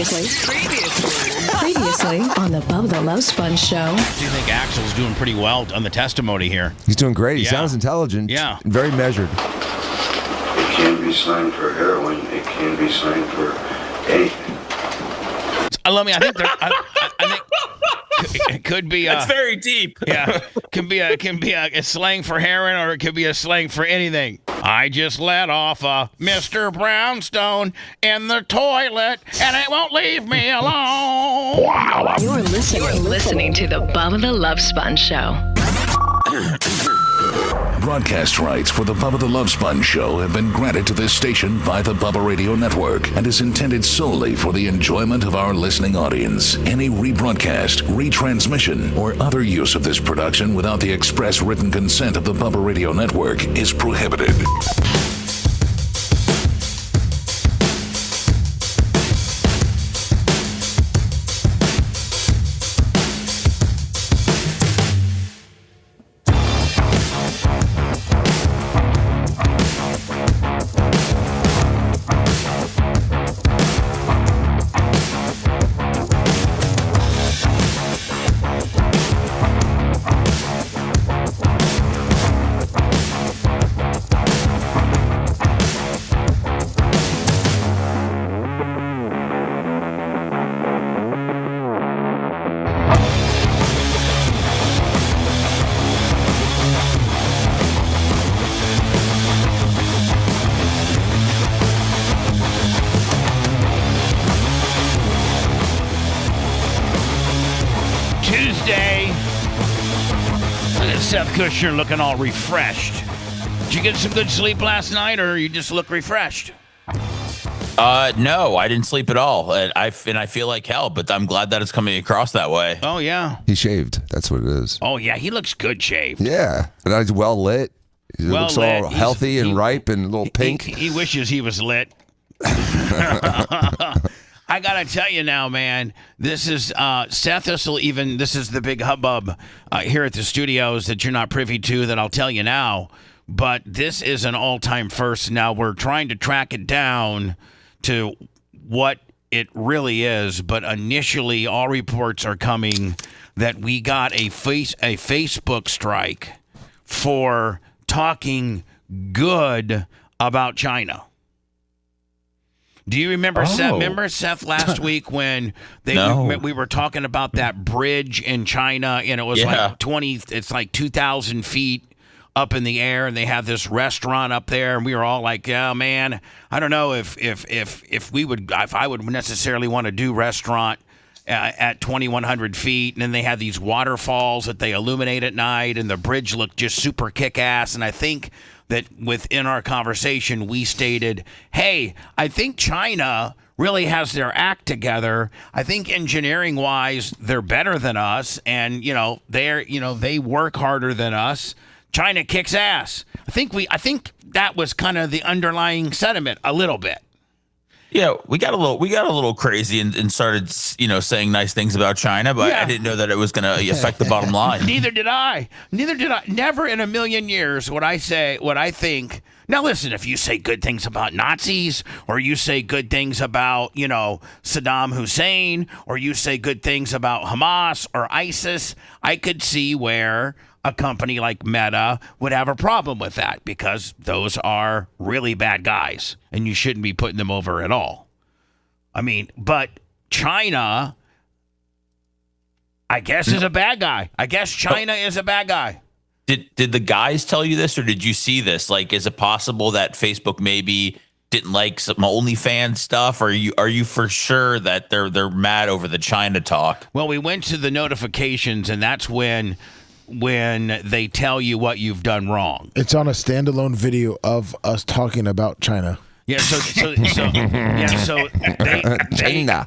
Previously on the Bubba the Love Sponge Show. I do think Axel's doing pretty well on the testimony here. He's doing great. He sounds intelligent. Yeah. Very measured. It can be slang for heroin. It can be slang for anything. I think it could be. That's very deep. Yeah, it can be a slang for heroin, or it could be a slang for anything. I just let off a Mr. Brownstone in the toilet, and it won't leave me alone. Wow. You're listening to the Bubba the Love Sponge Show. Broadcast rights for the Bubba the Love Sponge Show have been granted to this station by the Bubba Radio Network and is intended solely for the enjoyment of our listening audience. Any rebroadcast, retransmission, or other use of this production without the express written consent of the Bubba Radio Network is prohibited. Seth Kushner looking all refreshed. Did you get some good sleep last night, or you just look refreshed? No, I didn't sleep at all. And I feel like hell, but I'm glad that it's coming across that way. Oh, yeah. He shaved. That's what it is. Oh, yeah. He looks good shaved. Yeah. And he's well lit. He looks all healthy and ripe and a little pink. He wishes he was lit. I got to tell you now, man, this is Seth. This is the big hubbub here at the studios that you're not privy to that I'll tell you now. But this is an all-time first. Now we're trying to track it down to what it really is. But initially, all reports are coming that we got a Facebook strike for talking good about China. Do you remember Seth? Remember Seth last week when we were talking about that bridge in China, and it was it's like 2,000 feet up in the air, and they have this restaurant up there, and we were all like, "Yeah, man, I don't know if I would necessarily want to do restaurant at 2,100 feet." And then they had these waterfalls that they illuminate at night, and the bridge looked just super kick-ass. And I think that within our conversation, we stated, hey, I think China really has their act together. I think engineering-wise, they're better than us, and they work harder than us. China kicks ass. I think that was kind of the underlying sentiment a little bit. Yeah, we got a little crazy and started, saying nice things about China, but I didn't know that it was going to affect the bottom line. Neither did I. Never in a million years would I say what I think. Now, listen, if you say good things about Nazis, or you say good things about, Saddam Hussein, or you say good things about Hamas or ISIS, I could see where a company like Meta would have a problem with that, because those are really bad guys and you shouldn't be putting them over at all. I mean, but China, I guess, is a bad guy. I guess China is a bad guy. Did the guys tell you this, or did you see this? Like, is it possible that Facebook maybe didn't like some OnlyFans stuff? Or are you for sure that they're mad over the China talk? Well, we went to the notifications, and that's when they tell you what you've done wrong. It's on a standalone video of us talking about China. Yeah,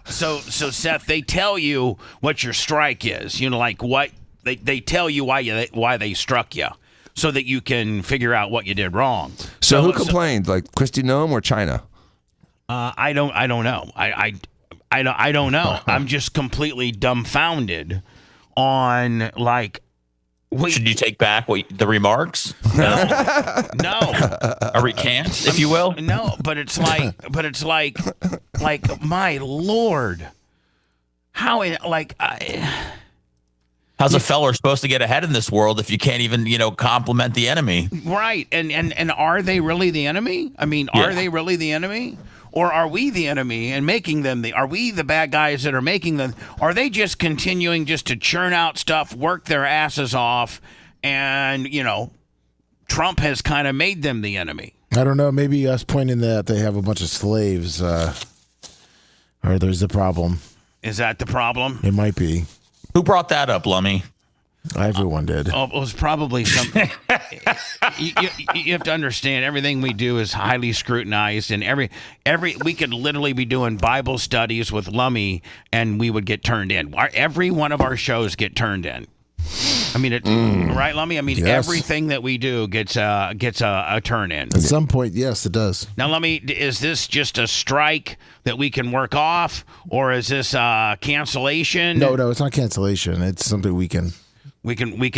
so Seth, they tell you what your strike is. Like what they tell you why they struck you, so that you can figure out what you did wrong. So who complained, like Kristi Noem or China? I don't know. I don't know. I'm just completely dumbfounded on, like, Should you take back the remarks? No. A recant, if you will? No, but it's like, my Lord. How's a feller supposed to get ahead in this world if you can't even, compliment the enemy? Right. And are they really the enemy? I mean, are they really the enemy? Or are we the enemy and making them are we the bad guys that are making them? Are they just continuing just to churn out stuff, work their asses off, and, Trump has kind of made them the enemy? I don't know. Maybe us pointing that they have a bunch of slaves, or there's the problem. Is that the problem? It might be. Who brought that up, Lummy? Everyone did. Oh, it was probably some. you have to understand, everything we do is highly scrutinized, and every we could literally be doing Bible studies with Lummy, and we would get turned in. Every one of our shows get turned in. I mean, right, Lummy? I mean, yes. Everything that we do gets a turn in. At some point, yes, it does. Now, Lummy, is this just a strike that we can work off, or is this cancellation? No, it's not cancellation. It's something we can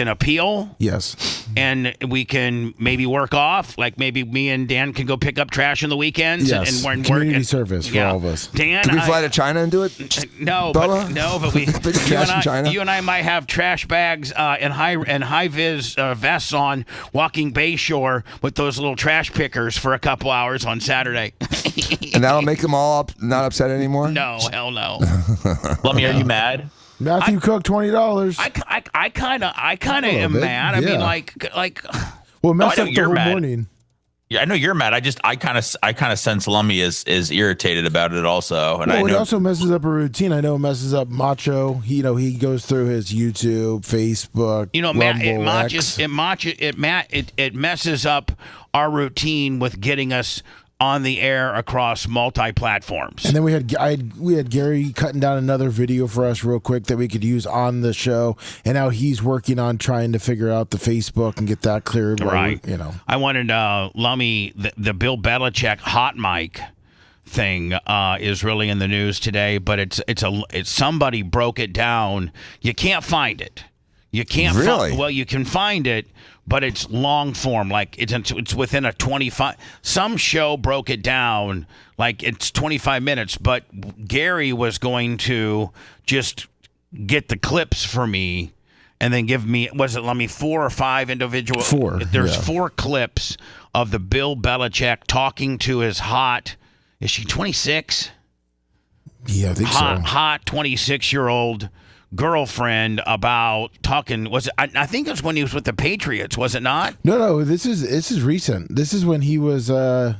appeal. Yes. And we can maybe work off, like maybe me and Dan can go pick up trash on the weekends. Yes. And community service for all of us. Dan, Can we fly to China and do it? No, Bubba? but we China? you and I might have trash bags and high vis vests on, walking Bayshore with those little trash pickers for a couple hours on Saturday. And that'll make them all not upset anymore? No, hell no. Lummy, are you mad? Matthew Cook, $20. I kind of am mad. I mean, like. Well, it messed I know up the you're whole mad. morning. Yeah, I know you're mad. I kind of sense Lummy is irritated about it also, and Well, I it know also messes up a routine. I know it messes up Macho. He goes through his YouTube, Facebook, it messes up our routine with getting us on the air across multi-platforms. And then we had Gary cutting down another video for us real quick that we could use on the show, and now he's working on trying to figure out the Facebook and get that cleared. Right. I wanted Lummy, the Bill Belichick hot mic thing is really in the news today, but it's somebody broke it down. You can't find it. You can't really. Well, you can find it, but it's long form. Like it's within a 25. Some show broke it down like it's 25 minutes, but Gary was going to just get the clips for me and then give me, let me 4 or 5 individual. 4. There's 4 clips of the Bill Belichick talking to his hot. Is she 26? Yeah, I think so. Hot 26-year-old girlfriend about talking. Was it? I think it was when he was with the Patriots, was it not? No. This is recent. This is when he was, I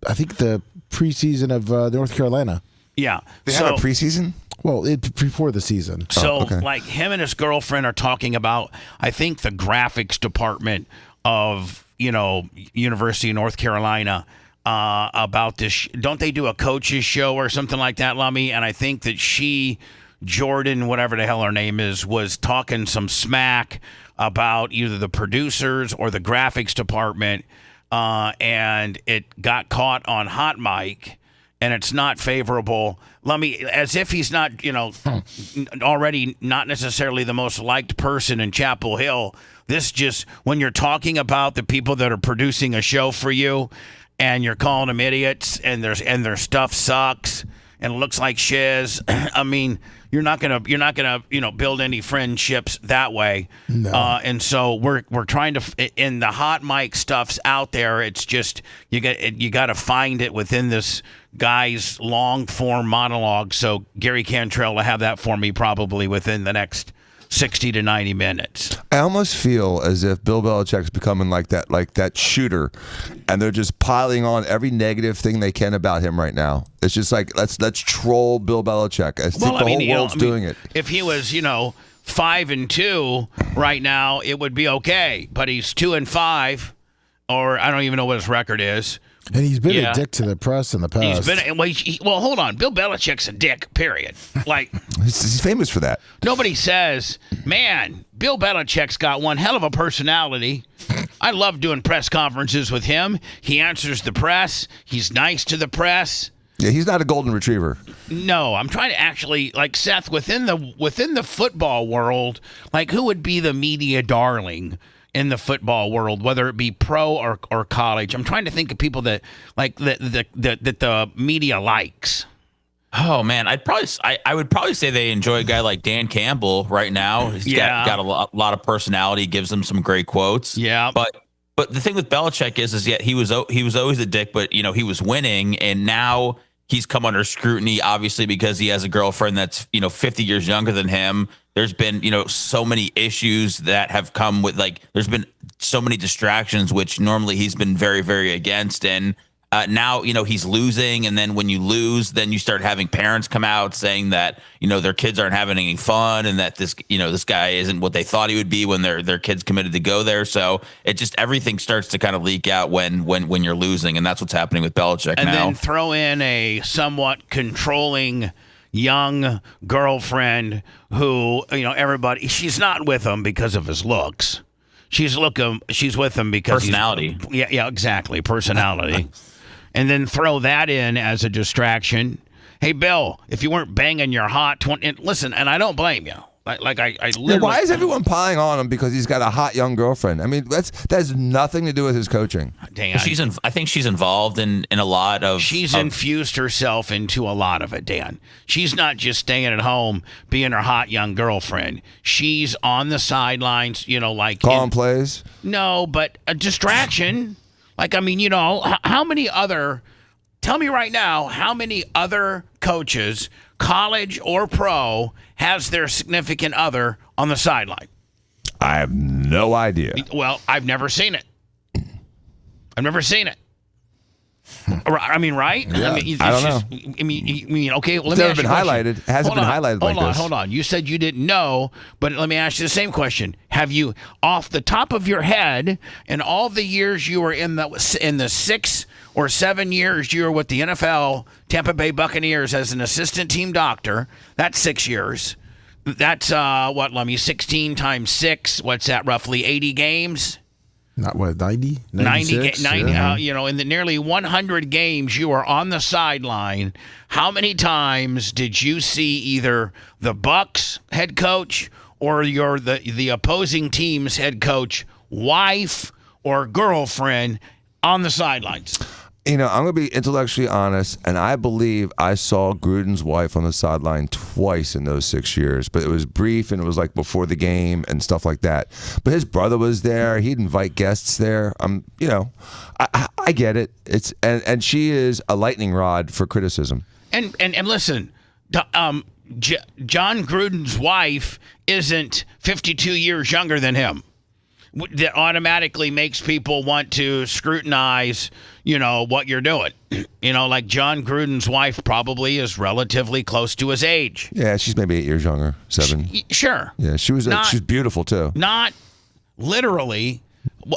think, the preseason of North Carolina. Yeah. They had a preseason? Well, before the season. So, like, him and his girlfriend are talking about, I think, the graphics department of, University of North Carolina about this. Don't they do a coach's show or something like that, Lummy? And I think that Jordan, whatever the hell her name is, was talking some smack about either the producers or the graphics department, and it got caught on hot mic, and it's not favorable. As if he's not, already not necessarily the most liked person in Chapel Hill. This just, when you're talking about the people that are producing a show for you, and you're calling them idiots, and their stuff sucks and it looks like shiz. I mean, you're not gonna build any friendships that way. No. And so we're trying to, in the hot mic stuff's out there. It's just you got to find it within this guy's long form monologue. So Gary Cantrell will have that for me probably within the next 60 to 90 minutes. I almost feel as if Bill Belichick's becoming like that shooter, and they're just piling on every negative thing they can about him right now. It's just like let's troll Bill Belichick. I think the whole world's doing it. If he was, 5-2 right now, it would be okay. But he's 2-5, or I don't even know what his record is. And he's been a dick to the press in the past. Well, hold on. Bill Belichick's a dick, period. Like, he's famous for that. Nobody says, man, Bill Belichick's got one hell of a personality. I love doing press conferences with him. He answers the press. He's nice to the press. Yeah, he's not a golden retriever. No, I'm trying to actually, like, Seth, within the football world, like, who would be the media darling in the football world, whether it be pro or college? I'm trying to think of people that like that the media likes. Oh man, I would probably say they enjoy a guy like Dan Campbell right now. He's got a lot of personality, gives them some great quotes. Yeah, but the thing with Belichick is yet he was always a dick, but he was winning, and now he's come under scrutiny, obviously, because he has a girlfriend that's 50 years younger than him. There's been so many issues that have come with, like, there's been so many distractions, which normally he's been very, very against, and now he's losing, and then when you lose, then you start having parents come out saying that their kids aren't having any fun, and that this guy isn't what they thought he would be when their kids committed to go there. So it just, everything starts to kind of leak out when you're losing, and that's what's happening with Belichick now. And then throw in a somewhat controlling young girlfriend who everybody, she's not with him because of his looks. She's with him because personality. Yeah, exactly, personality. And then throw that in as a distraction. Hey, Bill, if you weren't banging your hot 20, listen, and I don't blame you. I literally. Yeah, why is everyone piling on him because he's got a hot young girlfriend? I mean, that has nothing to do with his coaching. Dan, I think she's involved in a lot of. She's infused herself into a lot of it, Dan. She's not just staying at home being her hot young girlfriend. She's on the sidelines, like calling plays. No, but a distraction. Like, I mean, how many other? Tell me right now, how many other coaches, college or pro, has their significant other on the sideline? I have no idea. Well, I've never seen it. I mean, right? Yeah, I don't know. I mean, okay. Well, let it's me never ask been you a question. highlighted. It hasn't been highlighted like this. Hold on. You said you didn't know, but let me ask you the same question. Have you, off the top of your head, in all the years you were in the 6 or 7 years you were with the NFL, Tampa Bay Buccaneers as an assistant team doctor, that's 6 years. That's, 16 times 6. What's that, roughly 80 games? Not what, 90? 90, yeah. In the nearly 100 games you were on the sideline, how many times did you see either the Bucs head coach or the opposing team's head coach, wife or girlfriend on the sidelines? I'm going to be intellectually honest, and I believe I saw Gruden's wife on the sideline twice in those 6 years, but it was brief, and it was like before the game and stuff like that. But his brother was there; he'd invite guests there. I get it. And she is a lightning rod for criticism. And listen, John Gruden's wife isn't 52 years younger than him. That automatically makes people want to scrutinize, what you're doing. Like John Gruden's wife probably is relatively close to his age. Yeah, she's maybe 8 years younger, 7. Sure. Yeah, she was beautiful too. Not literally.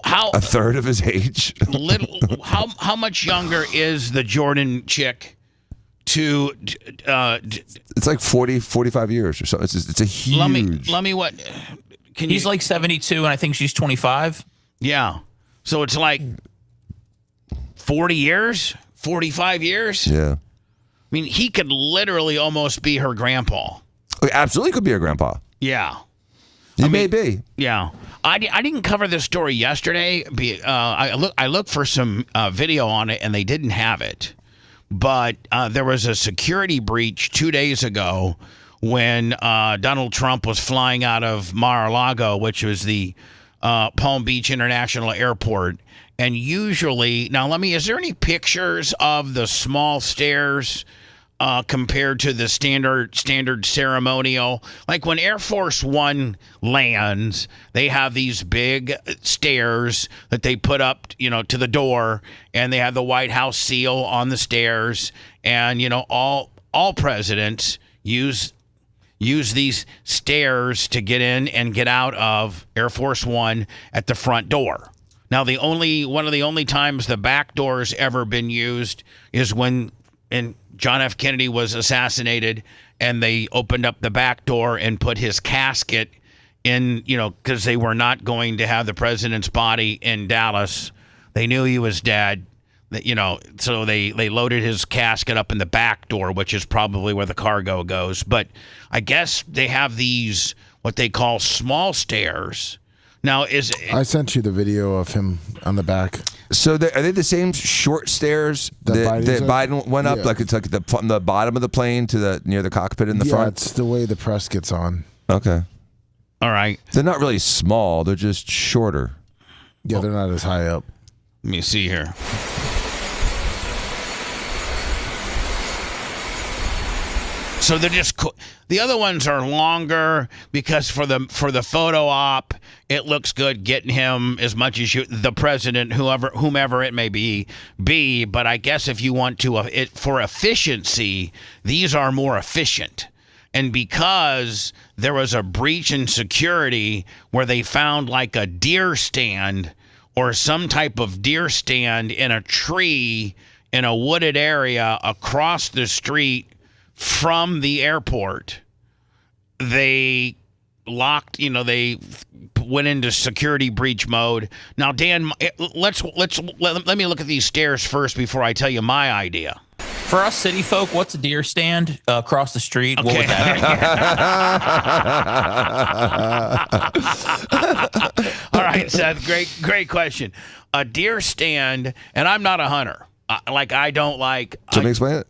How a third of his age? How much younger is the Jordan chick? It's like 40, 45 years or so. It's a huge. Let me what? He's like 72, and I think she's 25. Yeah. So it's like 40 years, 45 years. Yeah. I mean, he could literally almost be her grandpa. Absolutely could be her grandpa. Yeah. He may be. Yeah. I didn't cover this story yesterday. I looked for some video on it, and they didn't have it. But there was a security breach 2 days ago when Donald Trump was flying out of Mar-a-Lago, which was the Palm Beach International Airport. And usually, is there any pictures of the small stairs compared to the standard ceremonial? Like when Air Force One lands, they have these big stairs that they put up, to the door, and they have the White House seal on the stairs. And, all presidents use these stairs to get in and get out of Air Force One at the front door. Now, one of the only times the back door's ever been used is when John F. Kennedy was assassinated, and they opened up the back door and put his casket in, because they were not going to have the president's body in Dallas. They knew he was dead. So they loaded his casket up in the back door, which is probably where the cargo goes. But I guess they have these what they call small stairs. Now, I sent you the video of him on the back. So are they the same short stairs that Biden went up? Like it's like from the bottom of the plane to near the cockpit in the front? Yeah, it's the way the press gets on. Okay. All right. They're not really small. They're just shorter. Yeah, they're not as high up. Let me see here. So they're just the other ones are longer because for the photo op, it looks good getting him as much as the president, whomever it may be. But I guess if you want to for efficiency, these are more efficient. And because there was a breach in security where they found like a deer stand or some type of deer stand in a tree in a wooded area across the street from the airport, they locked, they went into security breach mode. Now, Dan, let me look at these stairs first before I tell you my idea. For us city folk, what's a deer stand across the street? Okay. What would that be? All right, Seth, great question. A deer stand, and I'm not a hunter. I don't like. So let me explain it.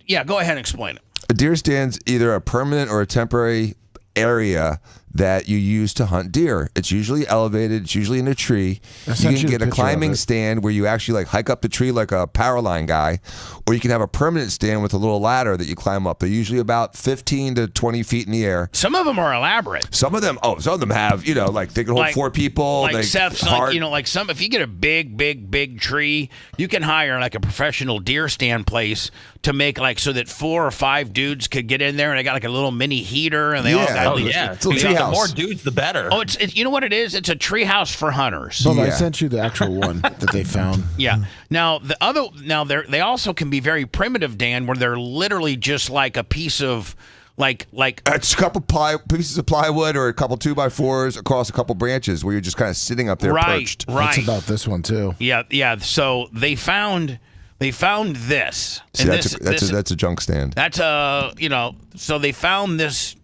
Yeah, go ahead and explain it. A deer stand's either a permanent or a temporary area that you use to hunt deer. It's usually elevated. It's usually in a tree. You can get a climbing stand where you actually like hike up the tree like a power line guy, or you can have a permanent stand with a little ladder that you climb up. They're usually about 15 to 20 feet in the air. Some of them are elaborate. Some of them have, like they can hold 4 people. Like Seth's, if you get a big tree, you can hire like a professional deer stand place to make so that 4 or 5 dudes could get in there and they got like a little mini heater and they all got it's a little the more dudes, the better. Oh, it's you know what it is? It's a treehouse for hunters. Well, I sent you the actual one that they found. Yeah. Now they also can be very primitive, Dan, where they're literally just like a piece of it's a couple pieces of plywood or a couple 2x4s across a couple branches where you're just kind of sitting up there perched. Right. That's about this one too. Yeah. So they found this. See, that's a junk stand. That's so they found this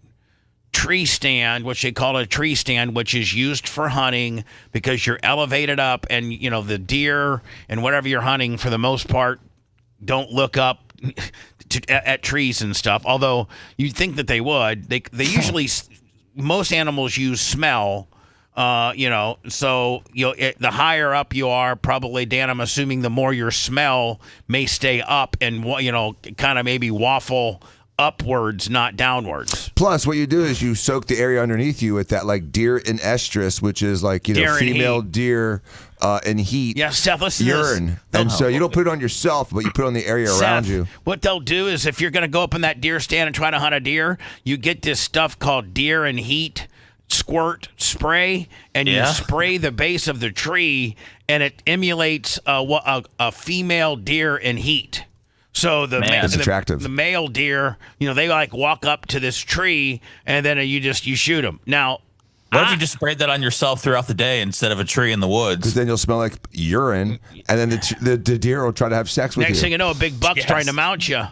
tree stand, which they call a tree stand, which is used for hunting because you're elevated up and the deer and whatever you're hunting for the most part don't look up at trees and stuff, although you'd think that they would. They usually most animals use smell, so the higher up you are, probably, Dan, I'm assuming the more your smell may stay up and kind of maybe waffle upwards, not downwards. Plus, what you do is you soak the area underneath you with that deer in estrus, which is female deer in heat. Yeah, Seth, listen to urine. And so you don't put it on yourself, but you put it on the area around you. What they'll do is if you're going to go up in that deer stand and try to hunt a deer, you get this stuff called deer in heat squirt spray, and you spray the base of the tree, and it emulates a female deer in heat. So that's attractive. The male deer, they walk up to this tree and then you shoot them. Now, why don't you just spray that on yourself throughout the day instead of a tree in the woods? Because then you'll smell like urine, and then the deer will try to have sex with you. Next thing you know, a big buck's trying to mount you.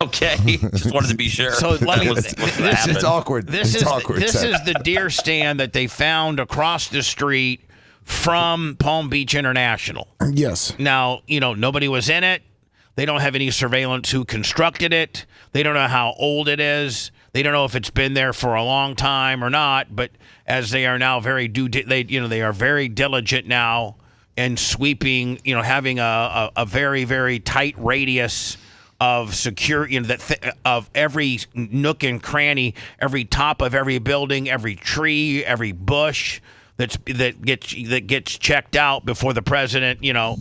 Okay, just wanted to be sure. So it's awkward. This is the deer stand that they found across the street from Palm Beach International. Yes. Now, nobody was in it. They don't have any surveillance who constructed it. They don't know how old it is. They don't know if it's been there for a long time or not. But as they are now they are very diligent now in sweeping, having a very, very tight radius of security, of every nook and cranny, every top of every building, every tree, every bush that gets checked out before the president,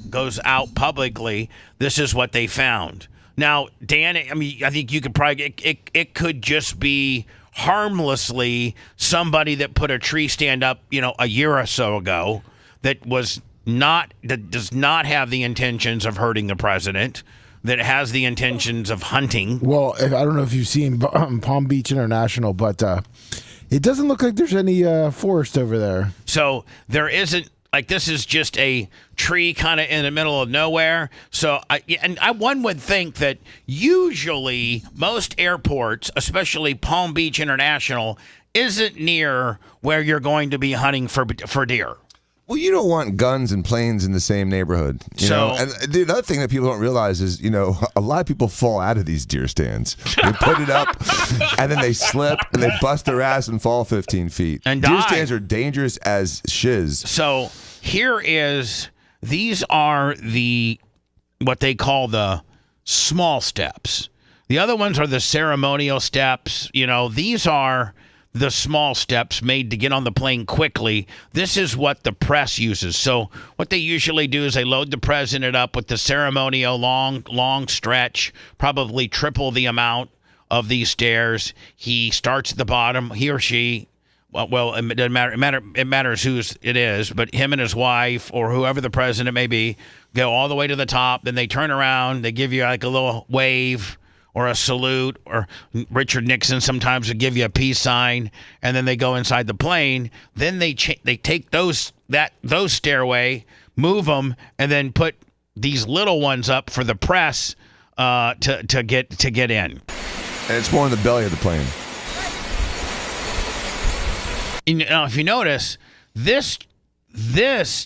goes out publicly. This is what they found. Now, Dan, I think you could probably it could just be harmlessly somebody that put a tree stand up, a year or so ago that does not have the intentions of hurting the president, that has the intentions of hunting. Well, I don't know if you've seen Palm Beach International, but it doesn't look like there's any forest over there. So there isn't. Like this is just a tree kind of in the middle of nowhere. So one would think that usually most airports, especially Palm Beach International, isn't near where you're going to be hunting for deer. Well, you don't want guns and planes in the same neighborhood. You know? And the other thing that people don't realize is, a lot of people fall out of these deer stands. They put it up, and then they slip, and they bust their ass and fall 15 feet. And deer die. stands are dangerous as shiz. So these are what they call the small steps. The other ones are the ceremonial steps. These are the small steps made to get on the plane quickly. This is what the press uses. So what they usually do is they load the president up with the ceremonial long stretch, probably triple the amount of these stairs. He starts at the bottom, he or she, well, it doesn't matter. It matters who it is, but him and his wife or whoever the president may be go all the way to the top. Then they turn around, they give you like a little wave or a salute, or Richard Nixon sometimes would give you a peace sign, and then they go inside the plane. Then they take those stairway, move them, and then put these little ones up for the press to get in. And it's more in the belly of the plane. If you notice, this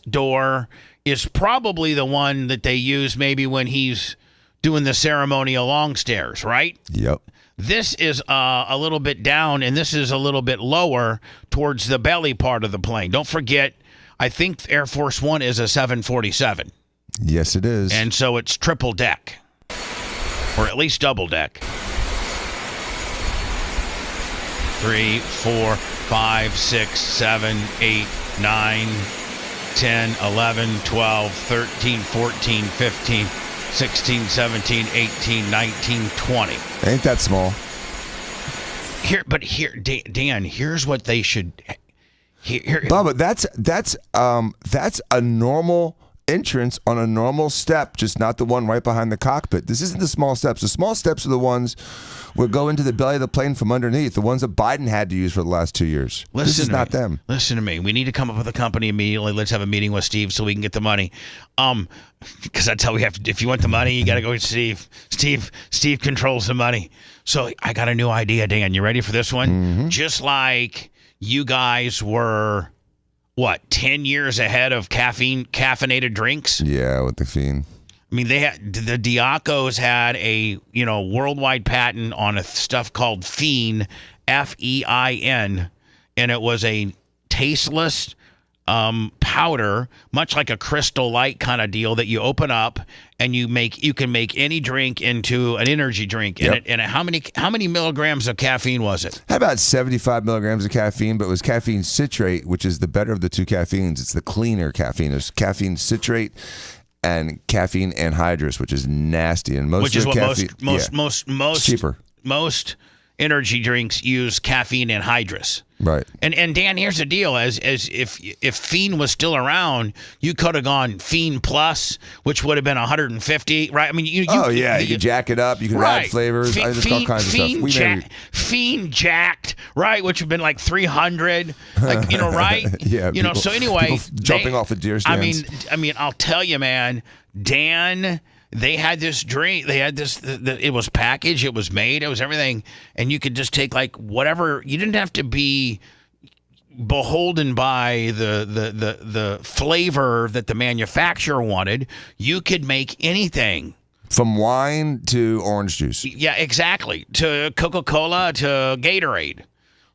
door is probably the one that they use maybe when he's doing the ceremonial long stairs, right? Yep. This is a little bit down, and this is a little bit lower towards the belly part of the plane. Don't forget, I think Air Force One is a 747. Yes, it is. And so it's triple deck, or at least double deck. 3, 4, 5, 6, 7, 8, 9, 10, 11, 12, 13, 14, 15, 16, 17, 18, 19, 20. Ain't that small? Dan, here's what they should. Bubba, that's a normal entrance on a normal step, just not the one right behind the cockpit. This isn't the small steps. The small steps are the ones that go into the belly of the plane from underneath, the ones that Biden had to use for the last 2 years. This is not them. Listen to me. We need to come up with a company immediately. Let's have a meeting with Steve so we can get the money. Because that's how we have to. If you want the money, you got to go with Steve. Steve controls the money. So I got a new idea, Dan. You ready for this one? Mm-hmm. Just like you guys were, 10 years ahead of caffeinated drinks? Yeah, with the Fiend. I mean, the Diacos had a worldwide patent on a stuff called Fein, Fein, and it was a tasteless powder, much like a Crystal Light kind of deal that you open up and you can make any drink into an energy drink. Yep. And how many milligrams of caffeine was it? Had about 75 milligrams of caffeine, but it was caffeine citrate, which is the better of the two caffeines. It's the cleaner caffeine. There's caffeine citrate and caffeine anhydrous, which is nasty, and most cheaper. Most energy drinks use caffeine anhydrous. Right. And Dan, here's the deal: as if Fiend was still around, you could have gone Fiend Plus, which would have been 150, right? I mean, you could jack it up. You could add flavors. There's all kinds of stuff. Fiend Jacked, right? Which would have been like 300, right? Yeah. So anyway, jumping off of deer stands. I mean, I'll tell you, man, Dan. They had this drink. They had this. It was packaged. It was made. It was everything. And you could just take like whatever. You didn't have to be beholden by the flavor that the manufacturer wanted. You could make anything. From wine to orange juice. Yeah, exactly. To Coca-Cola to Gatorade.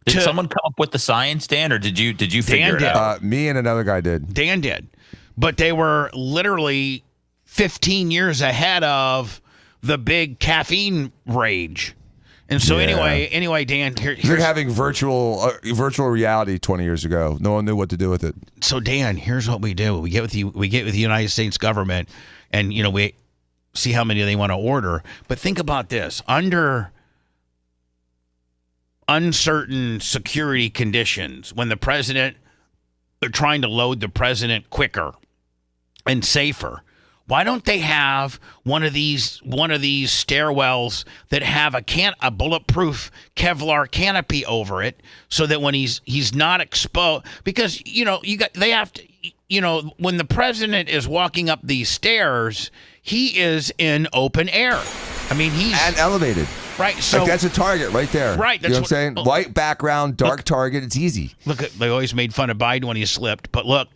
Did someone come up with the science, Dan, or did you figure it out? Me and another guy did. Dan did, but they were literally 15 years ahead of the big caffeine rage. And so anyway, Dan, here's like having virtual reality 20 years ago. No one knew what to do with it. So Dan, here's what we do. We get with the United States government, and we see how many they want to order. But think about this. Under uncertain security conditions, when the president, they're trying to load the president quicker and safer, why don't they have one of these stairwells that have a bulletproof Kevlar canopy over it, so that when he's not exposed, because they have to. when the president is walking up these stairs, he is in open air. I mean, he's and elevated. Right, so that's a target right there. Right, you know what I'm saying? White background, dark target. It's easy. Look, they always made fun of Biden when he slipped, but look.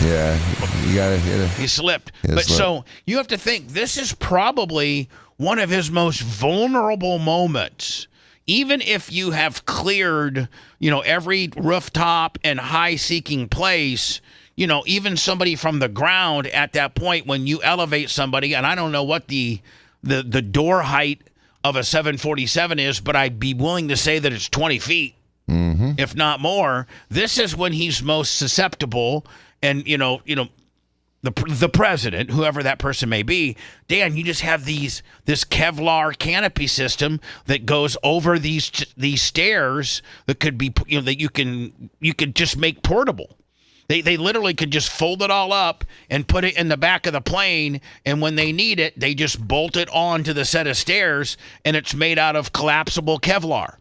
Yeah, you gotta. He slipped. So you have to think this is probably one of his most vulnerable moments. Even if you have cleared, every rooftop and high-seeking place, even somebody from the ground at that point when you elevate somebody, and I don't know what the door height of a 747 is, but I'd be willing to say that it's 20 feet, if not more. This is when he's most susceptible, and the president, whoever that person may be, Dan, you just have this Kevlar canopy system that goes over these stairs that could be, that you could just make portable. They literally could just fold it all up and put it in the back of the plane, and when they need it, they just bolt it onto the set of stairs, and it's made out of collapsible Kevlar.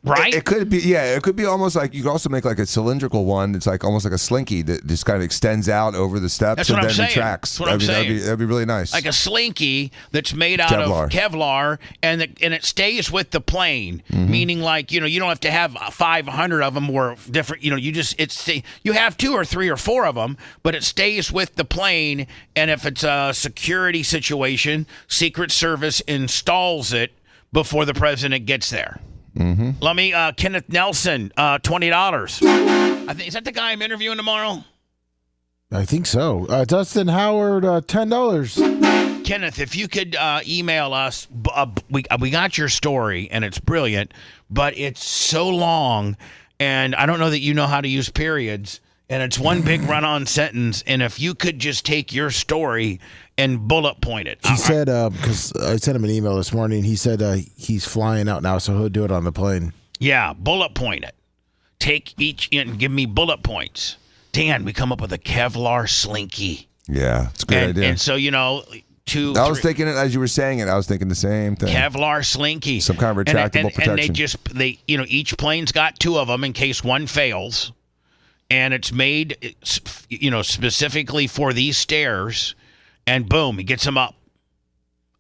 Right? It could be, yeah. It could be almost like you could also make like a cylindrical one. It's like almost like a slinky that just kind of extends out over the steps and then retracts. That's what I'm saying. That'd be really nice. Like a slinky that's made out of Kevlar, and it stays with the plane. Meaning, like you don't have to have 500 of them or different. You have 2 or 3 or 4 of them, but it stays with the plane. And if it's a security situation, Secret Service installs it before the president gets there. Let me, Kenneth Nelson, $20. I think is that the guy I'm interviewing tomorrow? I think so. Dustin Howard, $10. Kenneth, if you could email us, we got your story and it's brilliant, but it's so long, and I don't know that you know how to use periods, and it's one big run-on sentence. And if you could just take your story and bullet point it. He said, because I sent him an email this morning, he said he's flying out now, so he'll do it on the plane. Yeah, bullet point it. Take each and give me bullet points. Dan, we come up with a Kevlar slinky. Yeah, it's a good idea. And so, I was thinking it as you were saying it. I was thinking the same thing. Kevlar slinky. Some kind of retractable protection. And each plane's got 2 of them in case one fails. And it's made, specifically for these stairs. And boom, he gets them up.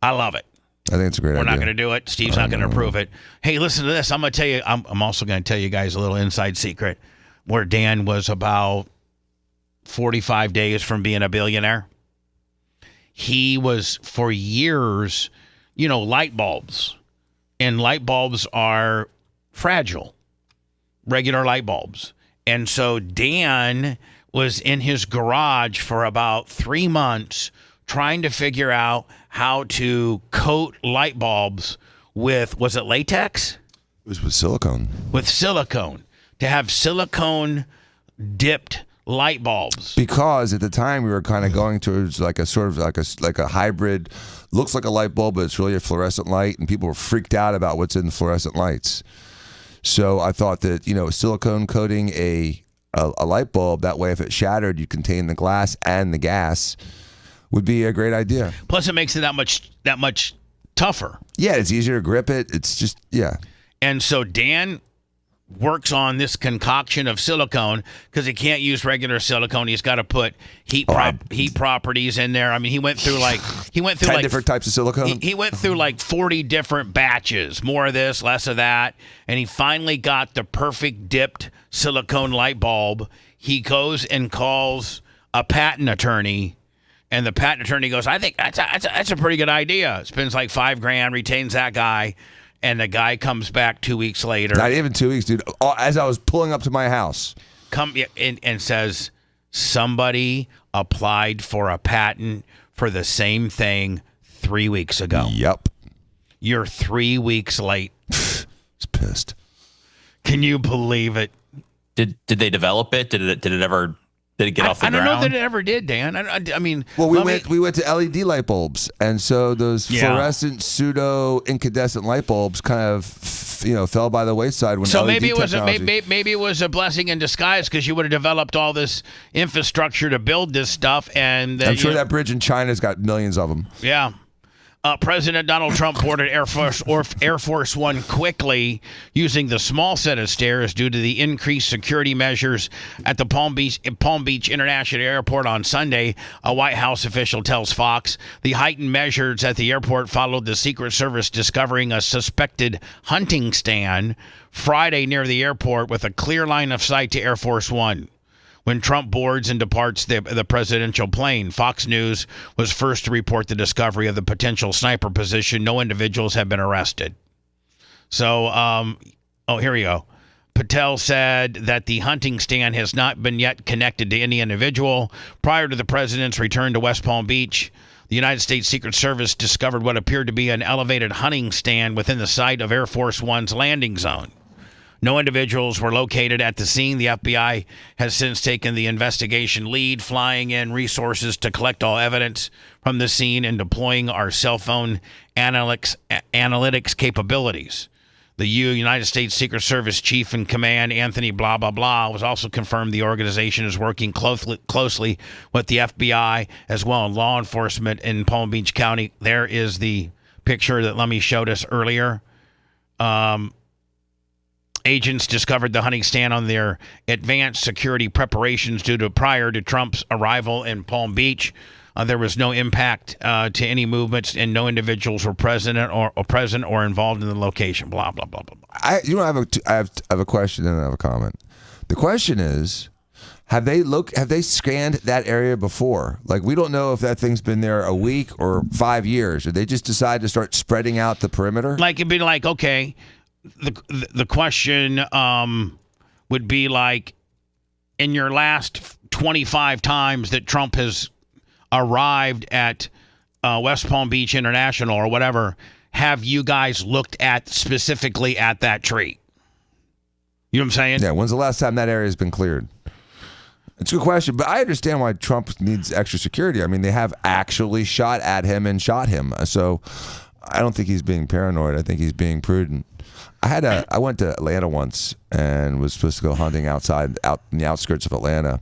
I love it. I think it's a great idea. We're not going to do it. Steve's not going to approve it. Hey, listen to this. I'm going to tell you. I'm also going to tell you guys a little inside secret where Dan was about 45 days from being a billionaire. He was for years, light bulbs. And light bulbs are fragile, regular light bulbs. And so Dan was in his garage for about 3 months trying to figure out how to coat light bulbs with, was it latex? It was with silicone. With silicone. To have silicone dipped light bulbs. Because at the time we were kind of going towards like a sort of like a hybrid, looks like a light bulb, but it's really a fluorescent light, and people were freaked out about what's in fluorescent lights. So I thought that, silicone coating a light bulb, that way if it shattered, you contain the glass and the gas, would be a great idea. Plus it makes it that much tougher. Yeah, it's easier to grip it. It's just, yeah. And so Dan works on this concoction of silicone because he can't use regular silicone. He's got to put heat properties in there. I mean, he went through 10 different types of silicone. He went through like 40 different batches, more of this, less of that, and he finally got the perfect dipped silicone light bulb. He goes and calls a patent attorney, and the patent attorney goes, "I think that's a pretty good idea." Spends like $5,000, retains that guy. And the guy comes back 2 weeks later. Not even 2 weeks, dude. As I was pulling up to my house. And says, somebody applied for a patent for the same thing 3 weeks ago. Yep. You're 3 weeks late. It's pissed. Can you believe it? Did they develop it? Did it ever? Did it get off the ground? I don't know that it ever did, Dan. I mean, well, we went to LED light bulbs, and so those fluorescent pseudo incandescent light bulbs kind of fell by the wayside when LED maybe it was technology. maybe it was a blessing in disguise because you would have developed all this infrastructure to build this stuff, and I'm sure that bridge in China's got millions of them. Yeah. President Donald Trump boarded Air Force One quickly using the small set of stairs due to the increased security measures at the Palm Beach International Airport on Sunday. A White House official tells Fox the heightened measures at the airport followed the Secret Service discovering a suspected hunting stand Friday near the airport with a clear line of sight to Air Force One. When Trump boards and departs the presidential plane, Fox News was first to report the discovery of the potential sniper position. No individuals have been arrested. So, here we go. Patel said that the hunting stand has not been yet connected to any individual. Prior to the president's return to West Palm Beach, the United States Secret Service discovered what appeared to be an elevated hunting stand within the site of Air Force One's landing zone. No individuals were located at the scene. The FBI has since taken the investigation lead, flying in resources to collect all evidence from the scene and deploying our cell phone analytics capabilities. The United States Secret Service Chief in Command, Anthony blah, blah, blah, was also confirmed the organization is working closely with the FBI as well as law enforcement in Palm Beach County. There is the picture that Lemmy showed us earlier. Agents discovered the hunting stand on their advanced security preparations prior to Trump's arrival in Palm Beach. There was no impact to any movements, and no individuals were present or involved in the location. Blah blah blah blah. I have a question and I have a comment. The question is, have they scanned that area before? Like, we don't know if that thing's been there a week or 5 years. Or they just decide to start spreading out the perimeter? Like, it'd be like, okay. The question would be like, in your last 25 times that Trump has arrived at West Palm Beach International or whatever, have you guys looked at specifically at that tree? You know what I'm saying? Yeah, when's the last time that area has been cleared? It's a good question, but I understand why Trump needs extra security. I mean, they have actually shot at him and shot him. So I don't think he's being paranoid. I think he's being prudent. I went to Atlanta once and was supposed to go hunting out in the outskirts of Atlanta.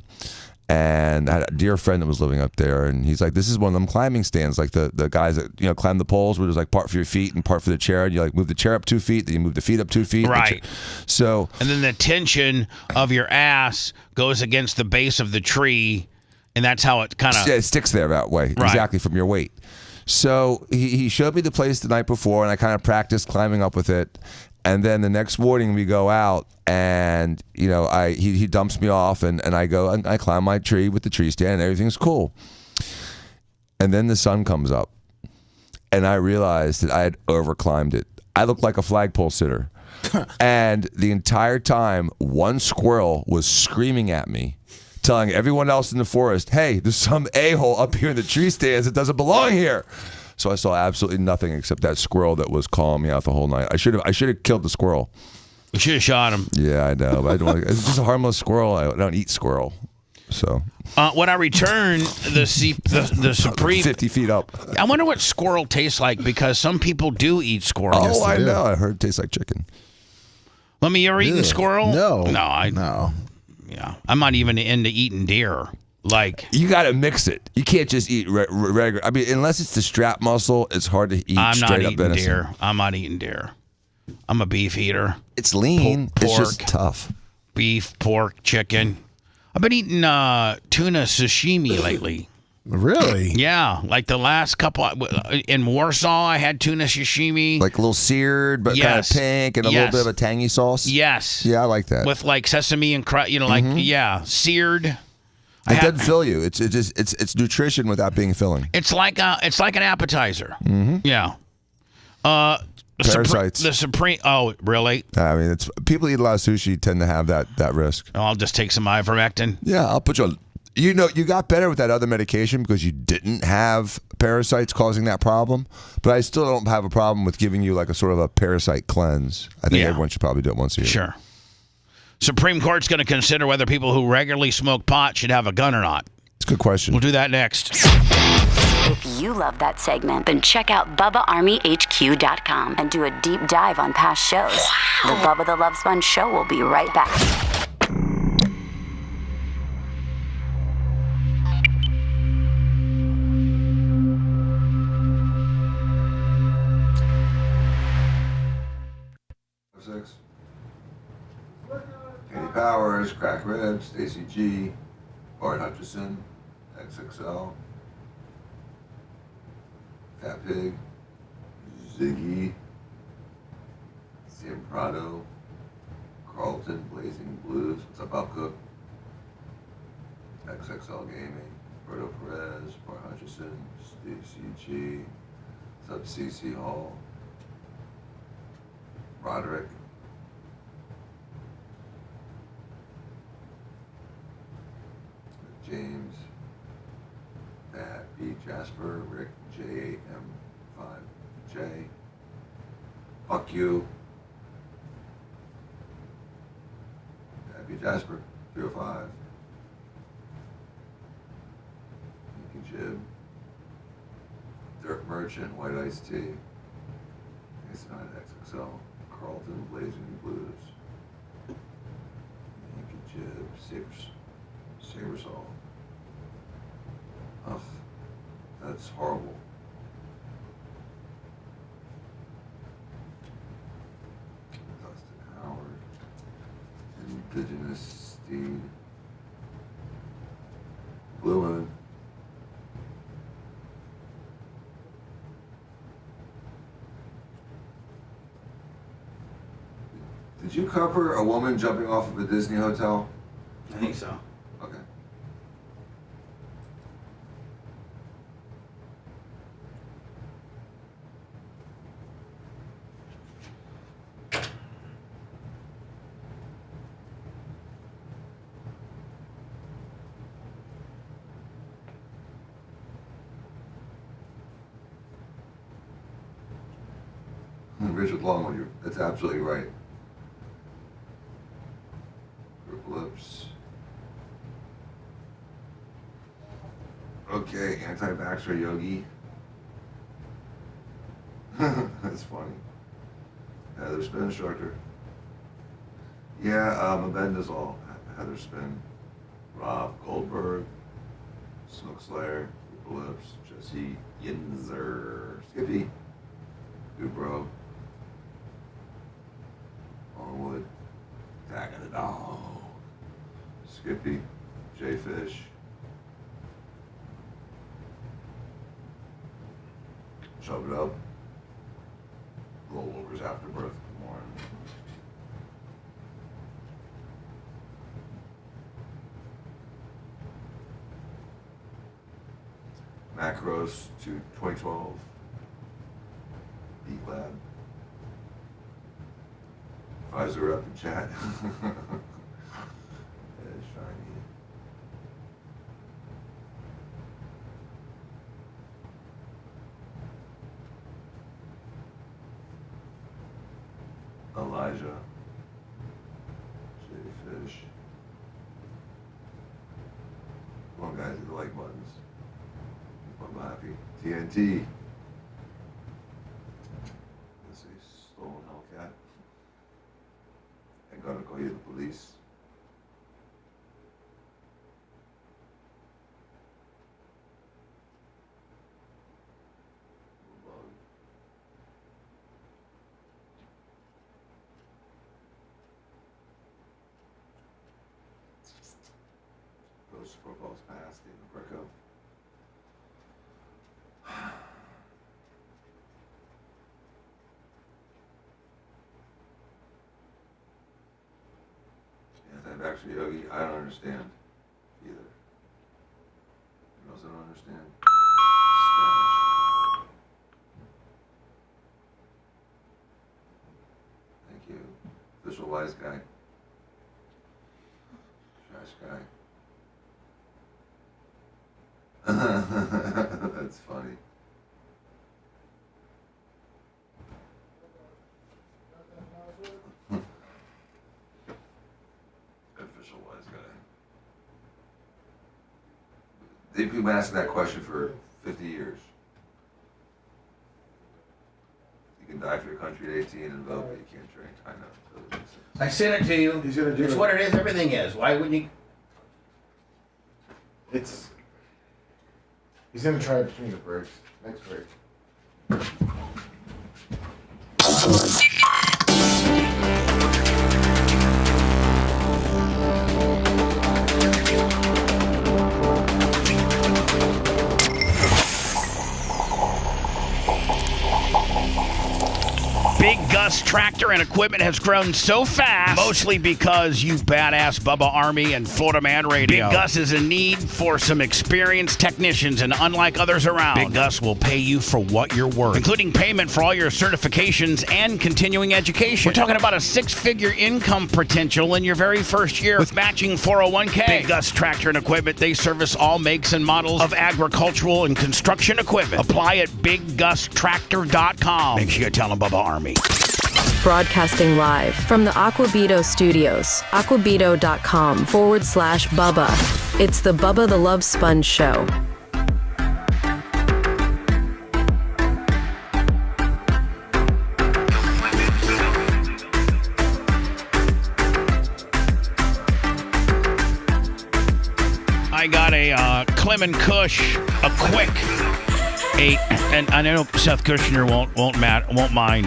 And I had a dear friend that was living up there, and he's like, this is one of them climbing stands, like the guys that climb the poles where there's like part for your feet and part for the chair, and you like move the chair up 2 feet, then you move the feet up 2 feet. Right. And then the tension of your ass goes against the base of the tree, and that's how it kind of it sticks there that way, right. Exactly, from your weight. So he showed me the place the night before, and I kind of practiced climbing up with it. And then the next morning we go out, and he dumps me off, and I go and I climb my tree with the tree stand, and everything's cool. And then the sun comes up, and I realized that I had overclimbed it. I looked like a flagpole sitter. And the entire time, one squirrel was screaming at me, telling everyone else in the forest, hey, there's some a-hole up here in the tree stands that doesn't belong here. So I saw absolutely nothing except that squirrel that was calling me out the whole night. I should have killed the squirrel. You should have shot him. Yeah, I know. But I don't want to, it's just a harmless squirrel. I don't eat squirrel. So when I return, the Supreme 50 feet up. I wonder what squirrel tastes like, because some people do eat squirrel. Oh, I know. I heard it tastes like chicken. Let me. You ever eaten squirrel? No. No. Yeah, I'm not even into eating deer. Like, you got to mix it. You can't just eat regular. I mean, unless it's the strap muscle, it's hard to eat straight up venison. Deer. I'm not eating deer. I'm a beef eater. It's lean. Pork, it's just tough. Beef, pork, chicken. I've been eating tuna sashimi lately. Really? Yeah, like the last couple in Warsaw, I had tuna sashimi, like a little seared, but kind of pink, and a little bit of a tangy sauce. Yes. Yeah, I like that. With like sesame and seared. It doesn't fill you. It's nutrition without being filling. It's like an appetizer. Mm-hmm. Yeah. Parasites. The Supreme. Oh, really? I mean, it's people eat a lot of sushi tend to have that risk. I'll just take some ivermectin. Yeah, I'll put you on. You got better with that other medication because you didn't have parasites causing that problem. But I still don't have a problem with giving you like a sort of a parasite cleanse. I think everyone should probably do it once a year. Sure. Supreme Court's going to consider whether people who regularly smoke pot should have a gun or not. It's a good question. We'll do that next. If you love that segment, then check out BubbaArmyHQ.com and do a deep dive on past shows. The Bubba the Love Sponge Show will be right back. Crack Ribs, Stacy G, Bart Hutchison, XXL, Fat Pig, Ziggy, Sam Prado, Carlton, Blazing Blues, what's up, Up Cook, XXL Gaming, Berto Perez, Bart Hutchison, Stacy G, what's up, CC Hall, Roderick, James, Pat B. Jasper, Rick JM5J, fuck you, Pat B. Jasper, 305, Nikki Jib, Dirk Merchant, White Ice Tea, Ace 9 XXL, Carlton, Blazing Blues, Nikki Jib, Sabersaw. Ugh, that's horrible. Dustin Howard, Indigenous Steed, Blue Moon, did you cover a woman jumping off of a Disney hotel? I think so. Okay. Richard Longwood, that's absolutely right. Group Lips. Okay, anti-vaxxer Yogi. That's funny. Heather Spin instructor. Yeah, Mabendazole. Heather Spin. Rob Goldberg. Snook Slayer. Group Lips. Jesse Yinzer. Skippy. Dubro. Longwood. Tag of the Dog. Skippy. J Fish. Shove it up. Rollovers Afterbirth. Good morning. Macros to 2012. Beat Lab. Pfizer up in chat. It's shiny. Elijah. J-Fish. Come on, guys, hit the like buttons. I'm happy. TNT. Let's see, stolen Hellcat. I'm gonna call you the police. Those profiles passed, David Greco. Actually, Yogi, I don't understand either. You also don't understand Spanish. Thank you. Official wise guy. Trash guy. That's funny. They've been asking that question for 50 years. You can die for your country at 18 and vote, but you can't drink. I know. I sent it to you. He's gonna do It's it. what it is. Everything is. Why wouldn't you? He's gonna try it between the breaks. Next break. Gus Tractor and Equipment has grown so fast, mostly because you badass Bubba Army and Florida Man Radio. Big Gus is in need for some experienced technicians, and unlike others around, Big Gus will pay you for what you're worth, including payment for all your certifications and continuing education. We're talking about a 6-figure income potential in your very first year with matching 401k. Big Gus Tractor and Equipment, they service all makes and models of agricultural and construction equipment. Apply at BigGusTractor.com. Make sure you tell them Bubba Army. Broadcasting live from the Aquabito Studios, aquabito.com/Bubba. It's the Bubba the Love Sponge Show. I got a Clem & Kush, a quick 8, and I know Seth Kushner won't mind.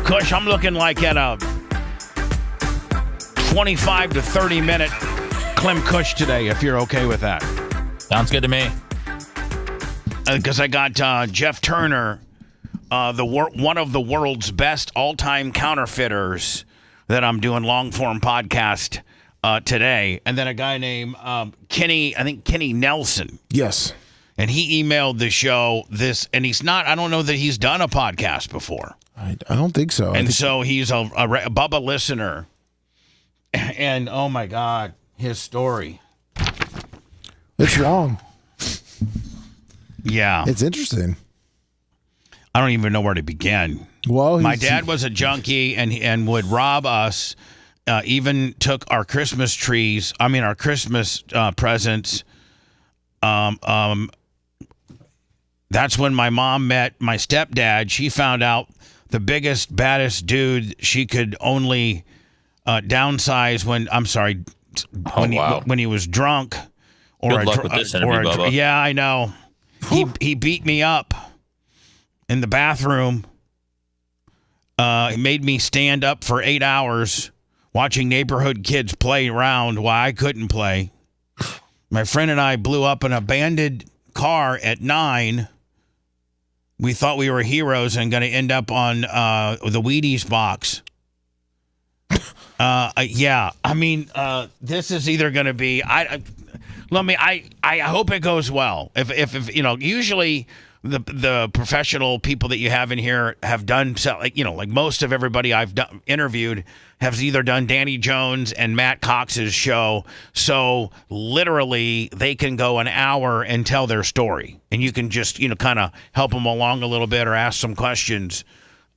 Kush, I'm looking like at a 25 to 30 minute Clem Kush today, if you're okay with that. Sounds good to me. Because I got Jeff Turner, one of the world's best all-time counterfeiters that I'm doing long-form podcast today, and then a guy named Kenny Nelson. Yes. And he emailed the show this, and I don't know that he's done a podcast before. I don't think so. And so he's a Bubba listener. And oh my God, his story. It's wrong. Yeah. It's interesting. I don't even know where to begin. Well, my dad was a junkie and would rob us. Even took our Christmas our Christmas presents. That's when my mom met my stepdad. She found out the biggest, baddest dude she could only downsize when he was drunk. Good luck with this interview, Bubba. Yeah, I know. He beat me up in the bathroom. He made me stand up for 8 hours watching neighborhood kids play around while I couldn't play. My friend and I blew up an abandoned car at 9. We thought we were heroes and going to end up on the Wheaties box. Yeah, I mean, this is either going to be. I hope it goes well. If usually the professional people that you have in here have done like most of everybody I've interviewed has either done Danny Jones and Matt Cox's show. So literally they can go an hour and tell their story, and you can just kind of help them along a little bit or ask some questions.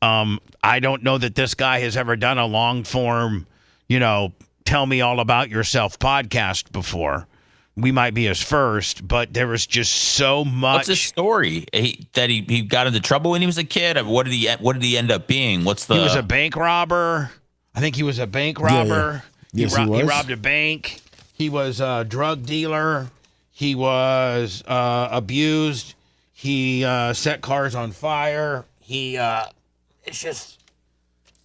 I don't know that this guy has ever done a long form, tell me all about yourself podcast before. We might be his first, but there was just so much. What's his story? That he got into trouble when he was a kid? What did he end up being? He was a bank robber. I think he was a bank robber. Yeah. Yes, he robbed a bank. He was a drug dealer. He was abused. He set cars on fire. It's just,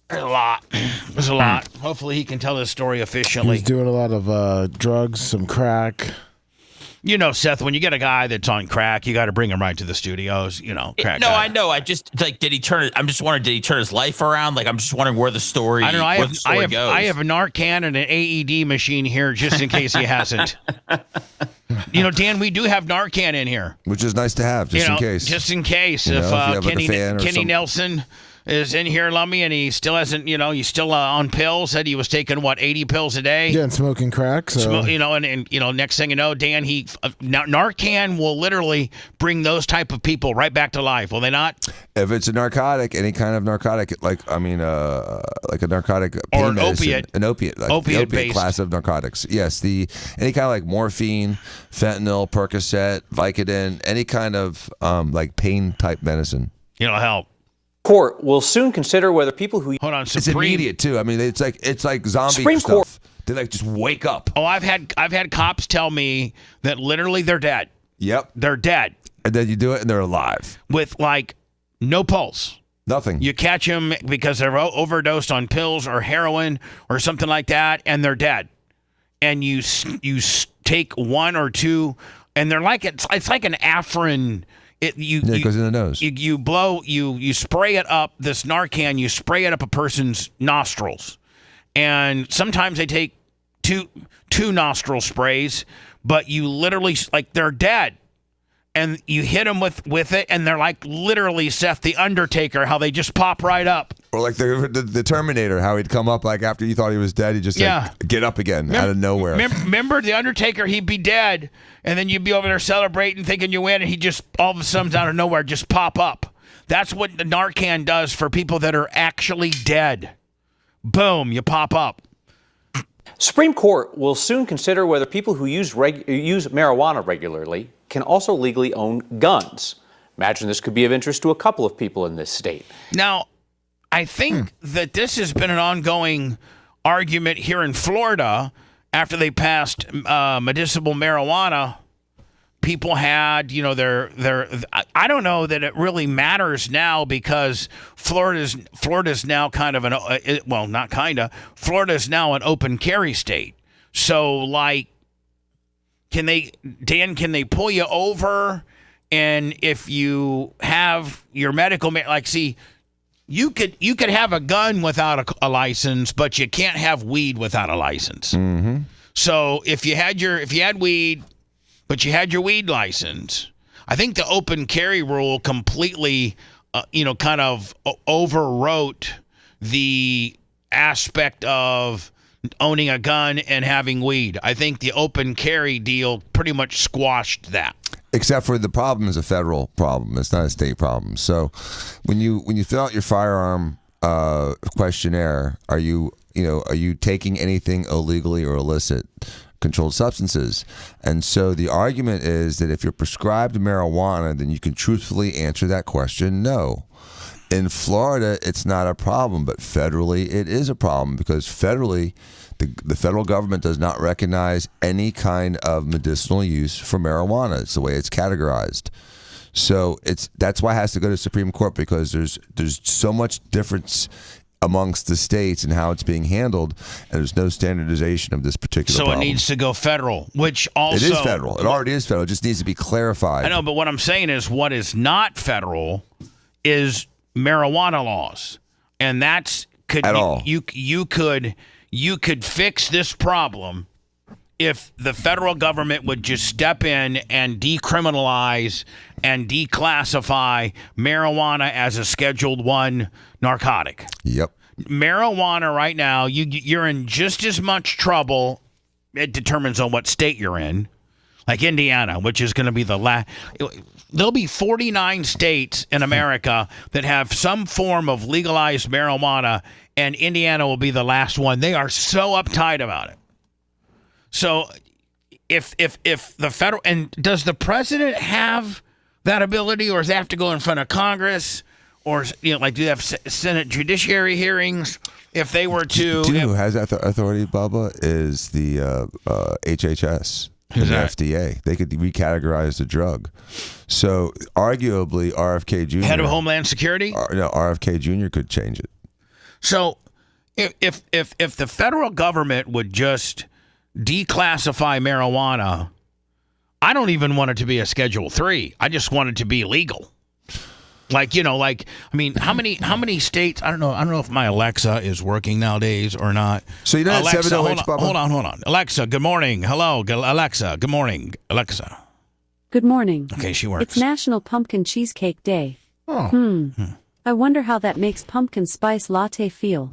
there's a lot. There's a lot. Hopefully he can tell his story He efficiently. was doing a lot of drugs, some crack. Seth, when you get a guy that's on crack, you got to bring him right to the studios. Crack. No, guy. I know. I just did he turn it? I'm just wondering, did he turn his life around? Like, I'm just wondering where the story. I don't know. I goes. have a Narcan and an AED machine here just in case he hasn't. Dan, we do have Narcan in here, which is nice to have just in case. Just in case if Kenny Nelson is in here, Lummy, and he still hasn't, he's still on pills. Said he was taking 80 pills a day. Yeah, and smoking crack. So next thing you know, Dan, Narcan will literally bring those type of people right back to life. Will they not? If it's a narcotic, any kind of narcotic, like a narcotic pain or an medicine, opiate, an opiate, like opiate the opiate class of narcotics. Yes, any kind of like morphine, fentanyl, Percocet, Vicodin, any kind of like pain type medicine. Help. Court will soon consider whether people who hold on, it's immediate too. I mean, it's like zombie Supreme stuff. Court. They just wake up. Oh, I've had cops tell me that literally they're dead. Yep, they're dead. And then you do it, and they're alive with no pulse. Nothing. You catch them because they're overdosed on pills or heroin or something like that, and they're dead. And you take one or two, and they're like it's like an Afrin It goes in the nose. You spray it up, this Narcan, you spray it up a person's nostrils. And sometimes they take two nostril sprays, but you literally, like, they're dead. And you hit them with it, and they're like literally Seth the Undertaker, how they just pop right up. Or like the Terminator, how he'd come up like after you thought he was dead, he'd just like, get up again out of nowhere. Remember the Undertaker? He'd be dead, and then you'd be over there celebrating, thinking you win, and he just all of a sudden out of nowhere just pop up. That's what the Narcan does for people that are actually dead. Boom, you pop up. Supreme Court will soon consider whether people who use marijuana regularly can also legally own guns. Imagine this could be of interest to a couple of people in this state. Now, I think that this has been an ongoing argument here in Florida after they passed medicinal marijuana. People had, I don't know that it really matters now because Florida's now kind of Florida's now an open carry state. So, like, can they pull you over? And if you have your medical, you could have a gun without a license, but you can't have weed without a license. Mm-hmm. So if you had weed, but you had your weed license, I think the open carry rule completely, kind of overwrote the aspect of owning a gun and having weed. I think the open carry deal pretty much squashed that. Except for the problem is a federal problem. It's not a state problem. So when you fill out your firearm questionnaire, are you taking anything illegally or illicit? Controlled substances. And so the argument is that if you're prescribed marijuana, then you can truthfully answer that question, no. In Florida, it's not a problem, but federally, it is a problem because federally, the federal government does not recognize any kind of medicinal use for marijuana. It's the way it's categorized. So that's why it has to go to Supreme Court because there's so much difference amongst the states and how it's being handled, and there's no standardization of this particular problem. So it needs to go federal, which also... It is federal. It already is federal. It just needs to be clarified. I know, but what I'm saying is what is not federal is marijuana laws. And that's... You could fix this problem if the federal government would just step in and decriminalize and declassify marijuana as a Scheduled I narcotic. Yep. Marijuana right now, you're in just as much trouble. It determines on what state you're in. Like Indiana, which is going to be the last. There'll be 49 states in America that have some form of legalized marijuana, and Indiana will be the last one. They are so uptight about it. So if the federal, and does the president have that ability, or does they have to go in front of Congress, or do they have Senate judiciary hearings? If they were to, do you know who has that authority, Bubba? Is the HHS. And the FDA. They could recategorize the drug. So arguably RFK Jr. Head of Homeland Security? RFK Jr. could change it. So if the federal government would just declassify marijuana, I don't even want it to be a Schedule III. I just want it to be legal. How many states? I don't know if my Alexa is working nowadays or not. So you know Alexa, 708, hold on. Alexa, good morning. Hello, Alexa, good morning. Alexa. Good morning. Okay, she works. It's National Pumpkin Cheesecake Day. I wonder how that makes pumpkin spice latte feel.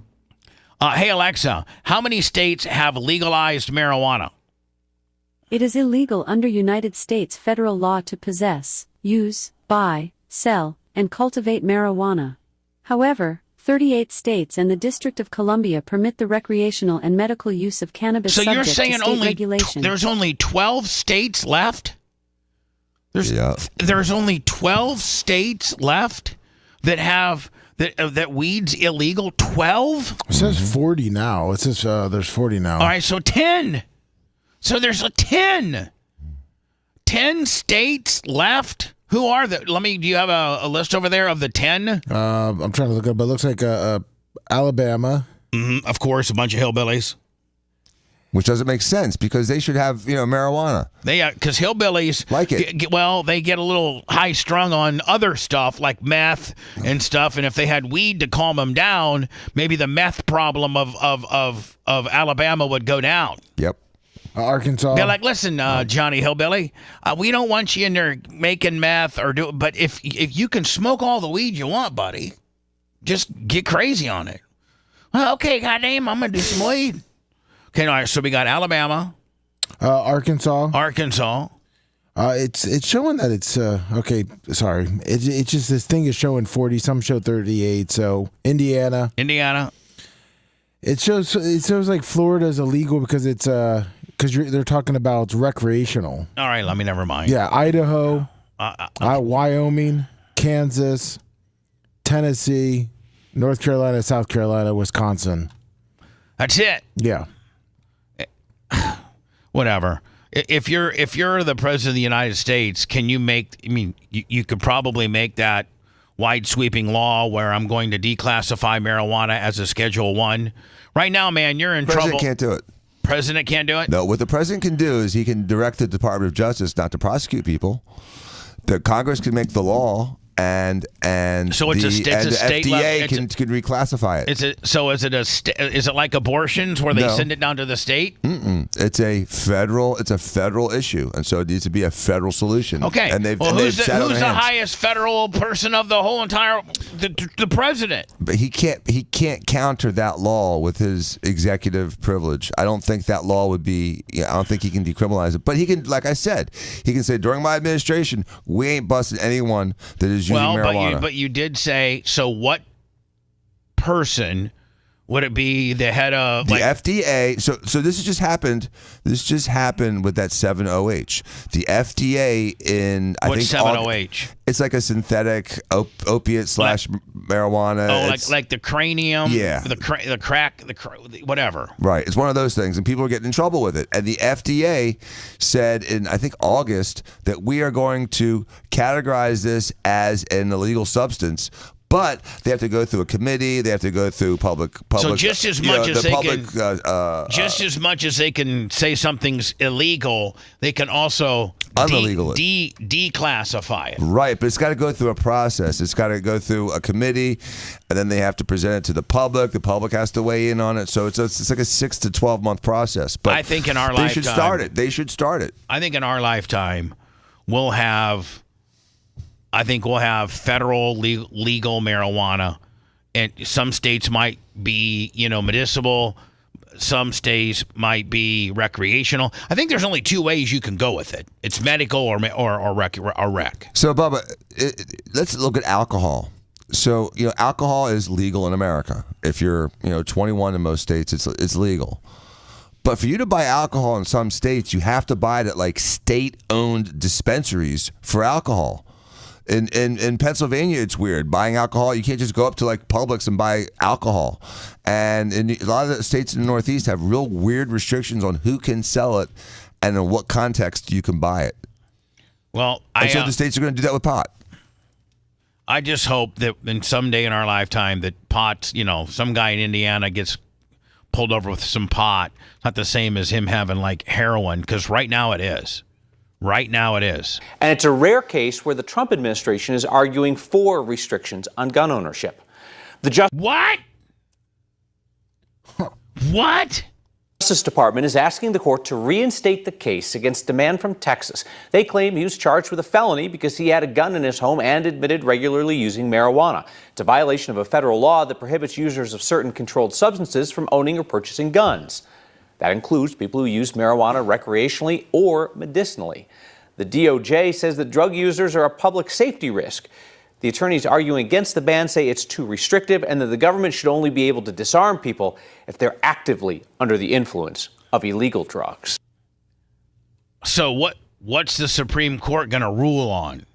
Hey, Alexa, how many states have legalized marijuana? It is illegal under United States federal law to possess, use, buy, sell, and cultivate marijuana. However, 38 states and the District of Columbia permit the recreational and medical use of cannabis so subject you're saying to state regulation. There's only 12 states left? There's only 12 states left that have that weed's illegal? 12? It says 40 now. It says there's 40 now. All right, so 10. So there's a 10. 10 states left? Who are the? Do you have a list over there of the 10? I'm trying to look up, but it looks like Alabama. Of course, a bunch of hillbillies. which doesn't make sense because they should have, marijuana. Because hillbillies like it. They get a little high strung on other stuff like meth and stuff. And if they had weed to calm them down, maybe the meth problem of Alabama would go down. Yep. Arkansas. They're like, listen, Johnny Hillbilly, we don't want you in there making meth but if you can smoke all the weed you want, buddy, just get crazy on it. Well, okay, goddamn, I'm gonna do some weed. Okay, all right. So we got Alabama, Arkansas. It's showing that it's okay. Sorry, it's just this thing is showing 40. Some show 38. So Indiana. It shows like Florida is illegal because it's because they're talking about it's recreational. All right, let me never mind. Yeah, Idaho, Wyoming, Kansas, Tennessee, North Carolina, South Carolina, Wisconsin. That's it. Yeah. Whatever. If you're the president of the United States, can you make? I mean, you could probably make that wide sweeping law where I'm going to declassify marijuana as a Schedule 1. Right now, man, you're in trouble. President can't do it. President can't do it? No, what the president can do is he can direct the Department of Justice not to prosecute people. The Congress can make the law, and so it's the FDA can reclassify it. Is it like abortions where they send it down to the state? It's a federal issue, and so it needs to be a federal solution. Okay. And who's the highest federal person of the whole entire the president? But he can't counter that law with his executive privilege. I don't think that law would be. I don't think he can decriminalize it. But he can, like I said, he can say during my administration we ain't busting anyone that is using marijuana. But you did say, so what person would it be the head of the FDA? So this has just happened. This just happened with that 7-OH. The FDA in I think 7-OH. It's like a synthetic opiate / marijuana. Oh, like the cranium. Yeah. The crack. Whatever. Right. It's one of those things, and people are getting in trouble with it. And the FDA said in I think August that we are going to categorize this as an illegal substance. But they have to go through a committee. They have to go through public. So just as much as as much as they can say something's illegal, they can also declassify it. Right, but it's got to go through a process. It's got to go through a committee, and then they have to present it to the public. The public has to weigh in on it. So it's like a 6 to 12 month process. But I think in our lifetime, they should start it. I think in our lifetime, we'll have federal legal marijuana, and some states might be, medicinal. Some states might be recreational. I think there's only two ways you can go with it. It's medical or rec. So, Bubba, let's look at alcohol. So, alcohol is legal in America. If you're, 21 in most states, it's legal. But for you to buy alcohol in some states, you have to buy it at like state-owned dispensaries for alcohol. In Pennsylvania, it's weird. Buying alcohol, you can't just go up to like Publix and buy alcohol. And in a lot of the states in the Northeast have real weird restrictions on who can sell it and in what context you can buy it. Well, so the states are going to do that with pot. I just hope that someday in our lifetime that pot, some guy in Indiana gets pulled over with some pot. Not the same as him having like heroin, because right now it is. Right now it is. And it's a rare case where the Trump administration is arguing for restrictions on gun ownership. What? What? The Justice Department is asking the court to reinstate the case against a man from Texas. They claim he was charged with a felony because he had a gun in his home and admitted regularly using marijuana. It's a violation of a federal law that prohibits users of certain controlled substances from owning or purchasing guns. That includes people who use marijuana recreationally or medicinally. The DOJ says that drug users are a public safety risk. The attorneys arguing against the ban say it's too restrictive and that the government should only be able to disarm people if they're actively under the influence of illegal drugs. So what's the Supreme Court going to rule on?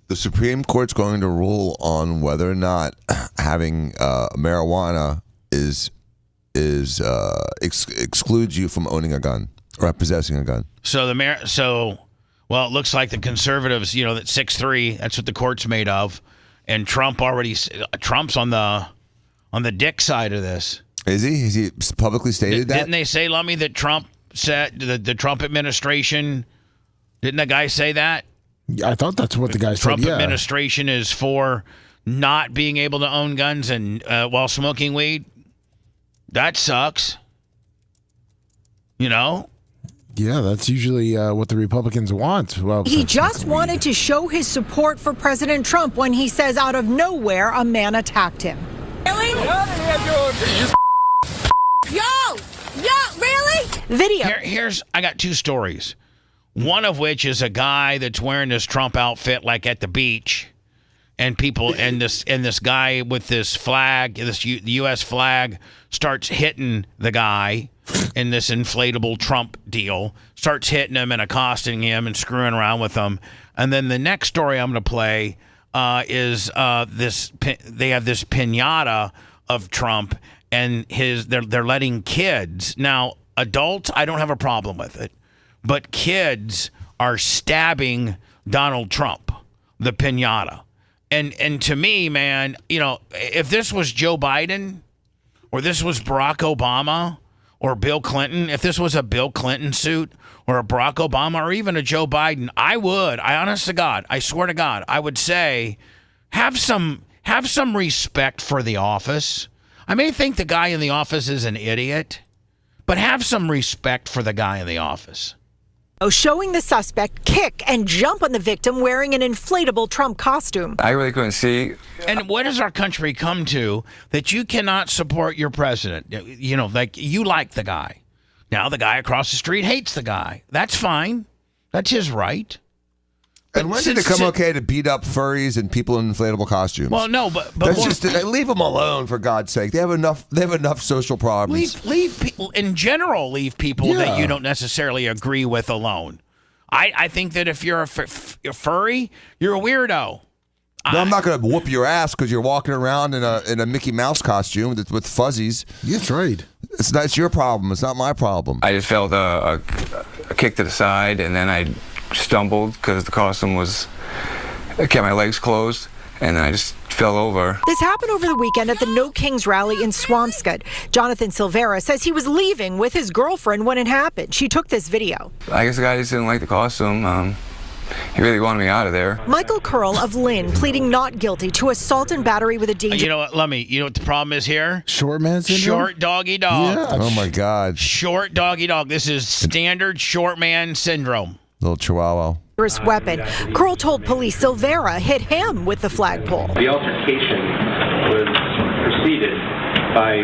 The Supreme Court's going to rule on whether or not having marijuana excludes you from owning a gun or possessing a gun. So it looks like the conservatives, that 6-3, that's what the court's made of, and Trump's on the dick side of this. Is he? Has he publicly stated that? Didn't they say, Lummy, that Trump said, the Trump administration, didn't the guy say that? I thought that's what the guy said, Trump administration is for not being able to own guns and while smoking weed? That sucks. You know? Yeah, that's usually what the Republicans want. Well, he just wanted to show his support for President Trump when he says out of nowhere a man attacked him. Really? Yo, really? Video. I got two stories. One of which is a guy that's wearing this Trump outfit like at the beach, and people and this guy with this flag, the U.S. flag, starts hitting the guy in this inflatable Trump deal, starts hitting him and accosting him and screwing around with him. And then the next story I'm going to play is this. They have this piñata of Trump, and they're letting kids. Now, adults, I don't have a problem with it, but kids are stabbing Donald Trump, the piñata. And to me, man, you know, if this was Joe Biden or this was Barack Obama or Bill Clinton, if this was a Bill Clinton suit or a Barack Obama or even a Joe Biden, I honest to God, I swear to God, I would say have some respect for the office. I may think the guy in the office is an idiot, but have some respect for the guy in the office. Showing the suspect kick and jump on the victim wearing an inflatable Trump costume. I really couldn't see. And what has our country come to that you cannot support your president? You know, like you like the guy. Now the guy across the street hates the guy. That's fine. That's his right. And when did it become okay to beat up furries and people in inflatable costumes? Well, no, but that's just leave them alone, for God's sake. They have enough social problems. Leave people in general. Leave people that you don't necessarily agree with alone. I think that if you're a furry, you're a weirdo. No, I'm not going to whoop your ass because you're walking around in a Mickey Mouse costume with fuzzies. That's right. It's your problem. It's not my problem. I just felt a kick to the side, and then I stumbled because the costume kept my legs closed, and I just fell over. This happened over the weekend at the No Kings rally in Swampscott. Jonathan Silvera says he was leaving with his girlfriend when it happened. She took this video. I guess the guy just didn't like the costume. He really wanted me out of there. Michael Curl of Lynn pleading not guilty to assault and battery with a dangerous... You know what, Lummy, you know what the problem is here? Short man syndrome? Short doggy dog. Yeah. Oh, my God. Short doggy dog. This is standard short man syndrome. Little chihuahua. Weapon. Curl told police Silvera hit him with the flagpole. The altercation was preceded by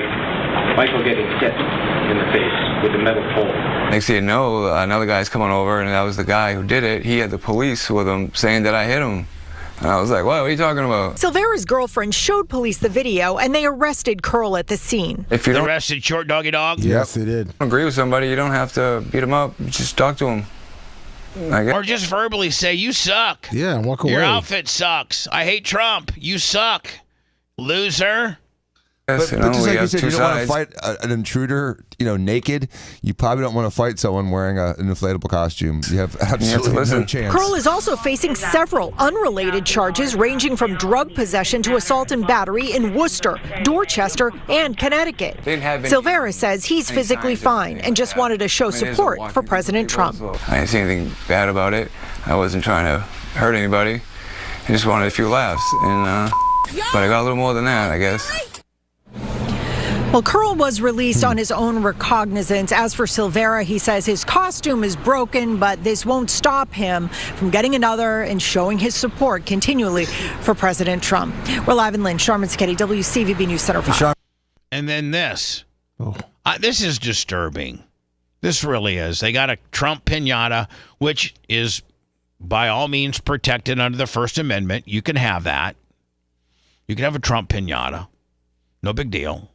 Michael getting hit in the face with a metal pole. Next thing you know, another guy's coming over, and that was the guy who did it. He had the police with him saying that I hit him. And I was like, what are you talking about? Silvera's girlfriend showed police the video, and they arrested Curl at the scene. If you don't arrested short doggy dog? Yes, they did. Agree with somebody, you don't have to beat him up. Just talk to him. Or just verbally say, you suck. Yeah, and walk away. Your outfit sucks. I hate Trump. You suck. Loser. Yes, But just like you said, you don't want to sides. fight an intruder, naked. You probably don't want to fight someone wearing an inflatable costume. You have absolutely no chance. Curl is also facing several unrelated charges ranging from drug possession to assault and battery in Worcester, Dorchester, and Connecticut. Silvera says he's physically fine and just wanted to show support for President Trump. I didn't see anything bad about it. I wasn't trying to hurt anybody. I just wanted a few laughs, and but I got a little more than that, I guess. Well, Curl was released on his own recognizance. As for Silvera, he says his costume is broken, but this won't stop him from getting another and showing his support continually for President Trump. We're live in Lynn. Sharman Sketty, WCVB News Center 5. And then this. This is disturbing. This really is. They got a Trump piñata, which is by all means protected under the First Amendment. You can have that. You can have a Trump piñata. No big deal.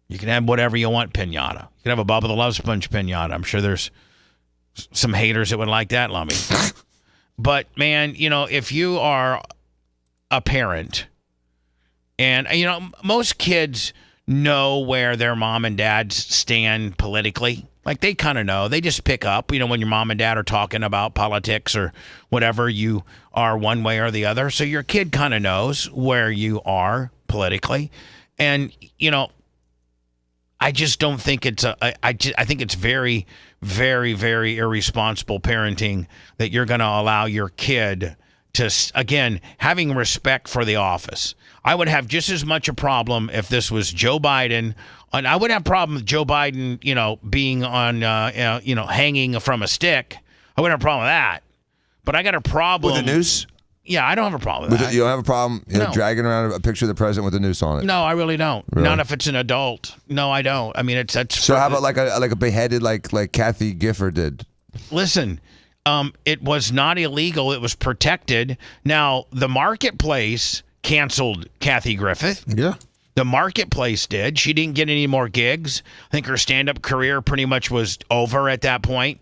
You can have whatever you want piñata. You can have a Bubba the Love Sponge piñata. I'm sure there's some haters that would like that, Lummy. But, man, if you are a parent, and, most kids know where their mom and dad stand politically. Like, they kind of know. They just pick up, when your mom and dad are talking about politics or whatever, you are one way or the other. So your kid kind of knows where you are politically. And, I just don't think it's I think it's very, very, very irresponsible parenting that you're going to allow your kid to, again, having respect for the office. I would have just as much a problem if this was Joe Biden. And I would have a problem with Joe Biden, being on, hanging from a stick. I wouldn't have a problem with that. But I got a problem with a noose. Yeah, I don't have a problem with that. You don't have a problem No. dragging around a picture of the president with a noose on it? No, I really don't. Really? Not if it's an adult. No, I don't. I mean, that's. So how about like a beheaded like Kathy Gifford did? Listen, it was not illegal. It was protected. Now, the marketplace canceled Kathy Griffith. Yeah. The marketplace did. She didn't get any more gigs. I think her stand-up career pretty much was over at that point.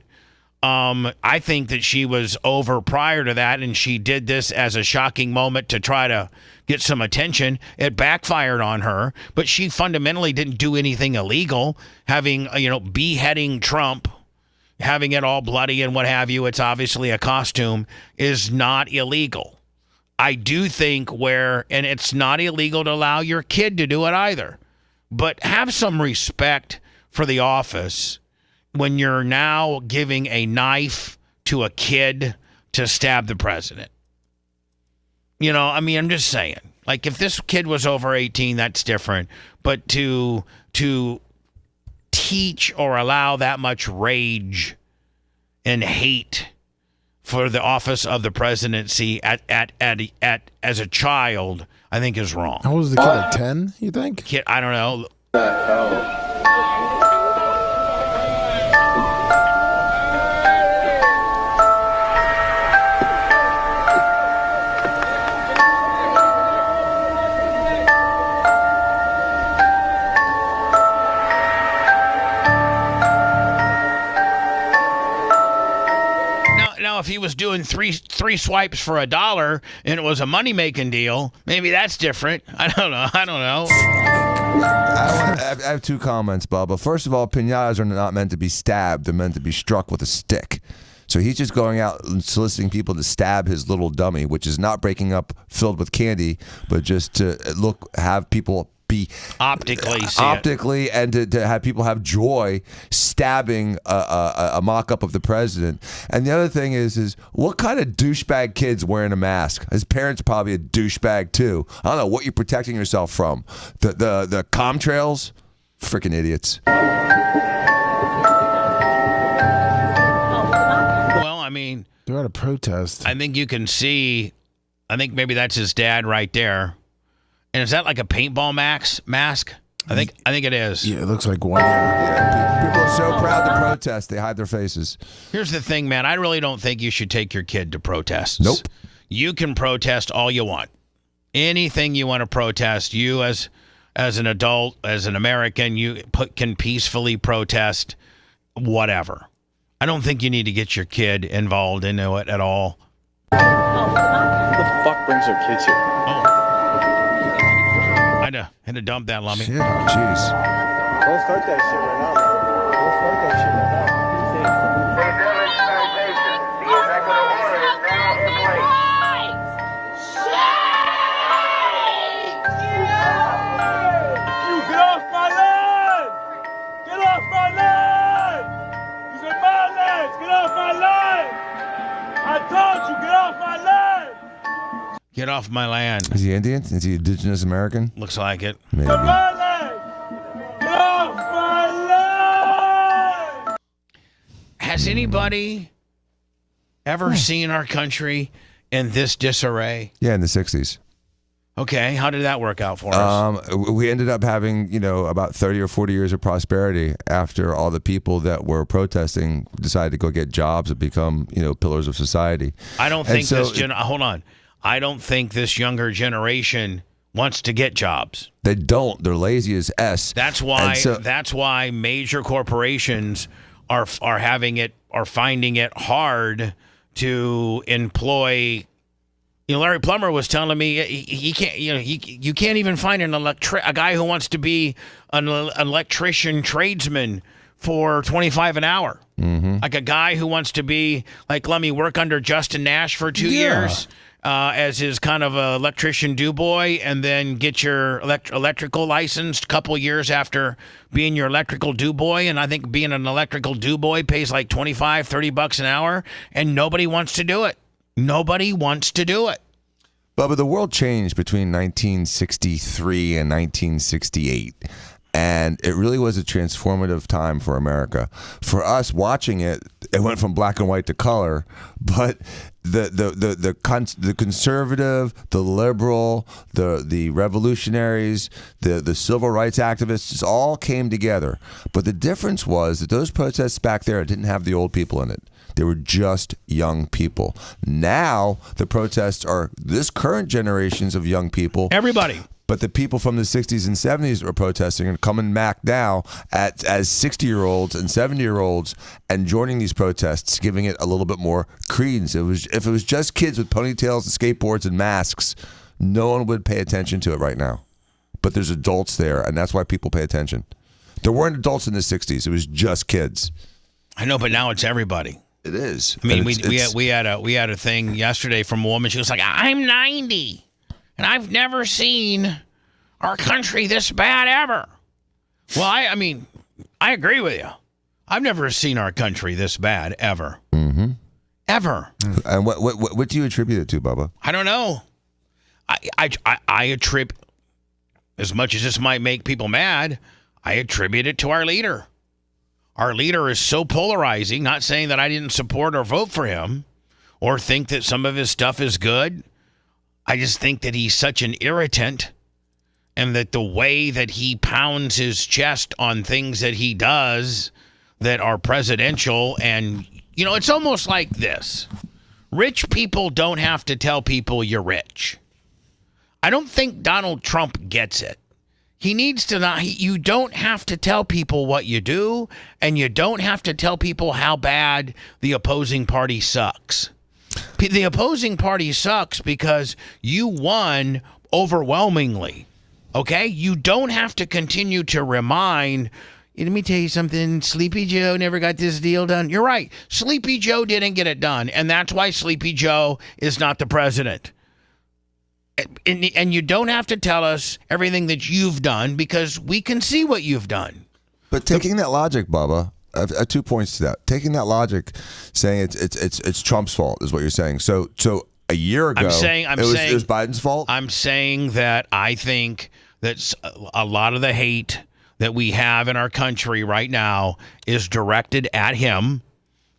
I think that she was over prior to that, and she did this as a shocking moment to try to get some attention. It backfired on her, but she fundamentally didn't do anything illegal. Having, beheading Trump, having it all bloody and what have you, it's obviously a costume, is not illegal. I do think and it's not illegal to allow your kid to do it either, but have some respect for the office when you're now giving a knife to a kid to stab the president. I'm just saying. Like, if this kid was over 18, that's different. But to teach or allow that much rage and hate for the office of the presidency at as a child, I think is wrong. How old was the kid? Like 10, you think? Kid, I don't know. Now, if he was doing three swipes for $1 and it was a money-making deal, maybe that's different. I don't know. I have two comments, Bubba. First of all, piñatas are not meant to be stabbed. They're meant to be struck with a stick. So he's just going out and soliciting people to stab his little dummy, which is not breaking up filled with candy, but just to have people be optically and to have people have joy stabbing a mock-up of the president. And the other thing is what kind of douchebag kid's wearing a mask? His parents are probably a douchebag too. I don't know what you're protecting yourself from. The contrails? Freaking idiots. Well, I mean, they're at a protest. I think you can see, I think maybe that's his dad right there. And is that like a paintball mask? I think it is. Yeah, it looks like one. Yeah, people are so proud to protest, they hide their faces. Here's the thing, man. I really don't think you should take your kid to protests. Nope. You can protest all you want. Anything you want to protest, you as an adult, as an American, you can peacefully protest whatever. I don't think you need to get your kid involved into it at all. Who the fuck brings their kids here? Oh. Had to dump that, Lummy. Shit, jeez. Don't start that shit right now. Don't start that shit right now. You get off my land! Get off my land! These are my lands! Get off my land! I told you, get off my land! Get off my land. Is he Indian? Is he indigenous American? Looks like it. Maybe. Get off my land! Has anybody ever seen our country in this disarray? Yeah, in the 60s. Okay, how did that work out for us? We ended up having, about 30 or 40 years of prosperity after all the people that were protesting decided to go get jobs and become, pillars of society. I don't think hold on. I don't think this younger generation wants to get jobs. They don't. They're lazy as S. That's why major corporations are finding it hard to employ. Larry Plummer was telling me he can't. You can't even find a guy who wants to be an electrician tradesman for $25 an hour. Mm-hmm. Like a guy who wants to be like, let me work under Justin Nash for 2 years as his kind of electrician do-boy and then get your electrical license a couple years after being your electrical do-boy. And I think being an electrical do-boy pays like $25-30 an hour, and nobody wants to do it. Nobody wants to do it. Bubba, the world changed between 1963 and 1968. And it really was a transformative time for America. For us watching it, it went from black and white to color. But the conservative, the liberal, the revolutionaries, the civil rights activists all came together. But the difference was that those protests back there didn't have the old people in it. They were just young people. Now the protests are this current generations of young people. Everybody. But the people from the 60s and 70s were protesting and coming back now as 60-year-olds and 70-year-olds and joining these protests, giving it a little bit more credence. If it was just kids with ponytails and skateboards and masks, no one would pay attention to it right now. But there's adults there, and that's why people pay attention. There weren't adults in the 60s. It was just kids. I know, but now it's everybody. It is. I mean, we had a thing yesterday from a woman. She was like, "I'm 90. And I've never seen our country this bad ever." Well, I mean, I agree with you. I've never seen our country this bad ever. Mm-hmm. Ever. And what do you attribute it to, Bubba? I don't know. I attribute, as much as this might make people mad, I attribute it to our leader. Our leader is so polarizing, not saying that I didn't support or vote for him or think that some of his stuff is good. I just think that he's such an irritant, and that the way that he pounds his chest on things that he does that are presidential, and, you know, it's almost like this. Rich people don't have to tell people you're rich. I don't think Donald Trump gets it. He needs to not. You don't have to tell people what you do, and you don't have to tell people how bad the opposing party sucks. The opposing party sucks because you won overwhelmingly, okay? You don't have to continue to remind, let me tell you something, Sleepy Joe never got this deal done. You're right. Sleepy Joe didn't get it done, and that's why Sleepy Joe is not the president. And you don't have to tell us everything that you've done because we can see what you've done. But taking that logic, Bubba, I have 2 points to that. Taking that logic, saying it's Trump's fault is what you're saying. So a year ago, it was Biden's fault. I'm saying that I think that a lot of the hate that we have in our country right now is directed at him,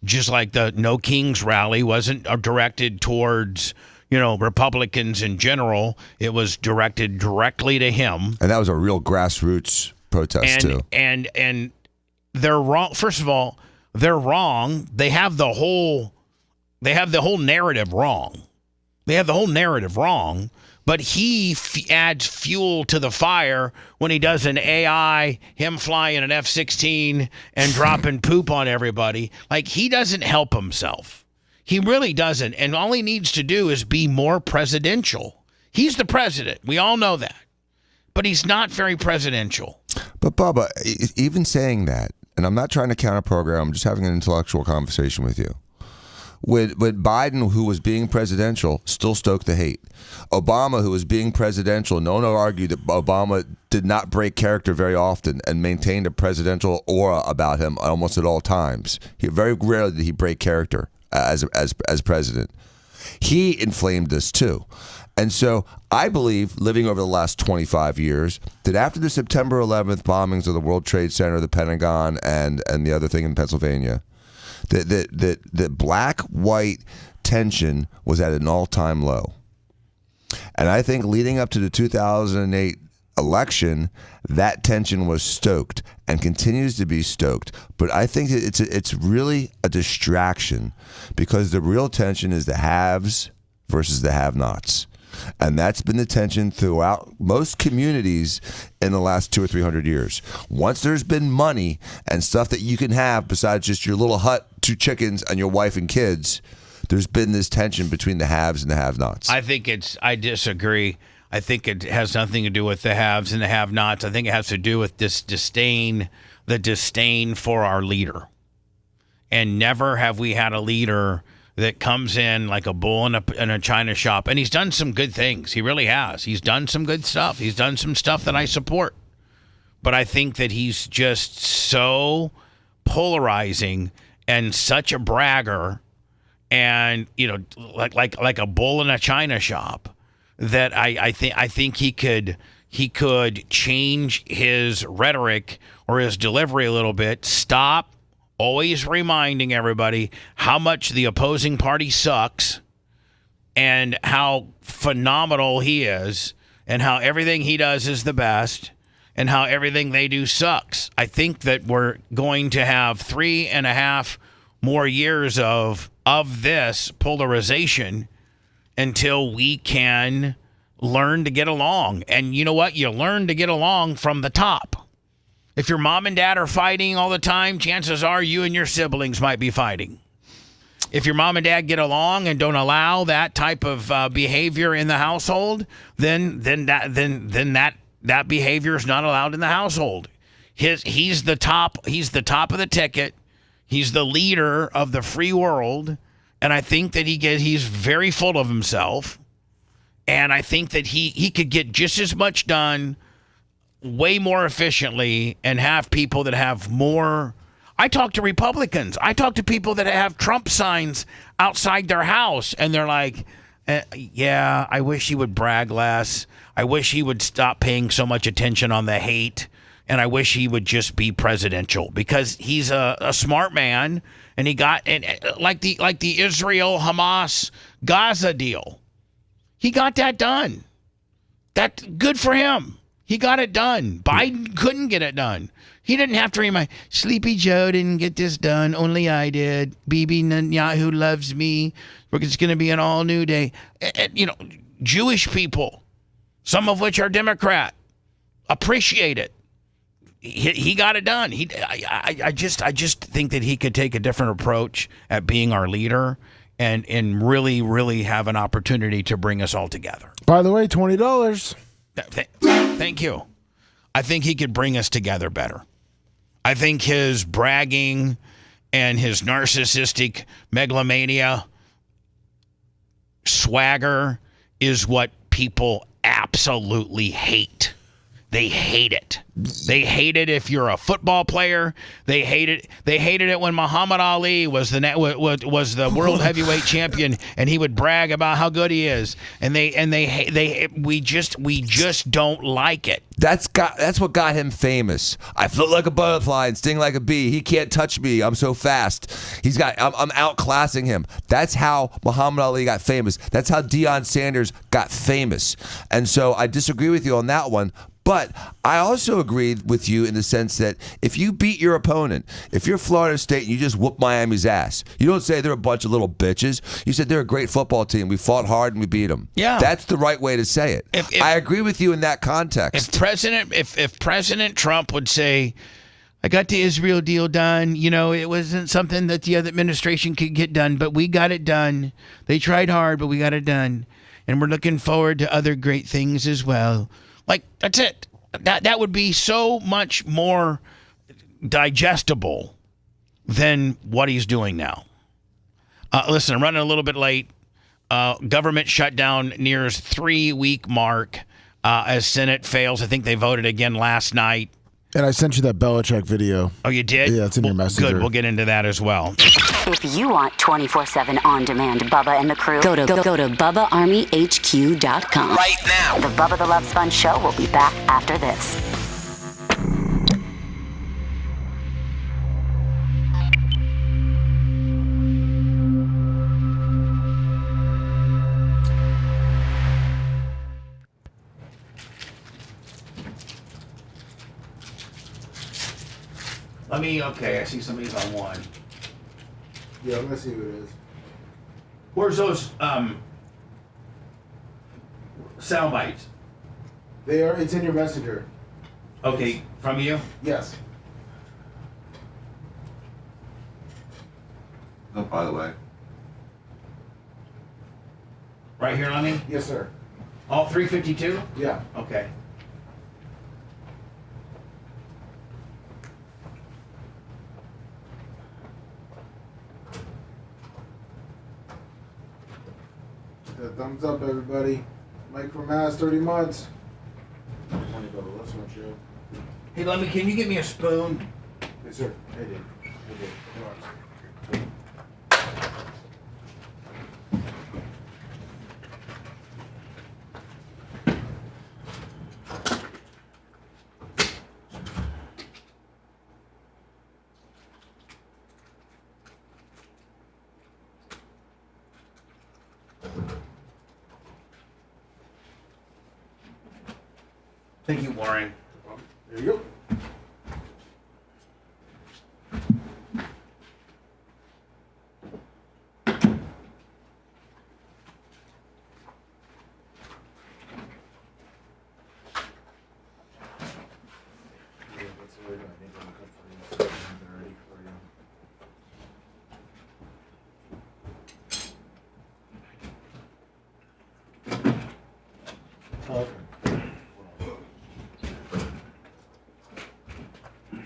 just like the No Kings rally wasn't directed towards, Republicans in general. It was directed directly to him. And that was a real grassroots protest too. And they're wrong. First of all, they're wrong. They have the whole narrative wrong. But he adds fuel to the fire when he does an AI, him flying an F-16 and dropping poop on everybody. Like, he doesn't help himself. He really doesn't. And all he needs to do is be more presidential. He's the president. We all know that. But he's not very presidential. But, Bubba, even saying that, and I'm not trying to counter-program, I'm just having an intellectual conversation with you. With Biden, who was being presidential, still stoked the hate. Obama, who was being presidential, no one will argue that Obama did not break character very often and maintained a presidential aura about him almost at all times. Very rarely did he break character as president. He inflamed this too. And so I believe, living over the last 25 years, that after the September 11th bombings of the World Trade Center, the Pentagon, and the other thing in Pennsylvania, that black-white tension was at an all-time low. And I think leading up to the 2008 election, that tension was stoked and continues to be stoked. But I think that it's really a distraction, because the real tension is the haves versus the have-nots. And that's been the tension throughout most communities in the last 200 or 300 years. Once there's been money and stuff that you can have besides just your little hut, 2 chickens, and your wife and kids, there's been this tension between the haves and the have-nots. I disagree. I think it has nothing to do with the haves and the have-nots. I think it has to do with this disdain for our leader. And never have we had a leader that comes in like a bull in a china shop. And he's done some good things. He really has. He's done some good stuff. He's done some stuff that I support. But I think that he's just so polarizing and such a bragger and, like a bull in a china shop that I think he could change his rhetoric or his delivery a little bit. Stop always reminding everybody how much the opposing party sucks and how phenomenal he is and how everything he does is the best and how everything they do sucks. I think that we're going to have 3.5 more years of this polarization until we can learn to get along. And you know what? You learn to get along from the top. If your mom and dad are fighting all the time, chances are you and your siblings might be fighting. If your mom and dad get along and don't allow that type of behavior in the household, then that behavior is not allowed in the household. He's the top of the ticket. He's the leader of the free world, and I think that he's very full of himself. And I think that he could get just as much done way more efficiently and have people that have more. I talk to Republicans. I talk to people that have Trump signs outside their house, and they're like, yeah, I wish he would brag less. I wish he would stop paying so much attention on the hate, and I wish he would just be presidential because he's a smart man, and he got like the Israel-Hamas Gaza deal. He got that done. That's good for him. He got it done. Biden couldn't get it done. He didn't have to remind, Sleepy Joe didn't get this done. Only I did. Bibi Netanyahu loves me. It's going to be an all new day. Jewish people, some of which are Democrat, appreciate it. He got it done. I just think that he could take a different approach at being our leader and really, really have an opportunity to bring us all together. By the way, $20. Thank you. I think he could bring us together better. I think his bragging and his narcissistic megalomania swagger is what people absolutely hate. They hate it. They hate it if you're a football player. They hate it. They hated it when Muhammad Ali was the world heavyweight champion, and he would brag about how good he is. And we just don't like it. That's what got him famous. I float like a butterfly and sting like a bee. He can't touch me. I'm so fast. I'm outclassing him. That's how Muhammad Ali got famous. That's how Deion Sanders got famous. And so I disagree with you on that one. But I also agree with you in the sense that if you beat your opponent, if you're Florida State and you just whoop Miami's ass, you don't say they're a bunch of little bitches. You said they're a great football team. We fought hard and we beat them. Yeah. That's the right way to say it. I agree with you in that context. If President Trump would say, I got the Israel deal done, it wasn't something that the other administration could get done, but we got it done. They tried hard, but we got it done. And we're looking forward to other great things as well. Like, that's it. That would be so much more digestible than what he's doing now. Listen, I'm running a little bit late. Government shutdown nears 3-week mark as Senate fails. I think they voted again last night. And I sent you that Belichick video. Oh, you did? Yeah, it's in your messenger. Good. We'll get into that as well. If you want 24/7 on-demand Bubba and the crew, go to BubbaArmyHQ.com. Right now. The Bubba the Love Sponge Show will be back after this. Okay, I see somebody's on one. Yeah, I'm going to see who it is. Where's those sound bites? It's in your messenger. Okay, from you? Yes. Oh, by the way. Right here, Lemmy? Yes, sir. All 352? Yeah. Okay. The thumbs up, everybody. Mike from Mass, 30 months. Let's one show. Hey, can you get me a spoon? Yes, sir. Hey, dude. Thank you, Warren. There you go.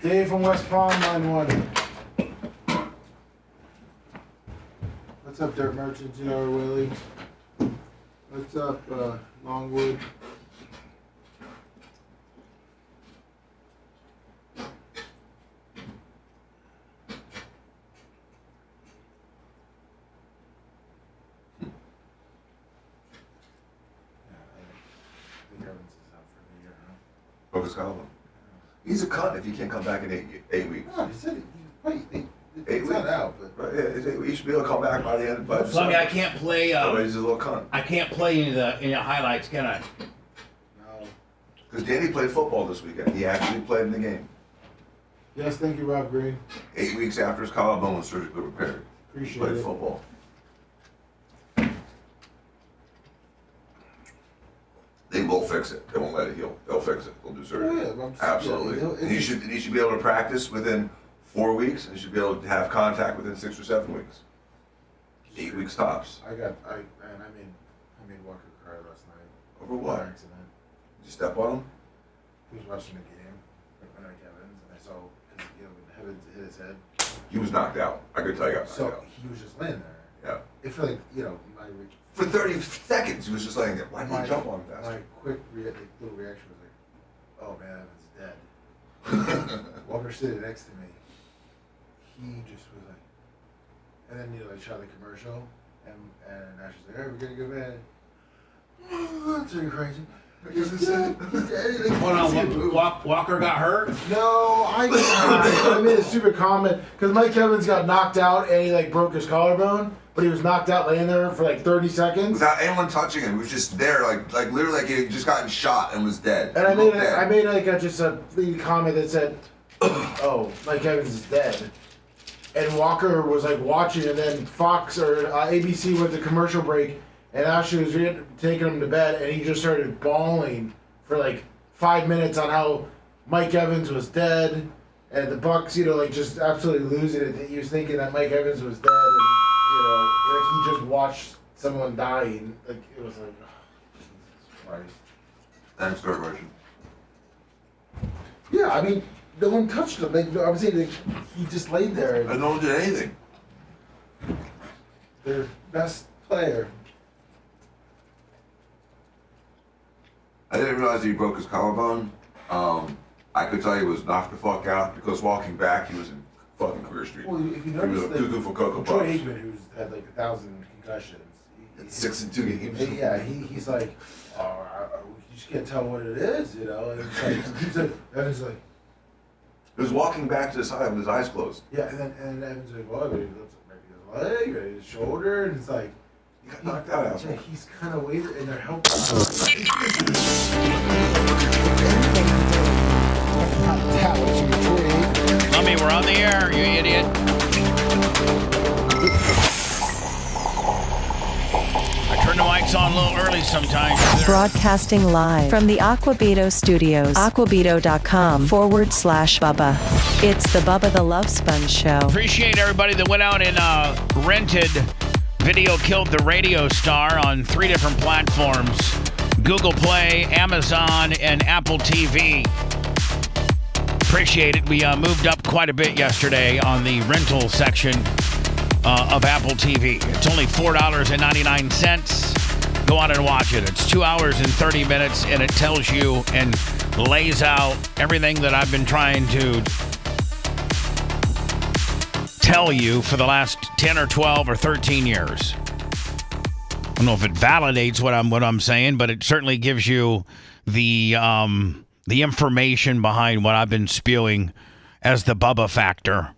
Dave from West Palm, line 1. What's up, Dirt Merchants? You know, Willie. What's up, Longwood? Broke his collarbone. He's a cunt if he can't come back in 8 weeks. No, he said Eight it's not weeks. out, but Right, yeah, it's 8 weeks. He should be able to come back by the end of the I can't play. Otherwise, he's a little cunt. I can't play any of the highlights, can I? no. Because Danny played football this weekend. He actually played in the game. Yes, thank you, Rob Green. 8 weeks after his collarbone was surgically repaired. Appreciate Played it. football. They will fix it. They won't let it heal. They'll fix it. They'll do surgery. Yeah, I'm just- Absolutely. yeah, And he should be able to practice within 4 weeks, and he should be able to have contact within 6 or 7 weeks. 8 weeks tops. I made Walker cry last night. Over what? Car accident. Did you step on him? He was watching the game with Mike Evans, and I saw Evans hit his head. He was knocked out. I could tell you got knocked So out. he was just laying there. Yeah. It felt like, For 30 seconds, he was just laying there. Why didn't you jump on him faster? My quick little reaction was like, oh man, Evans dead. Walker sitting next to me. He just was like, and then they shot the commercial, and Ash was like, hey, we're gonna go bed. That's really crazy. Hold on, Walker got hurt? No, I made a stupid comment because Mike Evans got knocked out and he broke his collarbone, but he was knocked out laying there for 30 seconds without anyone touching him. He was just there, literally, like he had just gotten shot and was dead. And I made just a fleeting comment that said, "Oh, Mike Evans is dead." And Walker was watching, and then Fox or ABC went to commercial break, and Ashley was taking him to bed, and he just started bawling for 5 minutes on how Mike Evans was dead, and the Bucks, just absolutely losing it. He was thinking that Mike Evans was dead, and he just watched someone dying. It was Jesus Christ. Thanks, Dirt Merchant. Yeah, no one touched him. Obviously, he just laid there. And no one did anything. Their best player. I didn't realize he broke his collarbone. I could tell he was knocked the fuck out because walking back, he was in fucking Queer Street. Well, if you he was notice a cuckoo for Cocoa Troy Puffs. Aikman, who's had 1,000 concussions. In 6 and 2 games. Yeah, he's like, oh, you just can't tell what it is, And it's Evans like. He was walking back to the side with his eyes closed. Yeah, and Evans like, well, maybe his leg, maybe his shoulder, and it's like. He got knocked out, asshole. Yeah, he's kind of weird, and they're helping. Lummy, we're on the air, you idiot. I turn the mics on a little early sometimes. Broadcasting live from the Aquabito Studios. Aquabito.com/Bubba. It's the Bubba the Love Sponge Show. Appreciate everybody that went out and rented Video Killed the Radio Star on 3 different platforms: Google Play, Amazon, and Apple TV. Appreciate it. We moved up quite a bit yesterday on the rental section of Apple TV. It's only $4.99. Go on and watch it. It's 2 hours and 30 minutes, and it tells you and lays out everything that I've been trying to tell you for the last 10 or 12 or 13 years. I don't know if it validates what I'm saying, but it certainly gives you the information behind what I've been spewing as the Bubba factor.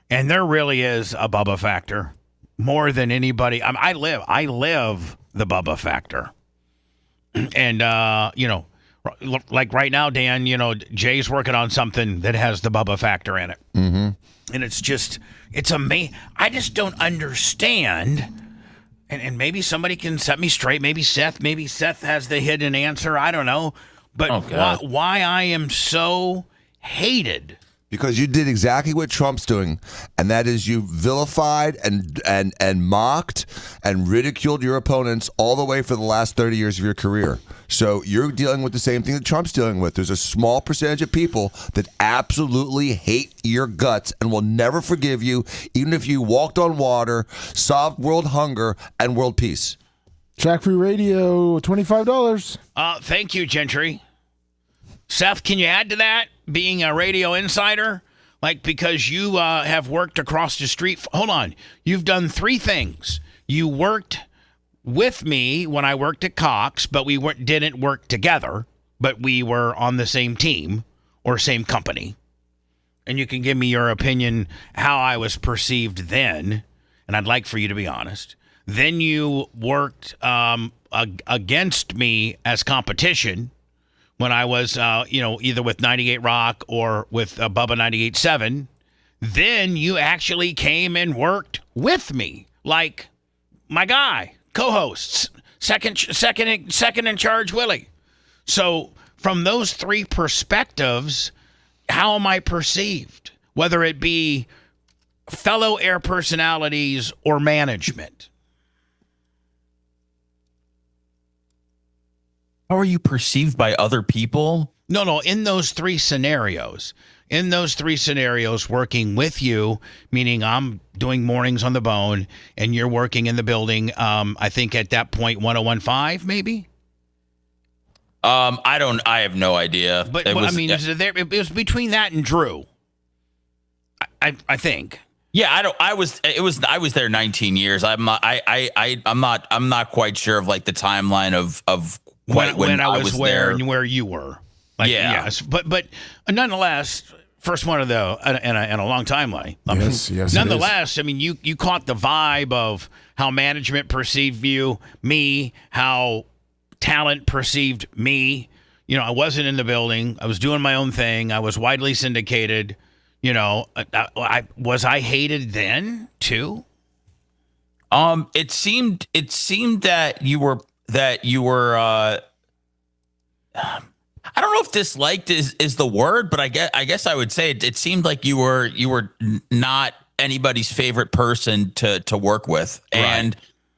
And there really is a Bubba factor more than anybody. I live the Bubba factor. And, like right now, Dan, Jay's working on something that has the Bubba factor in it. Mm-hmm. And it's amazing. I just don't understand. And maybe somebody can set me straight. Maybe Seth has the hidden answer. I don't know. But why I am so hated. Because you did exactly what Trump's doing, and that is you vilified and mocked and ridiculed your opponents all the way for the last 30 years of your career. So you're dealing with the same thing that Trump's dealing with. There's a small percentage of people that absolutely hate your guts and will never forgive you, even if you walked on water, solved world hunger, and world peace. Track Free Radio, $25. Thank you, Gentry. Seth, can you add to that, being a radio insider? Because you have worked across the street. Hold on. You've done three things. You worked with me when I worked at Cox, but we didn't work together, but we were on the same team or same company. And you can give me your opinion how I was perceived then, and I'd like for you to be honest. Then you worked against me as competition when I was, either with 98 Rock or with Bubba 98.7. Then you actually came and worked with me, like my guy, co-hosts, second in charge, Willie. So from those three perspectives, how am I perceived? Whether it be fellow air personalities or management. How are you perceived by other people? No, in those three scenarios. In those three scenarios, working with you, meaning I'm doing mornings on the bone, and you're working in the building, I think at that point, 101.5, maybe? I have no idea. But it was between that and Drew, I think. Yeah, I was there 19 years. I'm not quite sure of the timeline of when I was where there and where you were. Yes, but nonetheless, first one of the in a long timeline. Yes. Nonetheless, you caught the vibe of how management perceived you, me, how talent perceived me. I wasn't in the building. I was doing my own thing. I was widely syndicated. Was I hated then too? It seemed that you were. I don't know if disliked is the word, but I guess I would say it seemed like you were not anybody's favorite person to work with. Right. And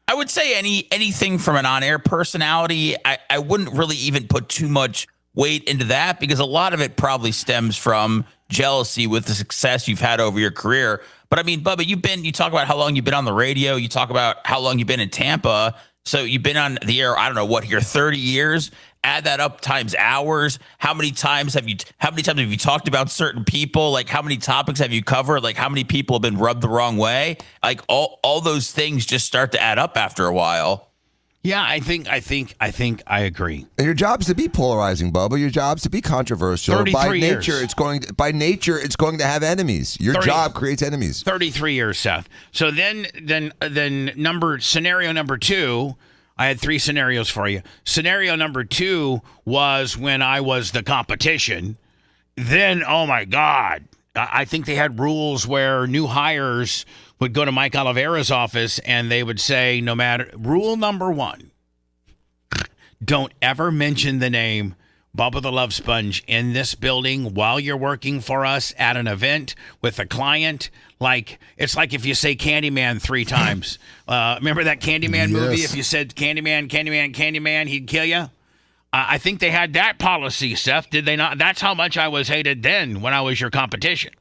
I would say anything from an on-air personality, I wouldn't really even put too much weight into that, because a lot of it probably stems from jealousy with the success you've had over your career. But Bubba, you talk about how long you've been on the radio, you talk about how long you've been in Tampa. So you've been on the air, I don't know what here, 30 years. Add that up times hours. How many times have you talked about certain people? How many topics have you covered? How many people have been rubbed the wrong way? All those things just start to add up after a while. Yeah, I think I agree. And your job's to be polarizing, Bubba. Your job's to be controversial. 33 by years. It's going to have enemies. Your job creates enemies. 33 years, Seth. So then scenario number 2, I had 3 scenarios for you. Scenario number 2 was when I was the competition. Then, oh my God, I think they had rules where new hires would go to Mike Oliveira's office and they would say, rule number 1, don't ever mention the name Bubba the Love Sponge in this building while you're working for us at an event with a client. It's like if you say Candyman 3 times. Remember that Candyman movie? If you said Candyman, he'd kill you. I think they had that policy, Seth. Did they not? That's how much I was hated then when I was your competition.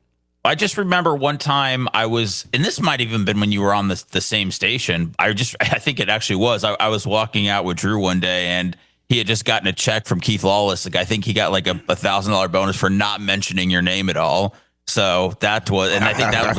I just remember one time I was, and this might even been when you were on the same station. I think it actually was. I was walking out with Drew one day, and he had just gotten a check from Keith Lawless. Like, I think he got like a $1,000 bonus for not mentioning your name at all. So that was, and I think that was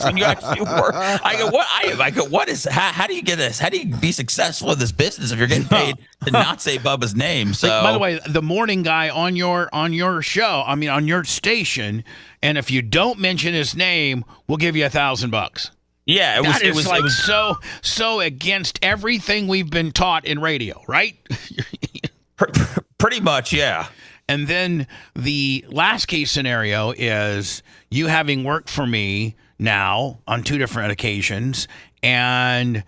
when you actually were. I go, what is? How do you get this? How do you be successful in this business if you're getting paid to not say Bubba's name? So, by the way, the morning guy on your show, I mean on your station, and if you don't mention his name, we'll give you $1,000. Yeah, it was so against everything we've been taught in radio, right? Pretty much, yeah. And then the last case scenario is you having worked for me now on 2 different occasions, and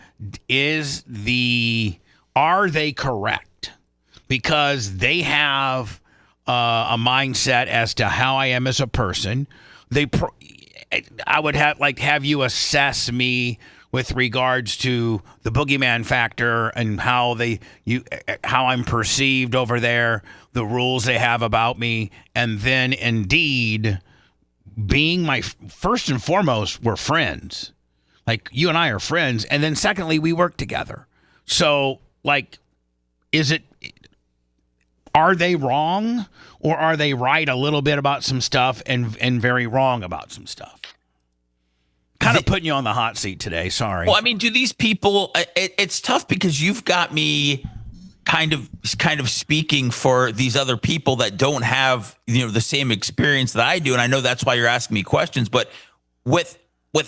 are they correct? Because they have a mindset as to how I am as a person. I would have you assess me with regards to the boogeyman factor and how I'm perceived over there, the rules they have about me, and then indeed being my first and foremost, we're friends. Like, you and I are friends, and then secondly, we work together. So, like, are they wrong, or are they right a little bit about some stuff and very wrong about some stuff? Kind of putting you on the hot seat today. Sorry. Well, I mean, do these people? It's tough because you've got me kind of speaking for these other people that don't have the same experience that I do, and I know that's why you're asking me questions. But with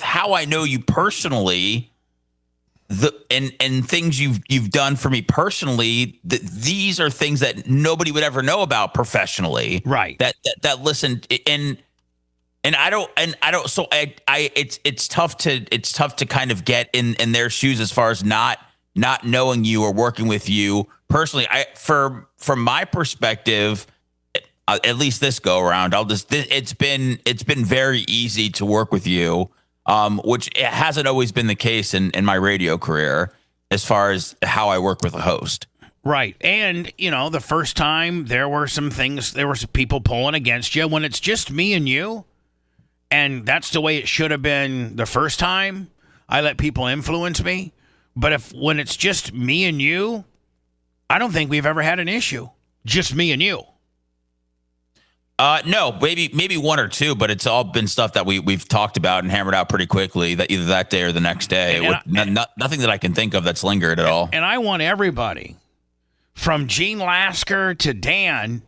how I know you personally, and things you've done for me personally, these are things that nobody would ever know about professionally, right? That listen and I don't. So it's tough to kind of get in their shoes as far as not knowing you or working with you personally. From my perspective, at least this go around, it's been very easy to work with you, which it hasn't always been the case in my radio career as far as how I work with a host. Right. And, the first time there were some people pulling against you when it's just me and you. And that's the way it should have been the first time. I let people influence me. But when it's just me and you, I don't think we've ever had an issue. Just me and you. No, maybe one or two, but it's all been stuff that we've talked about and hammered out pretty quickly, that either that day or the next day. Nothing that I can think of that's lingered at all. And I want everybody, from Gene Lasker to Dan,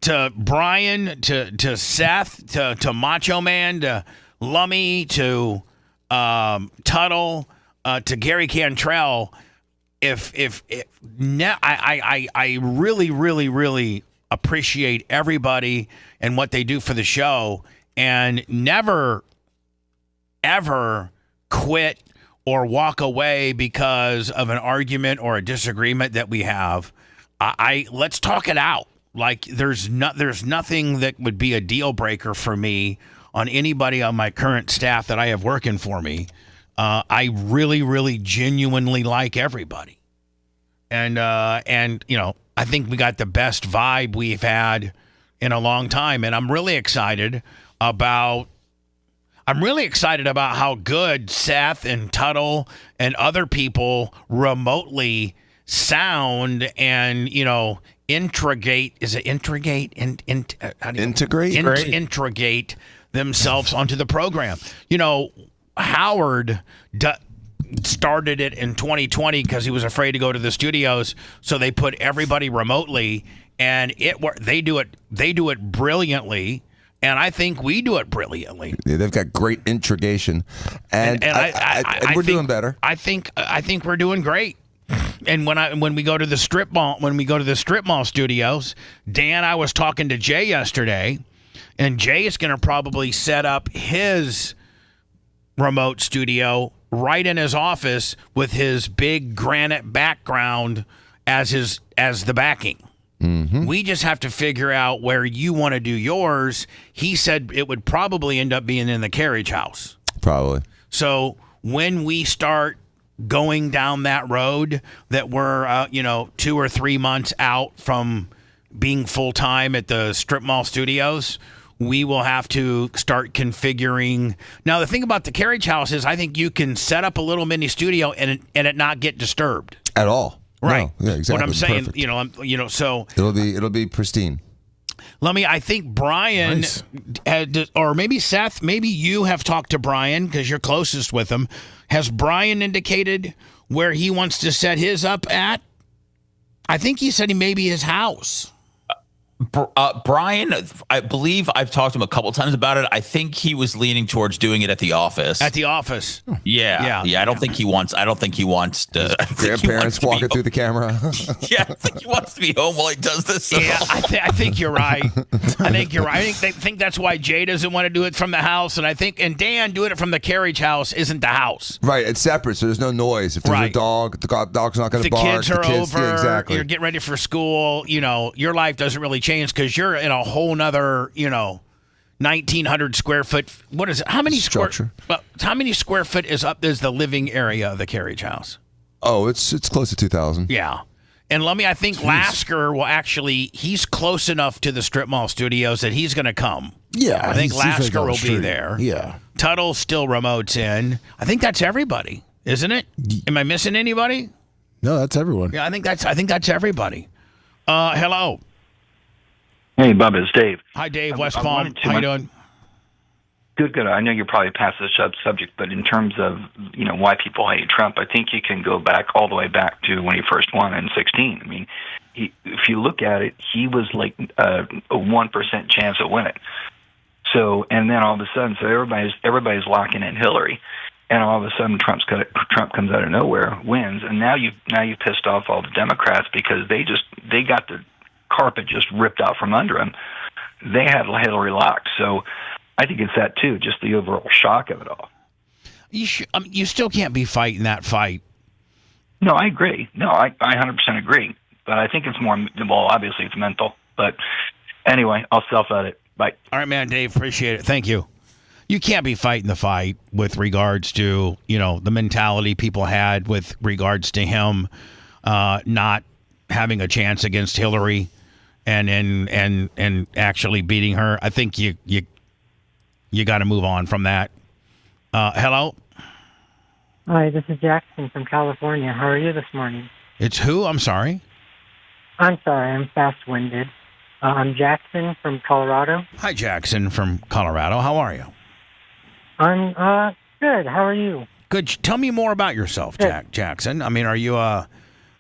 to Brian, to Seth, to Macho Man, to Lummy, to Tuttle, to Gary Cantrell. I really, really, really appreciate everybody and what they do for the show, and never, ever quit or walk away because of an argument or a disagreement that we have. Let's talk it out. Like, there's nothing that would be a deal breaker for me on anybody on my current staff that I have working for me. I really, really genuinely like everybody. And I think we got the best vibe we've had in a long time. And I'm really excited about how good Seth and Tuttle and other people remotely sound and, integrate themselves onto the program. Howard started it in 2020 because he was afraid to go to the studios, so they put everybody remotely, and they do it brilliantly, and I think we do it brilliantly. Yeah, they've got great intrigation, and we're doing better. I think we're doing great. And when we go to the strip mall studios, Dan, I was talking to Jay yesterday, and Jay is going to probably set up his remote studio right in his office with his big granite background as the backing. Mm-hmm. We just have to figure out where you want to do yours. He said it would probably end up being in the carriage house. Probably. So when we start going down that road that we're 2 or 3 months out from being full-time at the strip mall studios, we will have to start configuring. Now, the thing about the carriage house is I think you can set up a little mini studio and it not get disturbed. At all. Right. No, yeah, exactly. What I'm saying, Perfect. so it'll be pristine. I think Brian, or maybe Seth, maybe you have talked to Brian because you're closest with him. Has Brian indicated where he wants to set his up at? I think he said maybe his house. Brian, I believe I've talked to him a couple times about it. I think he was leaning towards doing it at the office. At the office. Yeah. I don't think he wants to. Grandparents walking through the camera. Yeah, I think he wants to be home while he does this. Yeah, I think you're right. I think that's why Jay doesn't want to do it from the house, and Dan doing it from the carriage house isn't the house. Right, it's separate, so there's no noise. If there's a dog, the dog's not going to bark. The kids are over. Yeah, exactly. You're getting ready for school. Your life doesn't really change because you're in a whole nother, 1,900 square foot. What is it? How many structure? How many square foot is the living area of the carriage house? Oh, it's close to 2,000. Yeah. And I think Lasker will he's close enough to the strip mall studios that he's going to come. Yeah. I think he's like Lasker on the will be street. there. Yeah. Tuttle still remotes in. I think that's everybody, isn't it? Am I missing anybody? No, that's everyone. Yeah, I think that's everybody. Hello. Hey, Bubba, it's Dave. Hi, Dave. West Palm. How you doing? Good. I know you're probably past this subject, but in terms of why people hate Trump, I think you can go back all the way back to when he first won in 2016. I mean, if you look at it, he was like a 1% chance of winning. So, and then all of a sudden, everybody's locking in Hillary, and all of a sudden Trump comes out of nowhere, wins, and now you've pissed off all the Democrats because they got the carpet just ripped out from under them. They had Hillary locked. So I think it's that too, just the overall shock of it all. You still can't be fighting that fight. No, I agree. No, I 100% agree. But I think it's more, well, obviously it's mental. But anyway, I'll self-edit. Bye. All right, man, Dave, appreciate it. Thank you. You can't be fighting the fight with regards to, the mentality people had with regards to him not having a chance against Hillary and actually beating her. I think you got to move on from that. Hello? Hi, this is Jackson from California. How are you this morning? It's who? I'm sorry. I'm sorry. I'm fast-winded. I'm Jackson from Colorado. Hi, Jackson from Colorado. How are you? I'm good. How are you? Good. Tell me more about yourself, Jackson. I mean, are you a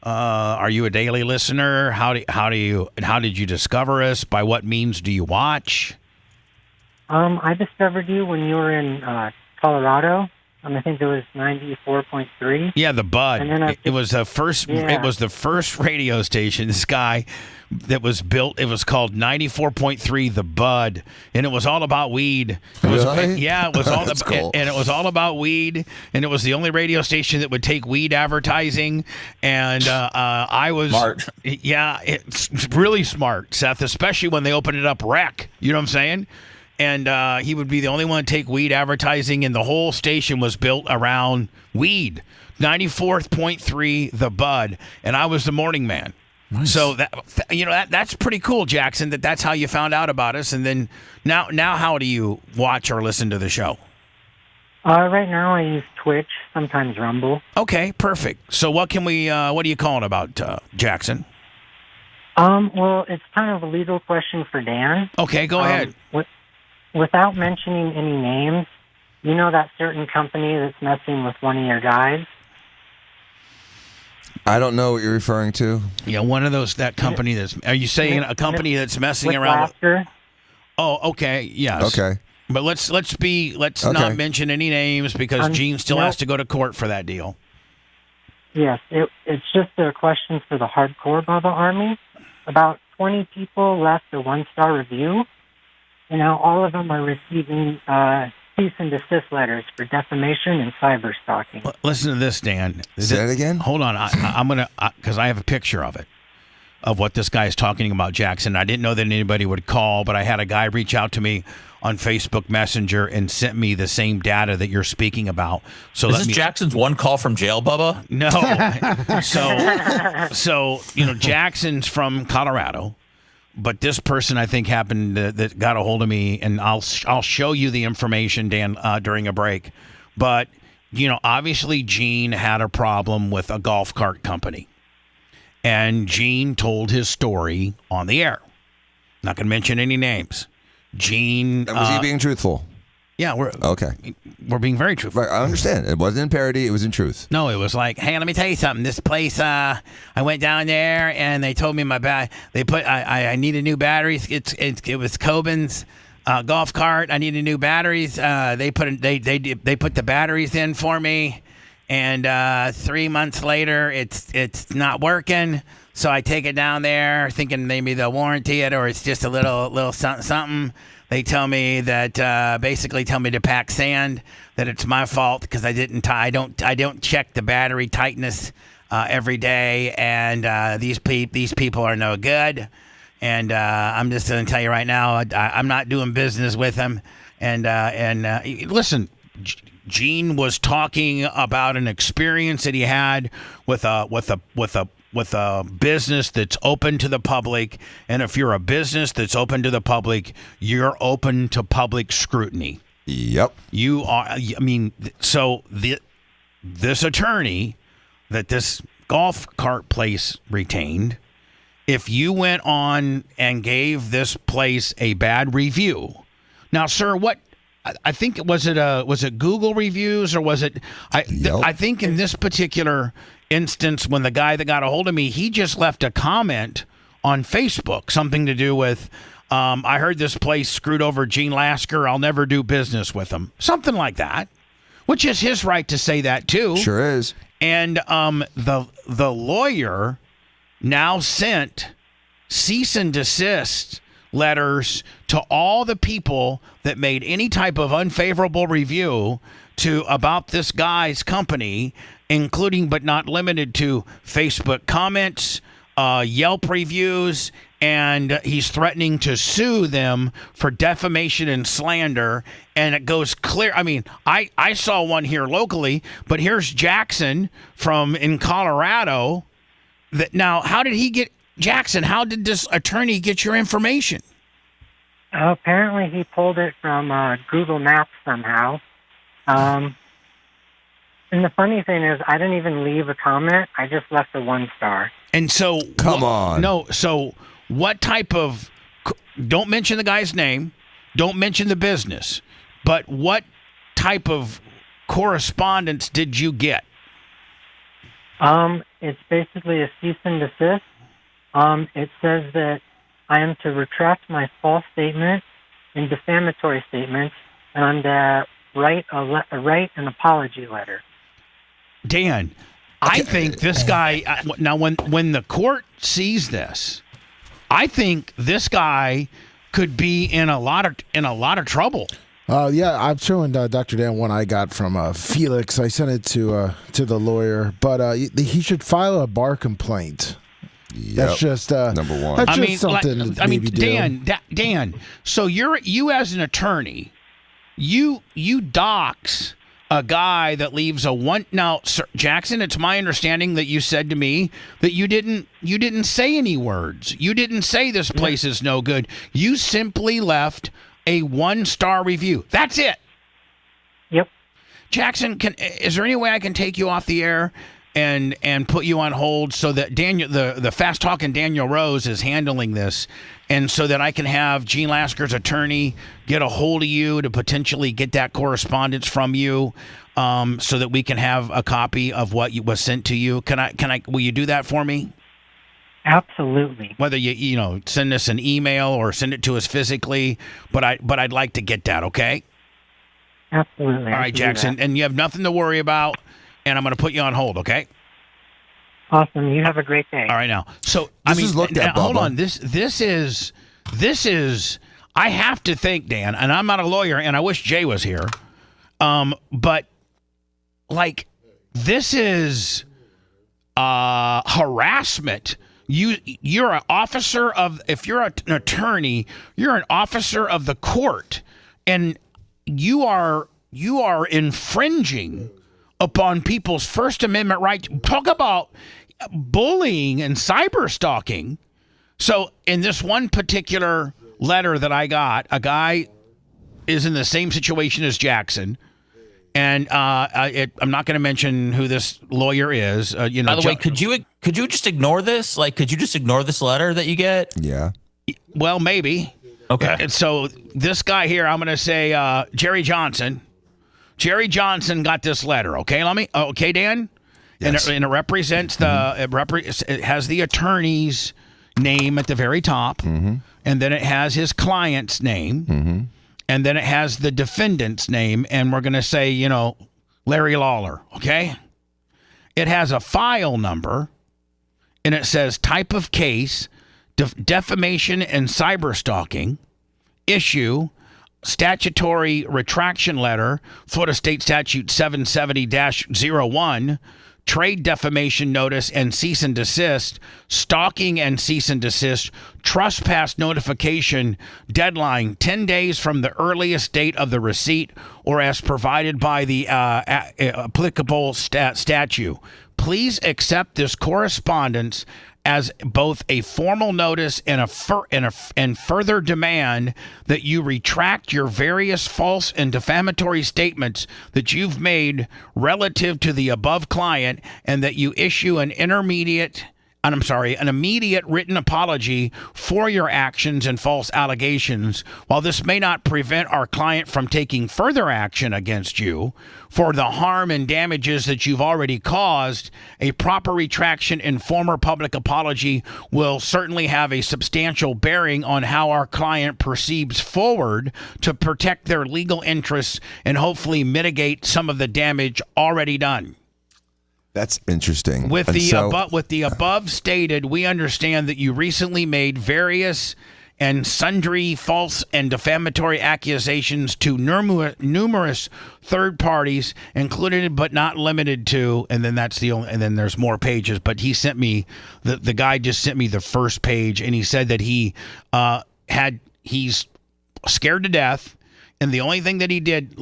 daily listener? How did you discover us? By what means do you watch? I discovered you when you were in Colorado. I think it was 94.3. Yeah, the Bud. And then it was the first. Yeah. It was the first radio station. This guy that was built. It was called 94.3, the Bud, and it was all about weed. It was, really? Yeah, it was all That's cool. and it was all about weed, and it was the only radio station that would take weed advertising. And I was smart. Yeah, it's really smart, Seth. Especially when they opened it up rec. You know what I'm saying? And he would be the only one to take weed advertising, and the whole station was built around weed. 94.3, the Bud, and I was the morning man. Nice. So that's pretty cool, Jackson. That's how you found out about us. And then now, how do you watch or listen to the show? Right now, I use Twitch, sometimes Rumble. Okay, perfect. So what are you calling about, Jackson? Well, it's kind of a legal question for Dan. Okay, go ahead. Without mentioning any names, you know that certain company that's messing with one of your guys? I don't know what you're referring to. Yeah, that company that's. Are you saying a company that's messing with around? Lasker? Oh, okay, yes. Okay. But let's not mention any names because Gene still has to go to court for that deal. Yes, it's just a question for the hardcore Bubba Army. About 20 people left a 1-star review. And now all of them are receiving cease and desist letters for defamation and cyber stalking. Listen to this, Dan. Say it again? Hold on. I'm going to, because I have a picture of it, of what this guy is talking about, Jackson. I didn't know that anybody would call, but I had a guy reach out to me on Facebook Messenger and sent me the same data that you're speaking about. So is this Jackson's one call from jail, Bubba? No. So Jackson's from Colorado. But this person, I think, happened that got a hold of me, and I'll show you the information, Dan, during a break. But, obviously Gene had a problem with a golf cart company. And Gene told his story on the air. Not going to mention any names. Gene... And was he being truthful? Yeah, we're being very truthful. Right, I understand. It wasn't in parody. It was in truth. No, it was like, hey, let me tell you something. This place, I went down there and they told me I needed new batteries. It was Coben's golf cart. I needed new batteries. They put the batteries in for me, and 3 months later, it's not working. So I take it down there, thinking maybe they'll warranty it, or it's just a little something. They tell me that basically tell me to pack sand, that it's my fault because I don't check the battery tightness every day, and these people are no good, and I'm just going to tell you right now, I'm not doing business with them. And listen, Gene was talking about an experience that he had with a business that's open to the public, and if you're a business that's open to the public, you're open to public scrutiny. Yep. You are. I mean, so this attorney that this golf cart place retained, if you went on and gave this place a bad review, now, sir, what? I think was it Google reviews, or was it? I think in this particular instance, when the guy that got a hold of me, he just left a comment on Facebook, something to do with, I heard this place screwed over Gene Lasker. I'll never do business with him. Something like that, which is his right to say that too. Sure is. And the lawyer now sent cease and desist letters to all the people that made any type of unfavorable review about this guy's company, including but not limited to Facebook comments, Yelp reviews, and he's threatening to sue them for defamation and slander. And it goes clear. I mean, I saw one here locally, but here's Jackson in Colorado. Now, how did he get... Jackson, how did this attorney get your information? Apparently he pulled it from Google Maps somehow. And the funny thing is, I didn't even leave a comment. I just left a 1 star. And so... Come on. No, so what type of... Don't mention the guy's name. Don't mention the business. But what type of correspondence did you get? It's basically a cease and desist. It says that I am to retract my false statement and defamatory statements, and I'm to write an apology letter. Dan, I think this guy... Now, when the court sees this, I think this guy could be in a lot of trouble. Yeah, I'm showing Dr. Dan one I got from Felix. I sent it to the lawyer, but he should file a bar complaint. Yep. That's just number one. That's just something to maybe do. Dan. So you as an attorney, you dox a guy that leaves a one. Now, Sir Jackson, it's my understanding that you said to me that you didn't say any words. You didn't say this place is no good. You simply left a 1-star review. That's it. Yep. Jackson, is there any way I can take you off the air and put you on hold so that Daniel, the fast talking Daniel Rose, is handling this, and so that I can have Gene Lasker's attorney get a hold of you to potentially get that correspondence from you, so that we can have a copy of what was sent to you? Will you do that for me? Absolutely. Whether you send us an email or send it to us physically, but I'd like to get that. Okay. Absolutely. All right, Jackson, and you have nothing to worry about. And I'm going to put you on hold, okay? Awesome. You have a great day. All right, now. So this is looked at, hold Bubba. on. This is. I have to think, Dan, and I'm not a lawyer, and I wish Jay was here. But like, this is harassment. You're an officer of. If you're an attorney, you're an officer of the court, and you are infringing upon people's First Amendment right. Talk about bullying and cyber stalking. So in this one particular letter that I got, a guy is in the same situation as Jackson. And I'm not going to mention who this lawyer is. By the way, could you just ignore this? Like, could you just ignore this letter that you get? Yeah. Well, maybe. Okay. And so this guy here, I'm going to say Jerry Johnson. Jerry Johnson got this letter. Okay, okay, Dan. Yes. And it represents it has the attorney's name at the very top, and then it has his client's name. And then it has the defendant's name, and we're going to say, Larry Lawler, okay? It has a file number, and it says type of case, defamation and cyberstalking, issue, statutory retraction letter, Florida State Statute 770-01, trade defamation notice and cease and desist, stalking and cease and desist, trespass notification, deadline 10 days from the earliest date of the receipt or as provided by the applicable statute. Please accept this correspondence as both a formal notice and further demand that you retract your various false and defamatory statements that you've made relative to the above client, and that you issue an immediate written apology for your actions and false allegations. While this may not prevent our client from taking further action against you for the harm and damages that you've already caused, a proper retraction and former public apology will certainly have a substantial bearing on how our client proceeds forward to protect their legal interests and hopefully mitigate some of the damage already done. That's interesting. With the above stated, we understand that you recently made various and sundry false and defamatory accusations to numerous third parties, included but not limited to, and then and then there's more pages, but he sent me, the guy just sent me the first page, and he said that he's scared to death, and the only thing that he did,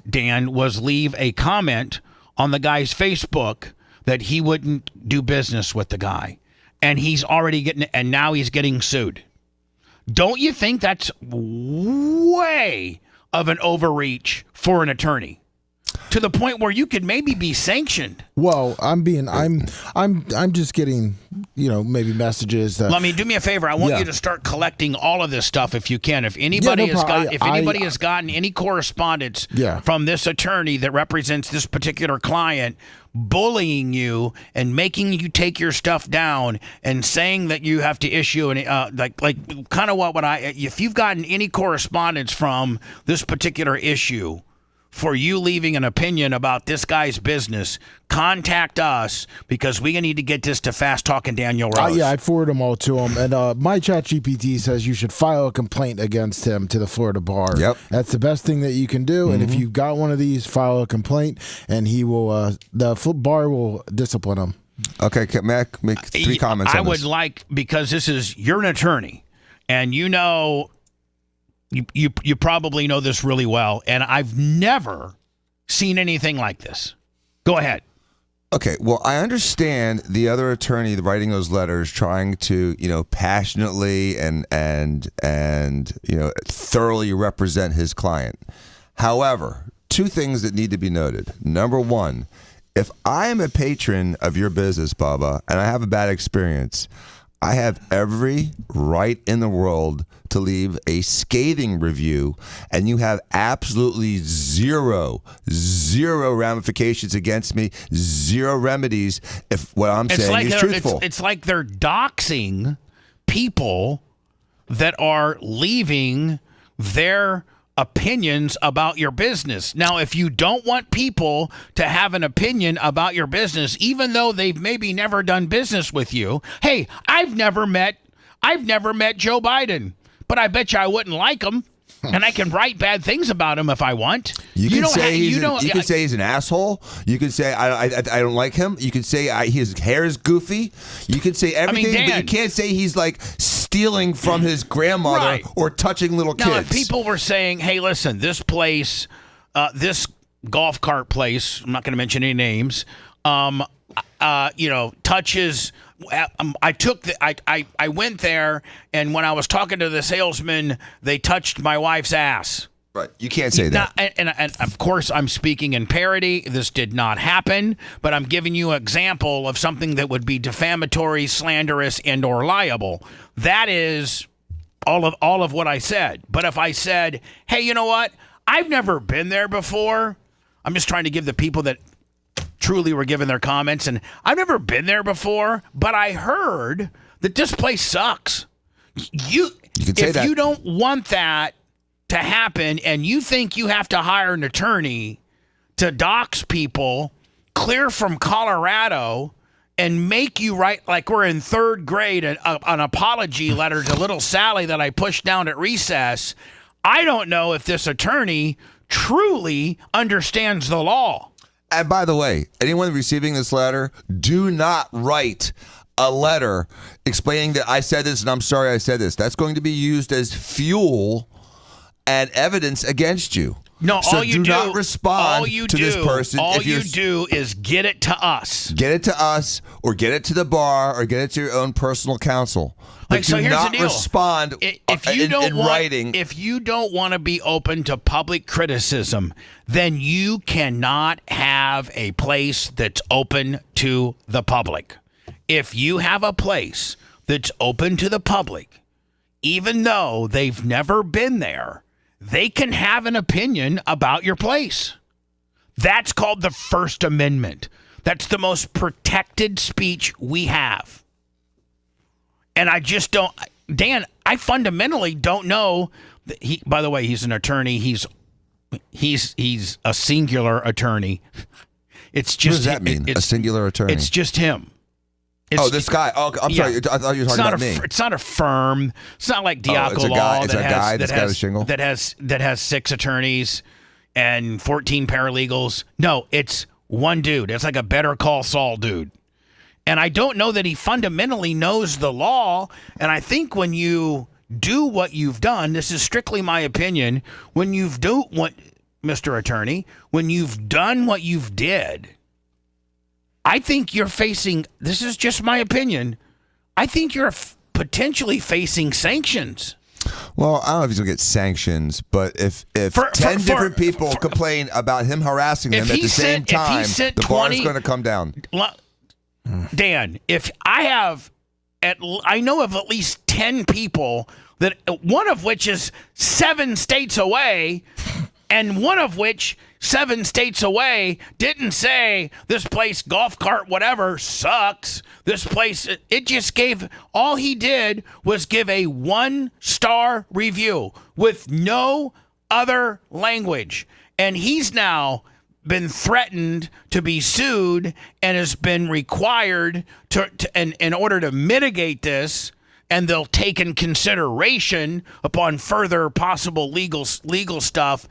Dan, was leave a comment on the guy's Facebook that he wouldn't do business with the guy. And now he's getting sued. Don't you think that's way of an overreach for an attorney? To the point where you could maybe be sanctioned. Well, I'm just getting, maybe messages. Do me a favor. I want you to start collecting all of this stuff if you can. If anybody has gotten any correspondence from this attorney that represents this particular client bullying you and making you take your stuff down and saying that you have to issue if you've gotten any correspondence from this particular issue for you leaving an opinion about this guy's business, contact us, because we need to get this to Fast Talking Daniel Rose. I forward them all to him. And my ChatGPT says you should file a complaint against him to the Florida bar. Yep. That's the best thing that you can do. And if you've got one of these, file a complaint, and he will, the bar will discipline him. Okay, may I make 3 comments on this? Because you're an attorney, and you probably know this really well, and I've never seen anything like this. Go ahead. Okay, well, I understand the other attorney writing those letters, trying to, passionately and thoroughly represent his client. However, 2 things that need to be noted. Number 1, if I am a patron of your business, Bubba, and I have a bad experience, I have every right in the world to leave a scathing review, and you have absolutely zero ramifications against me, 0 remedies if what I'm saying is truthful. It's like they're doxing people that are leaving their opinions about your business. Now, if you don't want people to have an opinion about your business, even though they've maybe never done business with you, hey, I've never met Joe Biden, but I bet you I wouldn't like him, and I can write bad things about him if I want. You can say he's an asshole. You can say I don't like him. You can say his hair is goofy. You can say everything, Dan, but you can't say he's like stealing from his grandmother or touching little kids. Now, if people were saying, hey, listen, this place, this golf cart place, I'm not going to mention any names, touches. I went there, and when I was talking to the salesman, they touched my wife's ass. Right. You can't say that. And of course, I'm speaking in parody. This did not happen, but I'm giving you an example of something that would be defamatory, slanderous, and or liable. That is all of what I said. But if I said, hey, you know what? I've never been there before. I'm just trying to give the people that truly were giving their comments, and I've never been there before, but I heard that this place sucks. You can say that. If you don't want that to happen, and you think you have to hire an attorney to dox people clear from Colorado and make you write, like we're in third grade, an apology letter to little Sally that I pushed down at recess, I don't know if this attorney truly understands the law. And by the way, anyone receiving this letter, do not write a letter explaining that I said this and I'm sorry I said this. That's going to be used as fuel and evidence against you. No, so all you do not respond to this person. All you do is get it to us. Get it to us, or get it to the bar, or get it to your own personal counsel. But so do here's not the deal. Respond in writing. If you don't want to be open to public criticism, then you cannot have a place that's open to the public. If you have a place that's open to the public, even though they've never been there, they can have an opinion about your place. That's called the First Amendment. That's the most protected speech we have. And I just don't, Dan, I fundamentally don't know that he, by the way, he's an attorney. He's a singular attorney. It's just, what does that mean? A singular attorney? It's just him. This guy. Oh, I'm sorry. I thought you were talking about me. It's not a firm. It's not like Diaco it's a Law guy. It's a guy that's got a shingle that has 6 attorneys and 14 paralegals. No, it's one dude. It's like a Better Call Saul dude. And I don't know that he fundamentally knows the law. And I think when you do what you've done, this is strictly my opinion. When you've done what, Mr. Attorney, when you've done what you've did, I think you're facing, this is just my opinion, I think you're potentially facing sanctions. Well, I don't know if he's going to get sanctions, but if 10 different people complain about him harassing them at the same time, the bar is going to come down. Dan, if I know of at least 10 people, that one of which is 7 states away, and one of which 7 states away didn't say this place, golf cart, whatever, sucks. This place, it just gave, all he did was give a 1-star review with no other language. And he's now been threatened to be sued and has been required in order to mitigate this, and they'll take in consideration upon further possible legal stuff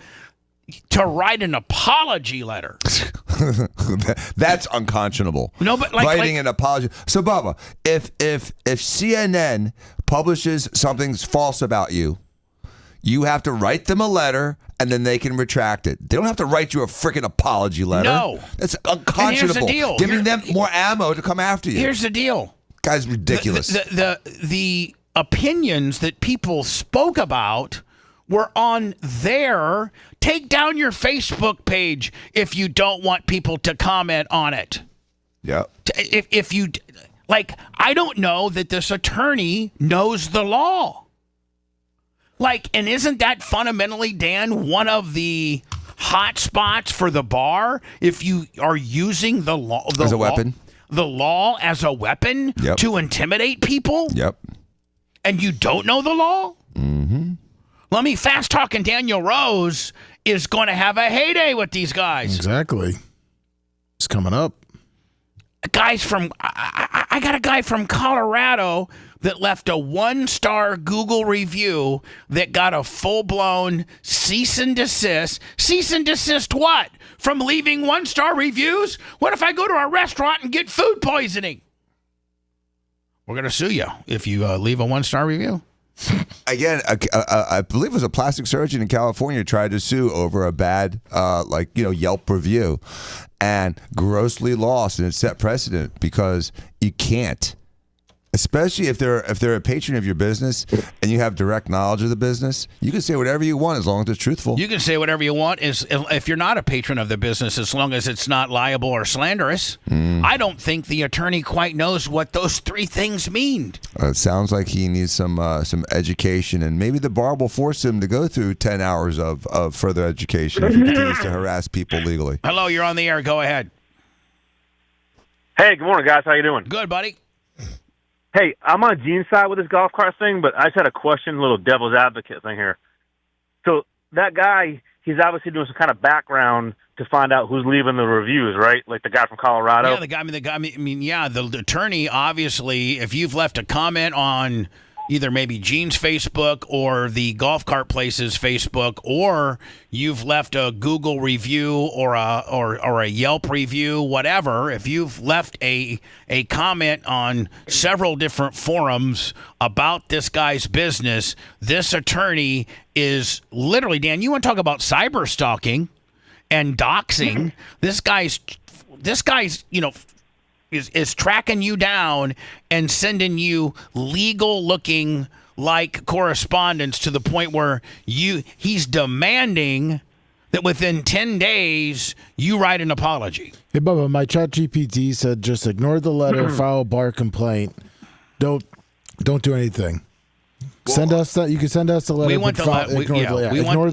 to write an apology letter. That's unconscionable. No, but writing an apology. So, Bubba, if CNN publishes something false about you, you have to write them a letter, and then they can retract it. They don't have to write you a freaking apology letter. No. That's unconscionable. And here's the deal. Giving them more ammo to come after you. Here's the deal. Guy's ridiculous. The opinions that people spoke about were on there. Take down your Facebook page if you don't want people to comment on it. Yeah. If you, like, I don't know that this attorney knows the law. Like, and isn't that fundamentally, Dan, one of the hot spots for the bar? If you are using the law as a weapon, the law as a weapon to intimidate people. Yep. And you don't know the law? Mm-hmm. Let me fast talking. Daniel Rose is going to have a heyday with these guys. Exactly. It's coming up. Guys from, I got a guy from Colorado that left a 1-star Google review that got a full-blown cease and desist. Cease and desist what? From leaving 1-star reviews? What if I go to a restaurant and get food poisoning? We're going to sue you if you leave a 1-star review. Again, I believe it was a plastic surgeon in California tried to sue over a bad, Yelp review, and grossly lost, and it set precedent because you can't. Especially if they're a patron of your business and you have direct knowledge of the business, you can say whatever you want as long as it's truthful. You can say whatever you want if you're not a patron of the business, as long as it's not liable or slanderous. I don't think the attorney quite knows what those three things mean. It sounds like he needs some education, and maybe the bar will force him to go through 10 hours of further education if he continues to harass people legally. Hello, you're on the air. Go ahead. Hey, good morning, guys. How you doing? Good, buddy. Hey, I'm on Gene's side with this golf cart thing, but I just had a question, a little devil's advocate thing here. So that guy, he's obviously doing some kind of background to find out who's leaving the reviews, right? Like the guy from Colorado. Yeah, the attorney, obviously, if you've left a comment on either maybe Gene's Facebook or the golf cart place's Facebook, or you've left a Google review or a Yelp review, whatever, if you've left a comment on several different forums about this guy's business, this attorney is literally, Dan, you want to talk about cyber stalking and doxing. This guy's is tracking you down and sending you legal-looking correspondence to the point where he's demanding that within 10 days you write an apology. Hey, Bubba, my chat GPT said just ignore the letter, file a bar complaint. Don't do anything. Send us that. You can send us the letter. We want the letter. Ignore the letter. Ignore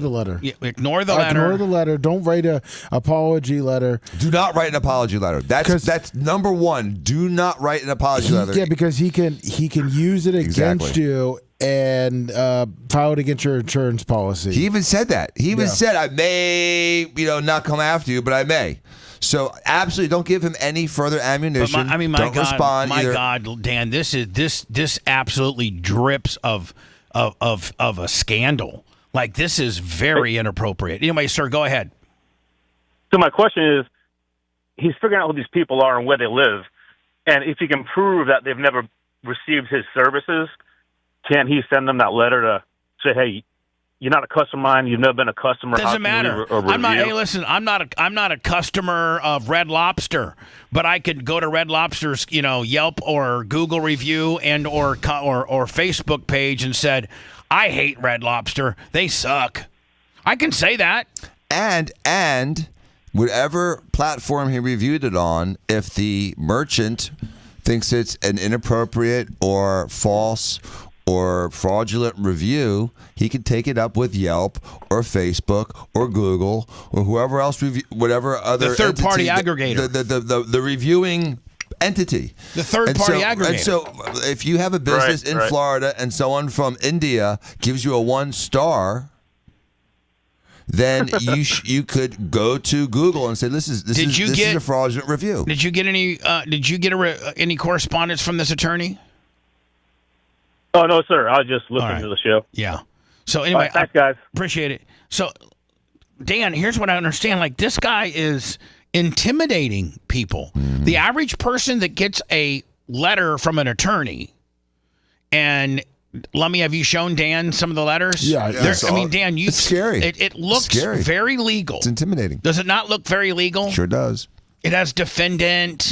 the letter. Ignore the letter. Don't write a apology letter. Do not write an apology letter. That's number one. Do not write an apology letter. Yeah, because he can use it against you and file it against your insurance policy. He even said that. He even said, I may, not come after you, but I may. So absolutely don't give him any further ammunition. Don't respond either. God, Dan, this absolutely drips of a scandal. Like, this is very inappropriate. Anyway, sir, go ahead. So my question is, he's figuring out who these people are and where they live, and if he can prove that they've never received his services, can he send them that letter to say, hey, you're not a customer of mine. You've never been a customer. Doesn't matter. I'm not. Hey, listen. I'm not a customer of Red Lobster, but I could go to Red Lobster's, Yelp or Google review and or Facebook page and said, I hate Red Lobster. They suck. I can say that. And whatever platform he reviewed it on, if the merchant thinks it's an inappropriate or false or fraudulent review, he can take it up with Yelp or Facebook or Google or whoever else whatever other the third party aggregator, the reviewing entity, the third party aggregator. And so, if you have a business in Florida and someone from India gives you a 1-star, then you could go to Google and say, this is a fraudulent review. Did you get any? Any correspondence from this attorney? Oh, no, sir. I was just listening to the show. Yeah. So anyway, thanks, guys. Appreciate it. So, Dan, here's what I understand. Like, this guy is intimidating people. Mm-hmm. The average person that gets a letter from an attorney, and Lummy, have you shown Dan some of the letters? Yeah. Dan, it's scary. It looks very legal. It's intimidating. Does it not look very legal? Sure does. It has defendant,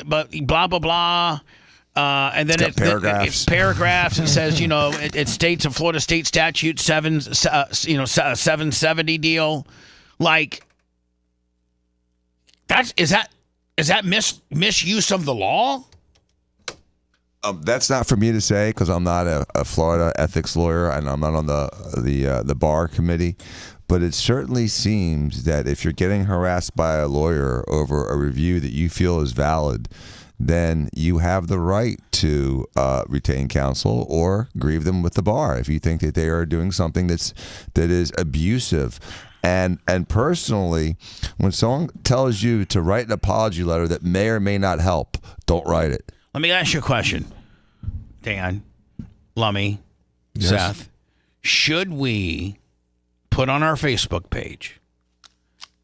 but blah, blah, blah. And then it's paragraphs and says, it states a Florida state statute 770 deal. Like, is that misuse of the law? That's not for me to say because I'm not a Florida ethics lawyer and I'm not on the bar committee. But it certainly seems that if you're getting harassed by a lawyer over a review that you feel is valid, then you have the right to retain counsel or grieve them with the bar if you think that they are doing something that is abusive. And personally, when someone tells you to write an apology letter that may or may not help, don't write it. Let me ask you a question, Dan, Lummy, Yes. Seth. Should we put on our Facebook page,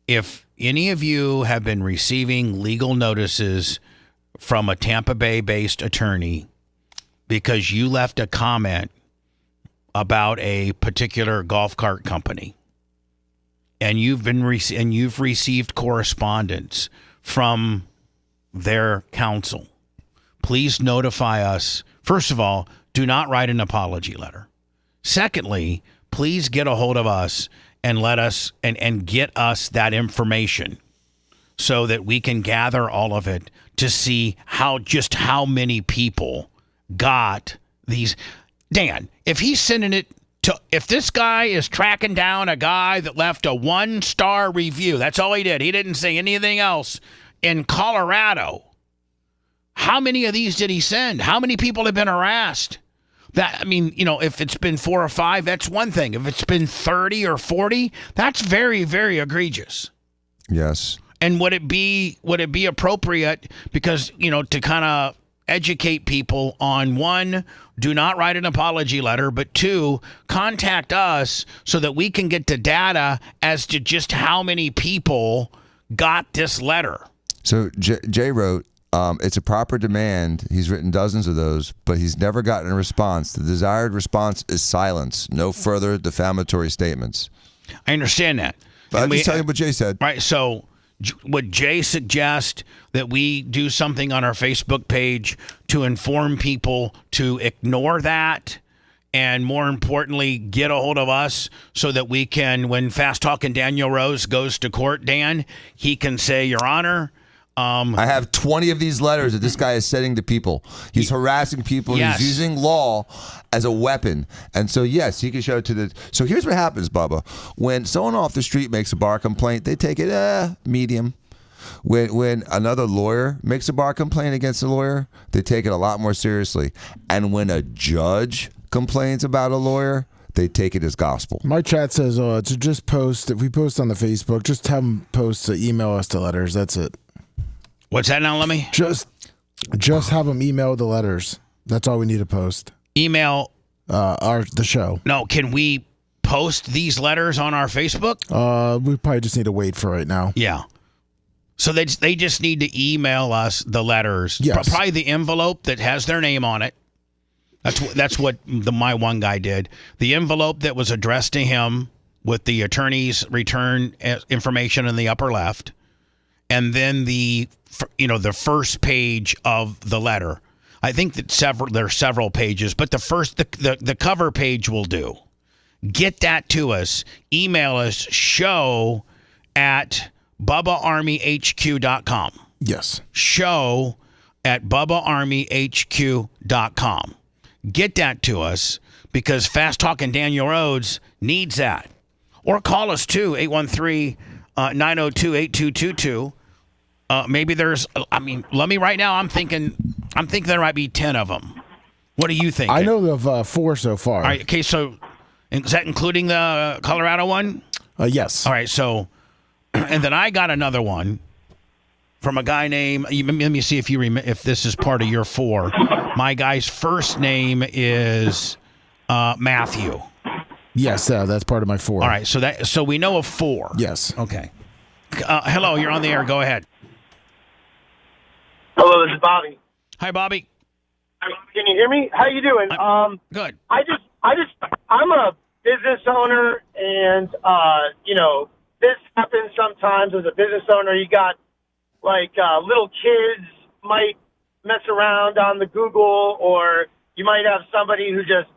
if any of you have been receiving legal notices from a Tampa Bay-based attorney because you left a comment about a particular golf cart company, and you've received correspondence from their counsel, please notify us. First of all, do not write an apology letter. Secondly, please get a hold of us and let us and get us that information so that we can gather all of it to see how many people got these. Dan, if he's sending it to, if this guy is tracking down a guy that left a 1-star review, that's all he did. He didn't say anything else in Colorado. How many of these did he send? How many people have been harassed? That, I mean, if it's been 4 or 5, that's one thing. If it's been 30 or 40, that's very, very egregious. Yes. And would it be appropriate, because, to kind of educate people on, 1, do not write an apology letter, but 2, contact us so that we can get the data as to just how many people got this letter. So Jay wrote, it's a proper demand. He's written dozens of those, but he's never gotten a response. The desired response is silence. No further defamatory statements. I understand that. But I'm just telling you what Jay said. Right. So would Jay suggest that we do something on our Facebook page to inform people to ignore that? And more importantly, get a hold of us so that we can, when Fast Talking Daniel Rose goes to court, Dan, he can say, Your Honor, I have 20 of these letters that this guy is sending to people. He's harassing people. Yes. He's using law as a weapon. And so, yes, he can show it to the... So here's what happens, Bubba. When someone off the street makes a bar complaint, they take it medium. When another lawyer makes a bar complaint against a lawyer, they take it a lot more seriously. And when a judge complains about a lawyer, they take it as gospel. My chat says to just post, if we post on the Facebook, just have them post to email us the letters. That's it. What's that now, Lemmy? Just have them email the letters. That's all we need to post. Email the show. No, can we post these letters on our Facebook? We probably just need to wait for right now. Yeah. So they just need to email us the letters. Yes. Probably the envelope that has their name on it. That's what my one guy did. The envelope that was addressed to him with the attorney's return information in the upper left, and then the first page of the letter. I think that there are several pages, but the cover page will do. Get that to us. Email us, show@BubbaArmyHQ.com. Yes. Show@BubbaArmyHQ.com. Get that to us, because Fast Talking Daniel Rhodes needs that. Or call us too, 813-902-8222. Maybe there's, Lemmy, right now I'm thinking there might be 10 of them. What do you think? I know of 4 so far. All right, okay, so is that including the Colorado one? Yes. All right, so, and then I got another one from a guy named, let me see if this is part of your 4. My guy's first name is Matthew. Yes, that's part of my 4. All right, so we know of 4. Yes. Okay. Hello, you're on the air. Go ahead. Hello, this is Bobby. Hi, Bobby. Can you hear me? How you doing? Good. I'm a business owner, and this happens sometimes as a business owner. You got little kids might mess around on the Google, or you might have somebody who just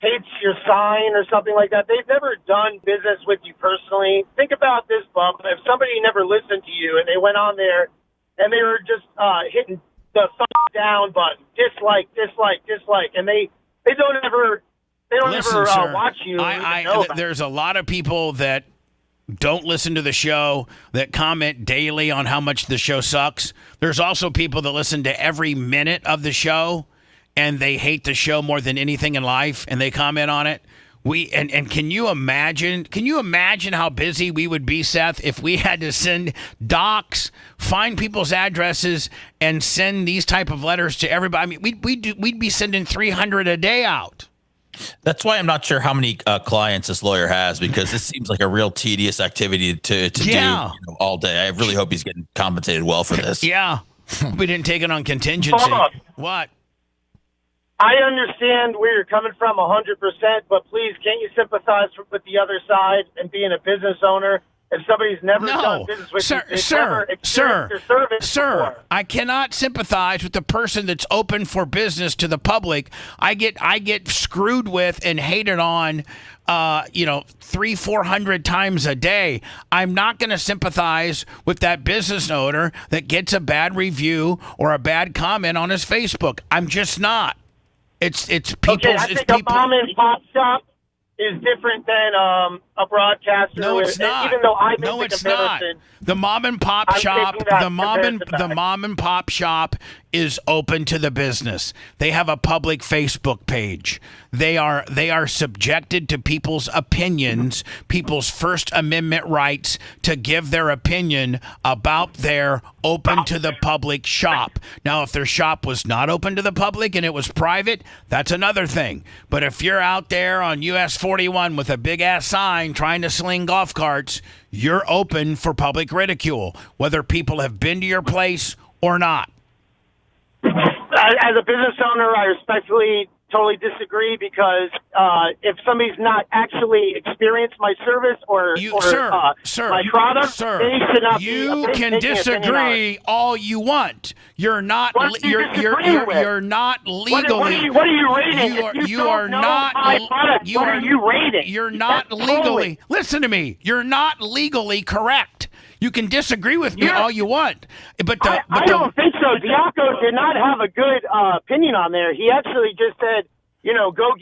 hates your sign or something like that. They've never done business with you personally. Think about this, Bubba. If somebody never listened to you and they went on there and they were just hitting the thumbs down button, dislike, and they don't ever watch you. There's a lot of people that don't listen to the show, that comment daily on how much the show sucks. There's also people that listen to every minute of the show, and they hate the show more than anything in life, and they comment on it. And can you imagine how busy we would be, Seth, if we had to send docs, find people's addresses, and send these type of letters to everybody? I mean, we'd be sending 300 a day out. That's why I'm not sure how many clients this lawyer has, because this seems like a real tedious activity to do all day. I really hope he's getting compensated well for this. Yeah. We didn't take it on contingency. What? I understand where you're coming from 100%, but please, can't you sympathize with the other side and being a business owner? If somebody's never done business with you, they've never experienced your service before. I cannot sympathize with the person that's open for business to the public. I get screwed with and hated on, 300-400 times a day. I'm not going to sympathize with that business owner that gets a bad review or a bad comment on his Facebook. I'm just not. It's people. Okay, I think a mom and pop shop is different than a broadcaster. No, it's not. Even though I make no, the it's comparison, not. The mom and pop shop, the mom and pop shop is open to the business. They have a public Facebook page. They are subjected to people's opinions, people's First Amendment rights to give their opinion about their open to the public shop. Now, if their shop was not open to the public and it was private, that's another thing. But if you're out there on US 41 with a big ass sign trying to sling golf carts, you're open for public ridicule, whether people have been to your place or not. as a business owner, I respectfully totally disagree because if somebody's not actually experienced my service or my product, they should not you be can disagree all you want. You're not. You're not legally. What are you rating? You are not. What are you rating? You're not legally. Listen to me. You're not legally correct. You can disagree with me all you want, but I don't think so. Diaco did not have a good opinion on there. He actually just said, go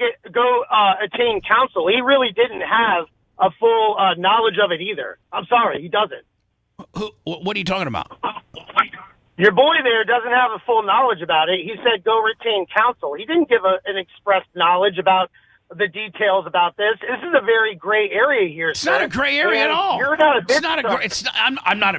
attain counsel. He really didn't have a full knowledge of it either. I'm sorry, he doesn't. What are you talking about? Your boy there doesn't have a full knowledge about it. He said go retain counsel. He didn't give an expressed knowledge about the details about this. This is a very gray area here. It's not a gray area at all. You're not a business I'm not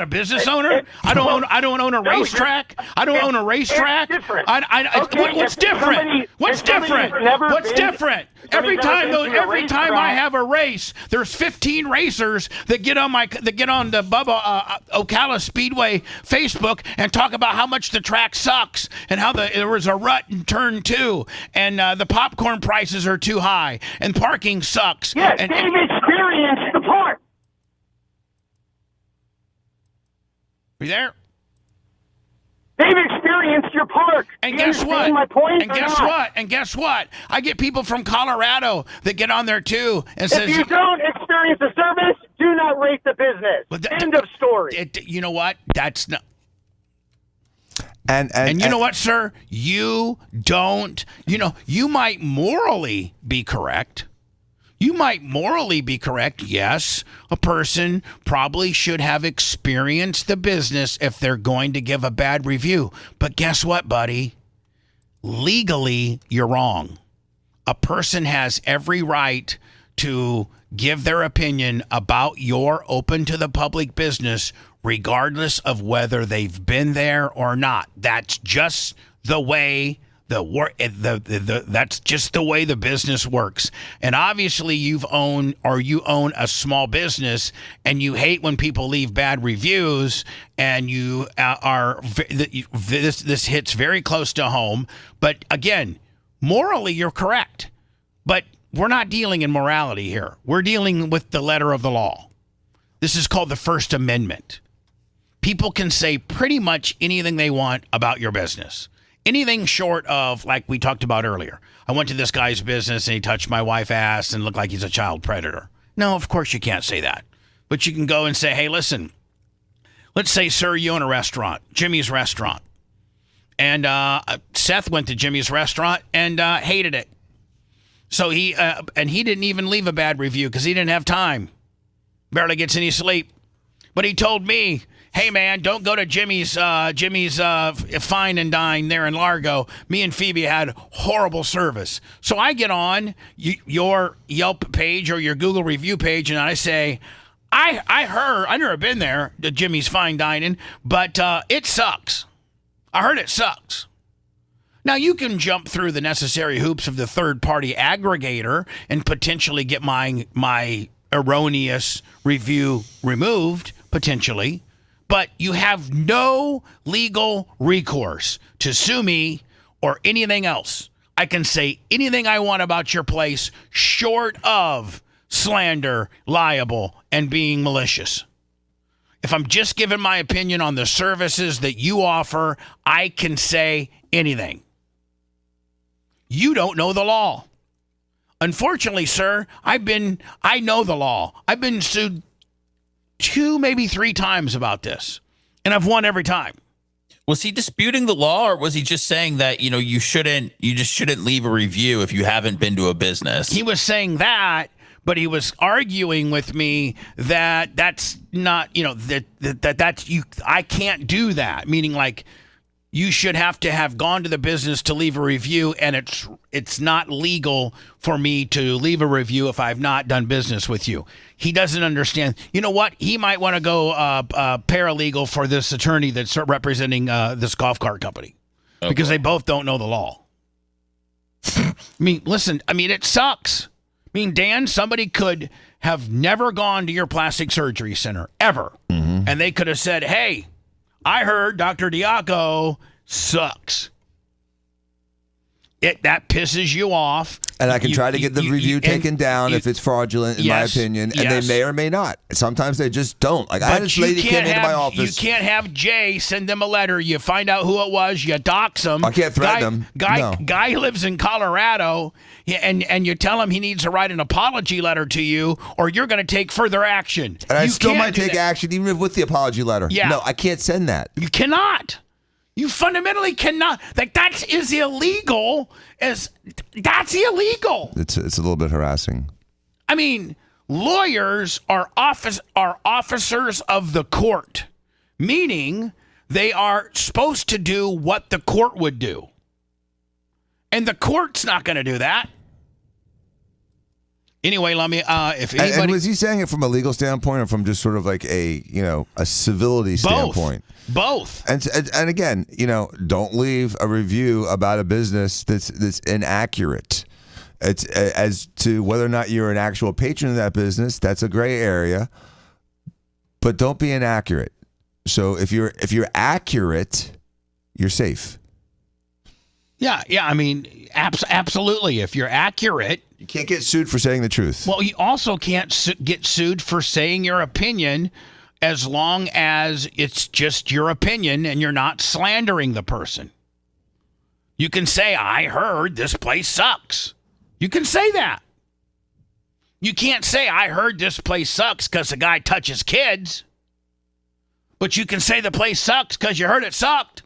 a business owner. I don't own a racetrack. I don't own a racetrack. What's different? What's different? What's different? Every time I have a race, there's 15 racers that get on the Bubba Ocala Speedway Facebook and talk about how much the track sucks and how there was a rut in turn 2 and the popcorn prices are too high and parking sucks. Yes, they've experienced the park. You there? They've experienced your park. And guess what? My point And guess what? I get people from Colorado that get on there too and says, if you don't experience the service, do not rate the business. End of story. You know what? That's not. And you know what, sir? You don't. You might morally be correct. Yes, a person probably should have experienced the business if they're going to give a bad review. But guess what, buddy? Legally, you're wrong. A person has every right to give their opinion about your open to the public business, regardless of whether they've been there or not. That's just the way that's just the way the business works. And obviously you own a small business and you hate when people leave bad reviews, and you this hits very close to home. But again, morally you're correct. But we're not dealing in morality here. We're dealing with the letter of the law. This is called the First Amendment. People can say pretty much anything they want about your business. Anything short of, like we talked about earlier, I went to this guy's business and he touched my wife's ass and looked like he's a child predator. No, of course you can't say that. But you can go and say, hey, listen, let's say, sir, you own a restaurant, Jimmy's Restaurant. And Seth went to Jimmy's Restaurant and hated it. So he didn't even leave a bad review because he didn't have time. Barely gets any sleep. But he told me, hey, man, don't go to Jimmy's Fine and Dine there in Largo. Me and Phoebe had horrible service. So I get on your Yelp page or your Google review page, and I say, I heard, I've never been there to Jimmy's Fine Dining, but it sucks. I heard it sucks. Now, you can jump through the necessary hoops of the third-party aggregator and potentially get my erroneous review removed, potentially. But you have no legal recourse to sue me or anything else. I can say anything I want about your place short of slander, liable, and being malicious. If I'm just giving my opinion on the services that you offer, I can say anything. You don't know the law. Unfortunately, sir, I know the law. I've been sued 2, maybe 3 times about this, and I've won every time. Was he disputing the law, or was he just saying that, you just shouldn't leave a review if you haven't been to a business? He was saying that, but he was arguing with me that that's not, that's you. I can't do that. Meaning, like, you should have to have gone to the business to leave a review, and it's not legal for me to leave a review if I've not done business with you. He doesn't understand. You know what? He might want to go paralegal for this attorney that's representing this golf cart company because they both don't know the law. I mean, listen, it sucks. I mean, Dan, somebody could have never gone to your plastic surgery center ever, and they could have said, hey, I heard Dr. Diaco sucks. That pisses you off. And I can try to get the review taken down if it's fraudulent, in my opinion. And they may or may not. Sometimes they just don't. Like, I had this lady came into my office. You can't have Jay send them a letter. You find out who it was. You dox them. I can't threaten them. Guy lives in Colorado, and you tell him he needs to write an apology letter to you, or you're going to take further action. And I still might take action, even with the apology letter. Yeah. No, I can't send that. You cannot. You fundamentally cannot. Like, that is illegal. That's illegal. It's a little bit harassing. I mean, lawyers are officers of the court, meaning they are supposed to do what the court would do. And the court's not going to do that. Anyway, let me, if anybody... And was he saying it from a legal standpoint or from just sort of like a civility standpoint? Both. And again, don't leave a review about a business that's inaccurate. It's as to whether or not you're an actual patron of that business, that's a gray area. But don't be inaccurate. So if you're accurate, you're safe. Yeah. I mean, absolutely. If you're accurate, you can't get sued for saying the truth. Well, you also can't get sued for saying your opinion as long as it's just your opinion and you're not slandering the person. You can say, I heard this place sucks. You can say that. You can't say, I heard this place sucks because the guy touches kids. But you can say the place sucks because you heard it sucked.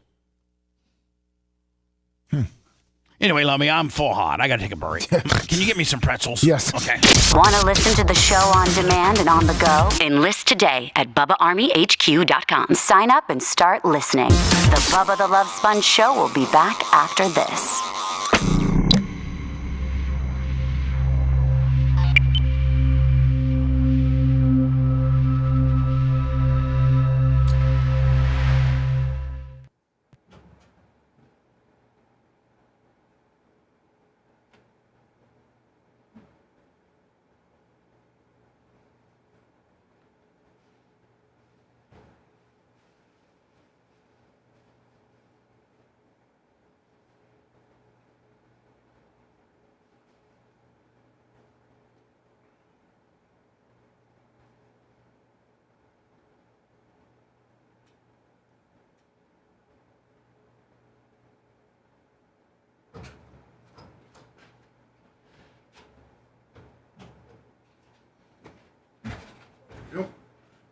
Anyway, Lummy, I'm full hot. I got to take a break. Can you get me some pretzels? Yes. Okay. Want to listen to the show on demand and on the go? Enlist today at BubbaArmyHQ.com. Sign up and start listening. The Bubba the Love Sponge Show will be back after this.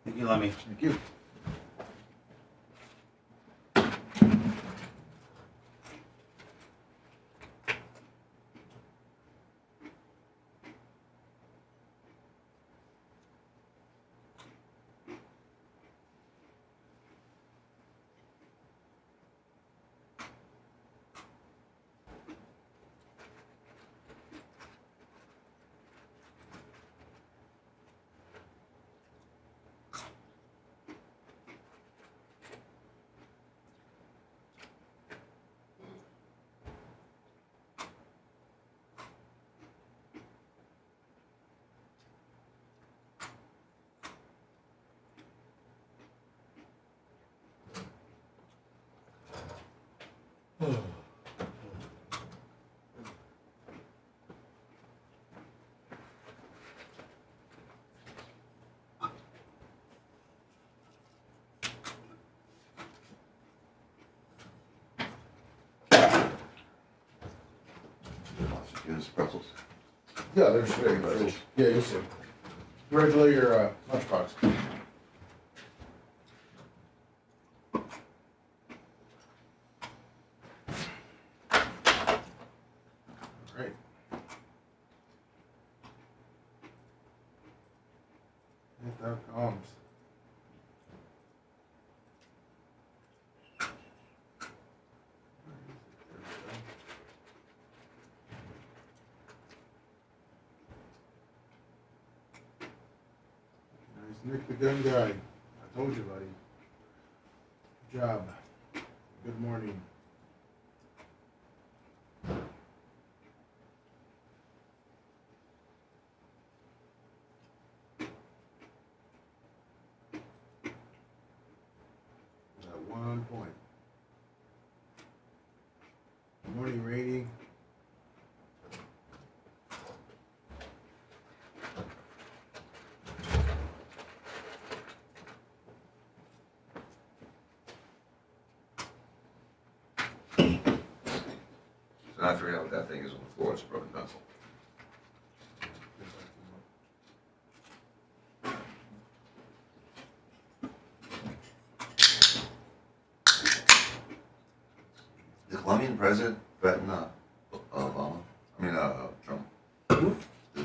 Thank you, Lemmy. Thank you. Guinness pretzels. Yeah, they're straight. Yeah, you'll see. You ready to fill your lunchbox? Great. If that comes. Nick the gun guy. I told you, buddy. Good job. Good morning. At 1 point. Good morning, Rainey. I figured out what that thing is on the floor. It's a broken pencil. The Colombian president threatened Obama. Trump. Did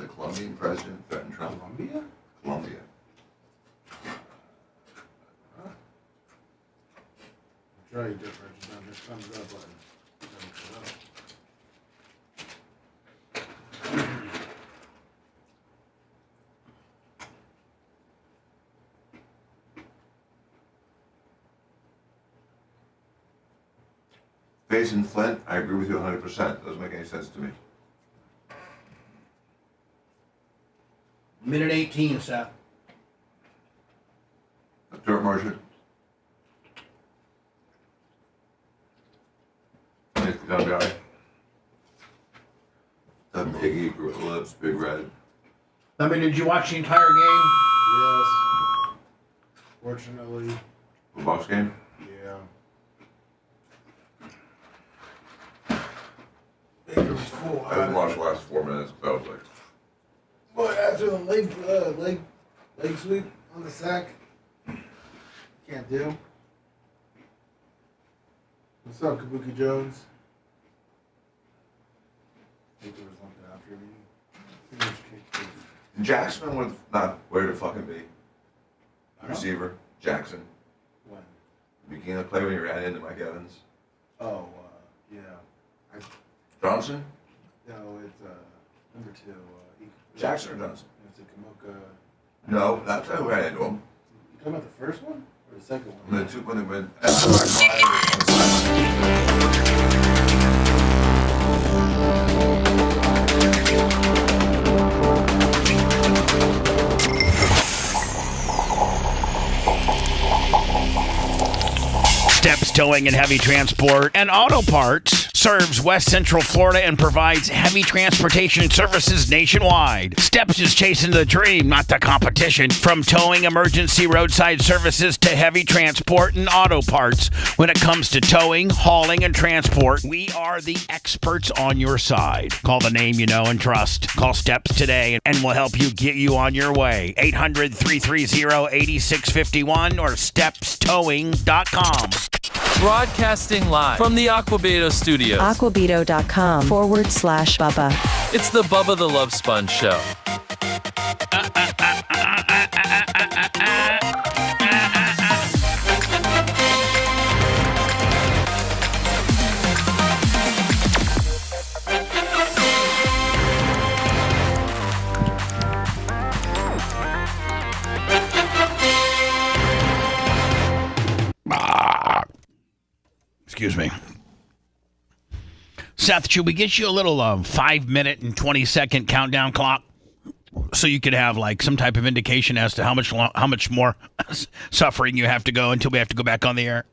the Colombian president threaten Trump? Colombia? Colombia. Try different. Just not just thumbs up button. Jason Flint, I agree with you 100%. Doesn't make any sense to me. Minute 18, Seth. Dirt Martian. Nick the gun guy. That Biggie, Gorilla Lips, Big Red. I mean, did you watch the entire game? Yes. Fortunately. The box game? Yeah. Baker was full. I didn't watch the last 4 minutes because I was like, But after the leg sweep on the sack, can't do. What's up, Kabuki Jones? Baker was looking after me. Jackson was not where to fucking be. Receiver, Jackson. When? Beginning of play when you ran into Mike Evans. Oh, yeah. Johnson? No, it's number 2. Jackson or Johnson? It's a Kamoka. No, that's who ran into him. You talking about the first one or the second one? When the two, when they went. Steps Towing and Heavy Transport and Auto Parts serves West Central Florida and provides heavy transportation services nationwide. Steps is chasing the dream, not the competition. From towing, emergency roadside services to heavy transport and auto parts. When it comes to towing, hauling, and transport, we are the experts on your side. Call the name you know and trust. Call Steps today and we'll help you get you on your way. 800-330-8651 or stepstowing.com. Broadcasting live from the Aquabedo Studios. Aquabedo.com/Bubba. It's the Bubba the Love Sponge Show. Excuse me. Seth, should we get you a little 5-minute and 20-second countdown clock so you could have like some type of indication as to how much more suffering you have to go until we have to go back on the air?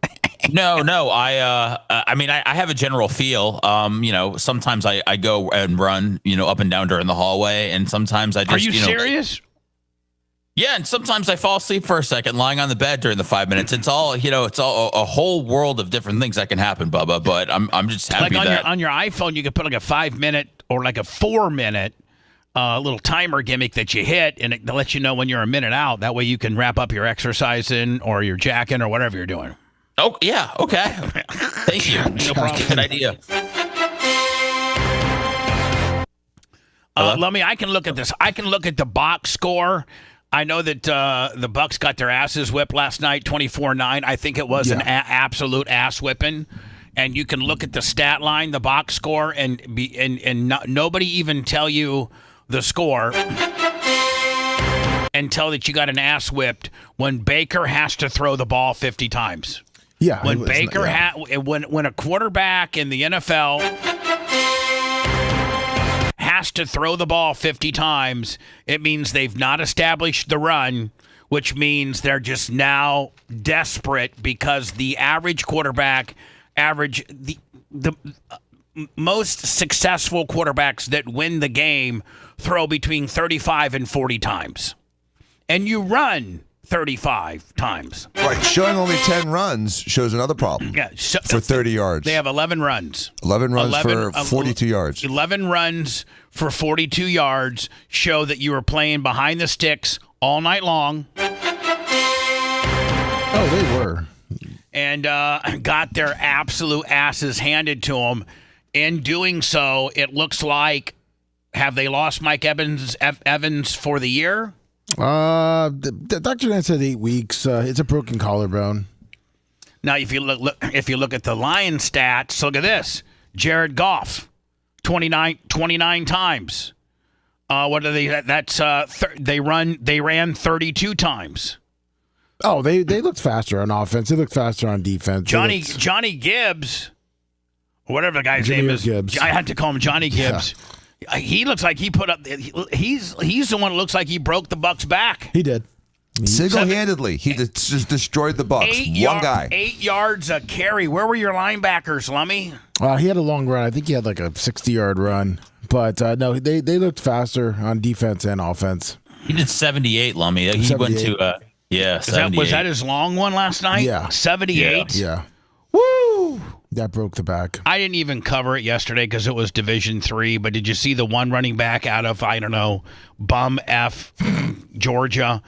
No. I mean, I have a general feel. Sometimes I go and run, up and down during the hallway, and sometimes I just. Are you serious? Yeah, and sometimes I fall asleep for a second, lying on the bed during the 5 minutes. It's all, it's all a whole world of different things that can happen, Bubba. But I'm just happy like that on your iPhone, you can put like a 5-minute or like a 4-minute little timer gimmick that you hit, and it lets you know when you're a minute out. That way you can wrap up your exercising or your jacking or whatever you're doing. Oh, yeah. Okay. Thank you. No problem. Good idea. I can look at this. I can look at the box score. I know that the Bucks got their asses whipped last night, 24-9. I think it was an absolute ass whipping. And you can look at the stat line, the box score, and nobody even tell you the score until that you got an ass whipped when Baker has to throw the ball 50 times. Yeah. When when a quarterback in the NFL has to throw the ball 50 times, it means they've not established the run, which means they're just now desperate because the average quarterback the most successful quarterbacks that win the game throw between 35 and 40 times. And you run 35 times. Right. Showing only 10 runs shows another problem. Yeah, for 30 yards. They have 11 runs. 11 runs for 42 yards. 11 runs for 42 yards show that you were playing behind the sticks all night long. Oh, they were. And got their absolute asses handed to them. In doing so, it looks like, have they lost Mike Evans for the year? Dr. Dan said 8 weeks. It's a broken collarbone. Now, if you look at the Lions stats, look at this: Jared Goff, 29 times. What are they? That's they ran 32 times. Oh, they looked faster on offense. They looked faster on defense. Johnny Gibbs, whatever the guy's name is. Gibbs. I had to call him Johnny Gibbs. Yeah. He looks like he put up. He's the one that looks like he broke the Bucks' back. He did. Single-handedly, he just destroyed the Bucks. One guy. 8 yards a carry. Where were your linebackers, Lummy? He had a long run. I think he had like a 60-yard run. But no, they looked faster on defense and offense. He did 78, Lummy. He 78. Went to 78. Was that his long one last night? Yeah. 78? Yeah. Woo! That broke the back. I didn't even cover it yesterday because it was Division III, but did you see the one running back out of, I don't know, bum F, Georgia,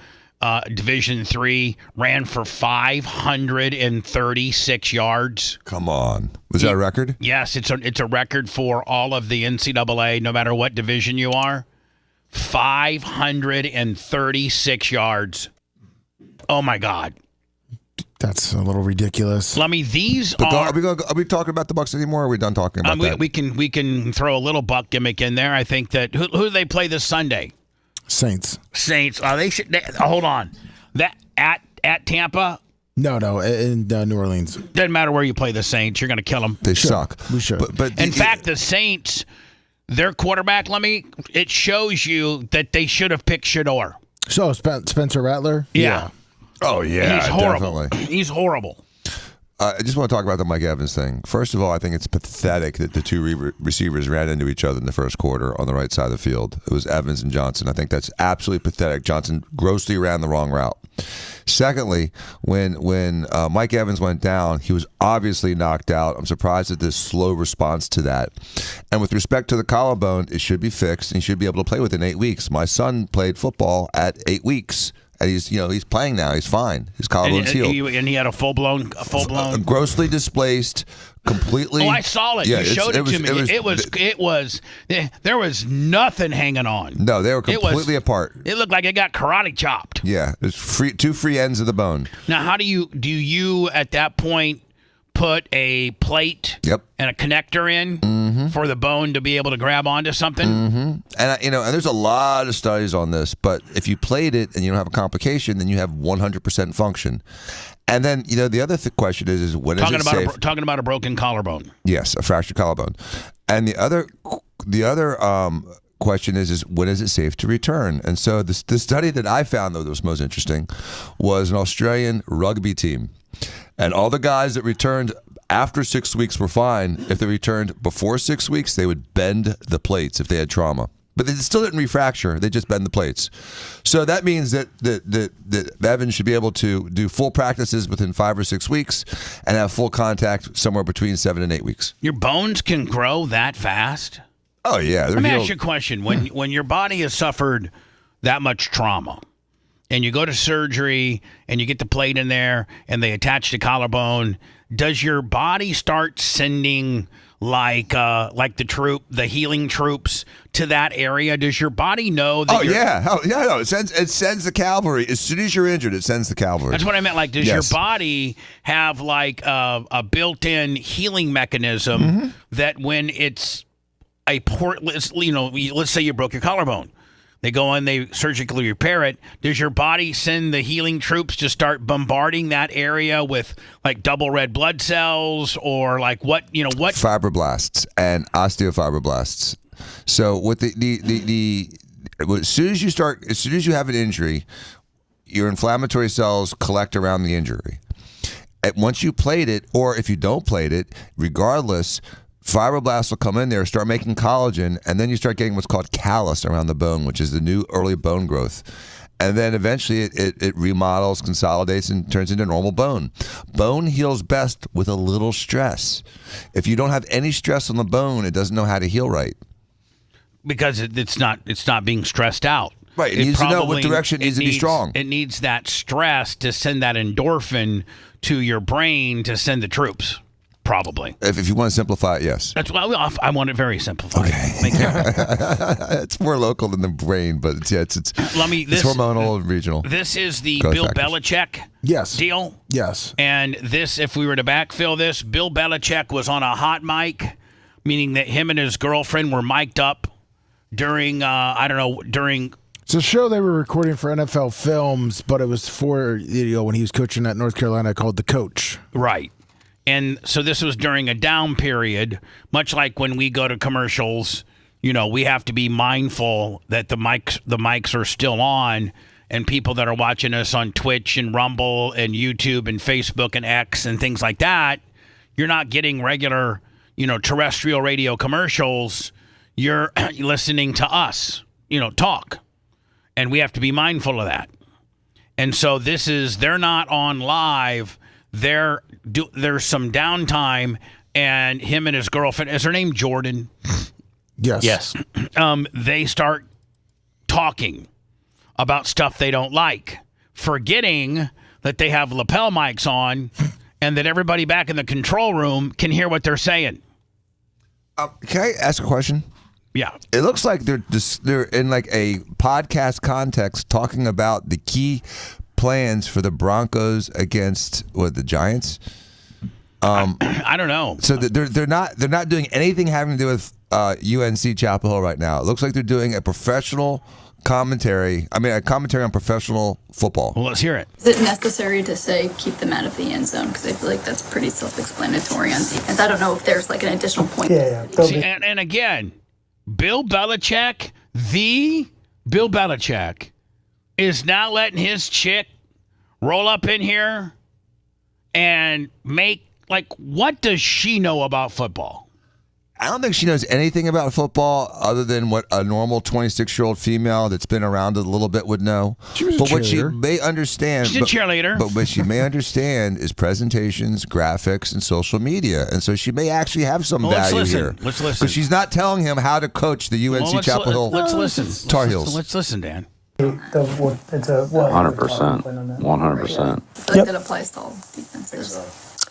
Division III, ran for 536 yards? Come on. Was that a record? Yes, it's a record for all of the NCAA, no matter what division you are. 536 yards. Oh, my God. That's a little ridiculous. Are we talking about the Bucks anymore, or are we done talking about that? We can throw a little Buck gimmick in there. I think that who do they play this Sunday? Saints. Hold on. That at Tampa? No, in New Orleans. Doesn't matter where you play the Saints. You're going to kill them. They suck. We should. But in fact, the Saints, their quarterback, it shows you that they should have picked Shador. So Spencer Rattler? Yeah. Oh, yeah, he's horrible. Definitely. He's horrible. I just want to talk about the Mike Evans thing. First of all, I think it's pathetic that the two receivers ran into each other in the first quarter on the right side of the field. It was Evans and Johnson. I think that's absolutely pathetic. Johnson grossly ran the wrong route. Secondly, when Mike Evans went down, he was obviously knocked out. I'm surprised at this slow response to that. And with respect to the collarbone, it should be fixed, and he should be able to play within 8 weeks. My son played football at 8 weeks. And he's playing now. He's fine. His collarbone's healed. And he had a full blown, grossly displaced, completely. Oh, I saw it. Yeah, you showed it to me. There was nothing hanging on. No, they were completely apart. It looked like it got karate chopped. Yeah, there's two free ends of the bone. Now, how do you at that point put a plate and a connector in for the bone to be able to grab onto something? And and there's a lot of studies on this, but if you plate it and you don't have a complication, then you have 100% function. And then the other question is when is it safe? Talking about a broken collarbone. Yes, a fractured collarbone. And the other question is when is it safe to return? And so the study that I found that was most interesting was an Australian rugby team. And all the guys that returned after 6 weeks were fine. If they returned before 6 weeks, they would bend the plates if they had trauma. But they still didn't refracture. They just bend the plates. So that means that Evans should be able to do full practices within 5 or 6 weeks and have full contact somewhere between 7 and 8 weeks. Your bones can grow that fast? Oh yeah. Let me ask you a question. When your body has suffered that much trauma, and you go to surgery and you get the plate in there and they attach the collarbone, does your body start sending like the healing troops to that area? Does your body know that? No. It sends the cavalry as soon as you're injured. It sends the cavalry. That's what I meant. Like, does your body have like a built-in healing mechanism that when it's let's say you broke your collarbone, they go in, they surgically repair it. Does your body send the healing troops to start bombarding that area with like double red blood cells or like what? Fibroblasts and osteofibroblasts. So with as soon as you have an injury, your inflammatory cells collect around the injury. And once you plate it, or if you don't plate it, regardless, fibroblasts will come in there, start making collagen, and then you start getting what's called callus around the bone, which is the new early bone growth. And then eventually it remodels, consolidates, and turns into normal bone. Bone heals best with a little stress. If you don't have any stress on the bone, it doesn't know how to heal right. Because it's not being stressed out. Right. It needs to know what direction it needs to be strong. It needs that stress to send that endorphin to your brain to send the troops. Probably. If you want to simplify it, yes. That's why I want it very simplified. Okay. It's more local than the brain, but it's hormonal and regional. This is the Growth Bill factors. Belichick deal. Yes. And this, if we were to backfill this, Bill Belichick was on a hot mic, meaning that him and his girlfriend were mic'd up during, It's a show they were recording for NFL Films, but it was for, when he was coaching at North Carolina, called The Coach. Right. And so this was during a down period, much like when we go to commercials, we have to be mindful that the mics are still on, and people that are watching us on Twitch and Rumble and YouTube and Facebook and X and things like that, you're not getting regular, terrestrial radio commercials. You're listening to us, talk. And we have to be mindful of that. And so they're not on live. There's some downtime, and him and his girlfriend, is her name Jordan? Yes. They start talking about stuff they don't like, forgetting that they have lapel mics on and that everybody back in the control room can hear what they're saying. Can I ask a question? Yeah. It looks like they're in like a podcast context talking about the key plans for the Broncos against the Giants. I don't know. So they're not doing anything having to do with UNC Chapel Hill right now. It looks like they're doing a professional commentary. A commentary on professional football. Well, let's hear it. Is it necessary to say keep them out of the end zone? Because I feel like that's pretty self-explanatory on defense. I don't know if there's like an additional point. Yeah. See, and again, Bill Belichick, is not letting his chick roll up in here and make, what does she know about football? I don't think she knows anything about football other than what a normal 26-year-old female that's been around a little bit would know. She was a but what she cheerleader. may understand, She's a cheerleader. But what she may understand is presentations, graphics, and social media, and so she may actually have some value here. Let's listen. Because she's not telling him how to coach the UNC Chapel Hill. Let's listen. Tar Heels. Let's listen, Dan. It's a 100%. 100%. I feel like that applies to all defenses.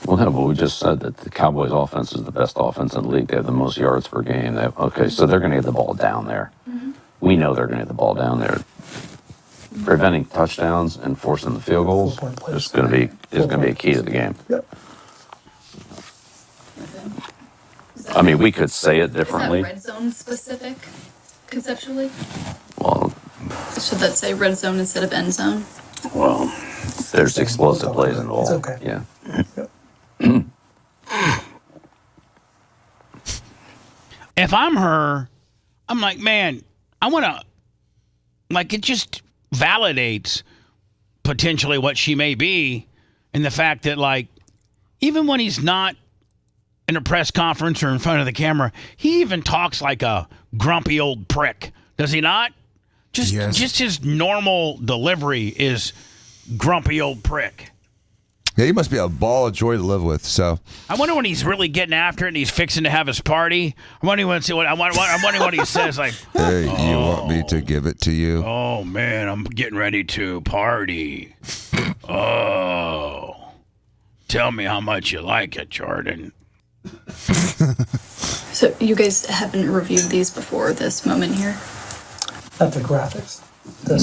Well, no, but we just said that the Cowboys' offense is the best offense in the league. They have the most yards per game. So they're going to get the ball down there. Mm-hmm. We know they're going to get the ball down there. Preventing touchdowns and forcing the field goals is going to be a key to the game. Yep. We could say it differently. Is that red zone specific, conceptually? Well, Should that say red zone instead of end zone? well, there's explosive plays involved. It's okay. Yeah. If I'm her, I'm like, man, I want to, it just validates potentially what she may be, in the fact that, even when he's not in a press conference or in front of the camera, he even talks like a grumpy old prick. Does he not? Just his normal delivery is grumpy old prick. Yeah, he must be a ball of joy to live with. So I wonder when he's really getting after it and he's fixing to have his party. I'm wondering what he says. Like, hey, you want me to give it to you? Oh man, I'm getting ready to party. Oh, tell me how much you like it, Jordan. So you guys haven't reviewed these before this moment here? Not the graphics.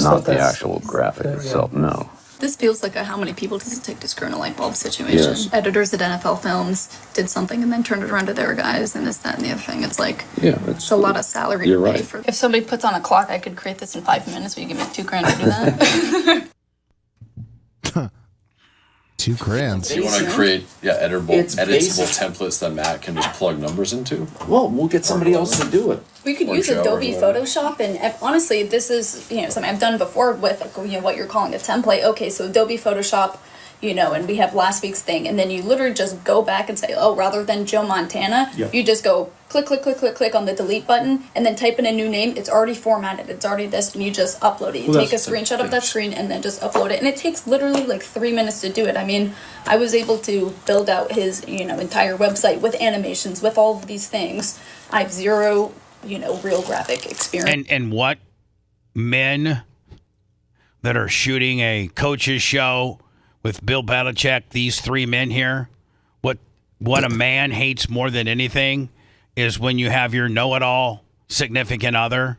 Not the actual graphic itself, no. This feels like a how many people does it take to screw in a light bulb situation. Yes. Editors at NFL Films did something and then turned it around to their guys and this, that, and the other thing. It's like, it's a lot of salary to pay for. If somebody puts on a clock, I could create this in 5 minutes. Will you give me $2,000 to do that? $2,000. Do you want to create editable templates that Matt can just plug numbers into? Well, we'll get somebody else to do it. We could Or use Joe or Adobe whoever. Photoshop, and honestly, this is something I've done before with what you're calling a template. Okay, so Adobe Photoshop, and we have last week's thing, and then you literally just go back and say, oh, rather than Joe Montana, you just go click, click, click, click, click on the delete button, and then type in a new name. It's already formatted. It's already this, and you just upload it. You take a screenshot of that screen and then just upload it, and it takes literally like 3 minutes to do it. I mean, I was able to build out his entire website with animations, with all of these things. I have zero real graphic experience. And what men that are shooting a coach's show with Bill Belichick, these 3 men here, what a man hates more than anything is when you have your know-it-all significant other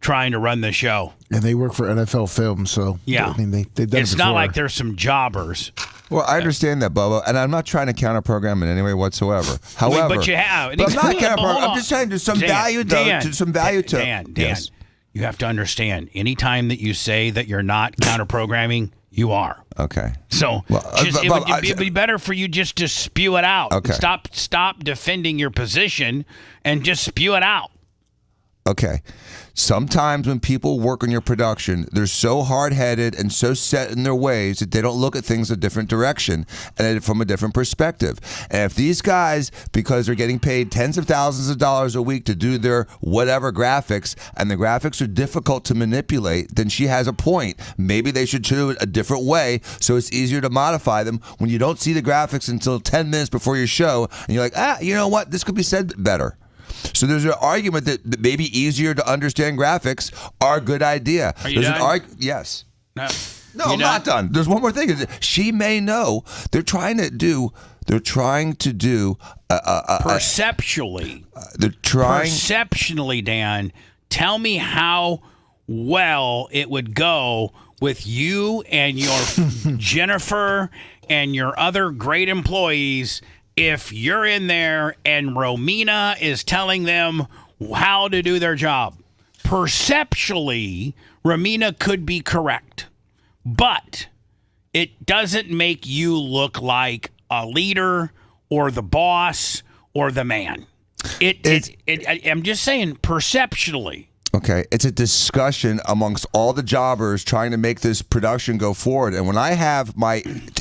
trying to run the show. And they work for NFL Films, so yeah, I mean they've done it's it not before. like there's some jobbers. Well, I understand that, Bubba, and I'm not trying to counter program in any way whatsoever. However, but you have. But I'm not counter Hold program. on. I'm just saying there's some Dan, value to some value to. Dan, Yes. you have to understand. Anytime that you say that you're not counter programming, you are. Okay. So it would be better for you just to spew it out. Okay. Stop defending your position and just spew it out. Okay. Sometimes when people work on your production, they're so hard-headed and so set in their ways that they don't look at things a different direction and from a different perspective. And if these guys, because they're getting paid tens of thousands of dollars a week to do their whatever graphics, and the graphics are difficult to manipulate, then she has a point. Maybe they should do it a different way so it's easier to modify them when you don't see the graphics until 10 minutes before your show, and you're like, you know what? This could be said better. So there's an argument that maybe easier to understand graphics are a good idea. Are you done? Yes. No, I'm not done. There's one more thing. She may know they're trying to do perceptually. They're trying perceptually, Dan. Tell me how well it would go with you and your Jennifer and your other great employees if you're in there and Romina is telling them how to do their job. Perceptually, Romina could be correct, but it doesn't make you look like a leader or the boss or the man. I'm just saying perceptually. Okay, it's a discussion amongst all the jobbers trying to make this production go forward. And when I have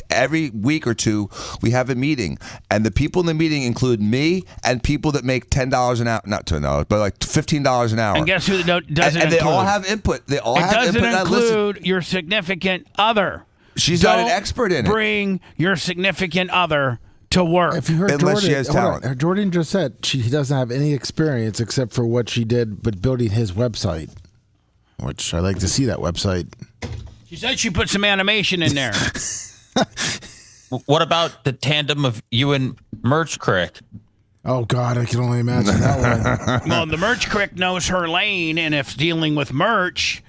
every week or two, we have a meeting, and the people in the meeting include me and people that make $10 an hour, not $10, but like $15 an hour. And guess who doesn't include? And they all have input. They all have input. It doesn't include your significant other. She's not an expert in it. Bring your significant other to work. If you heard Unless Jordan, she has talent. Jordan just said she doesn't have any experience except for what she did with building his website, which I like to see that website. She said she put some animation in there. What about the tandem of you and Merch Crick? Oh, God, I can only imagine that one. Well, the Merch Crick knows her lane, and if dealing with merch,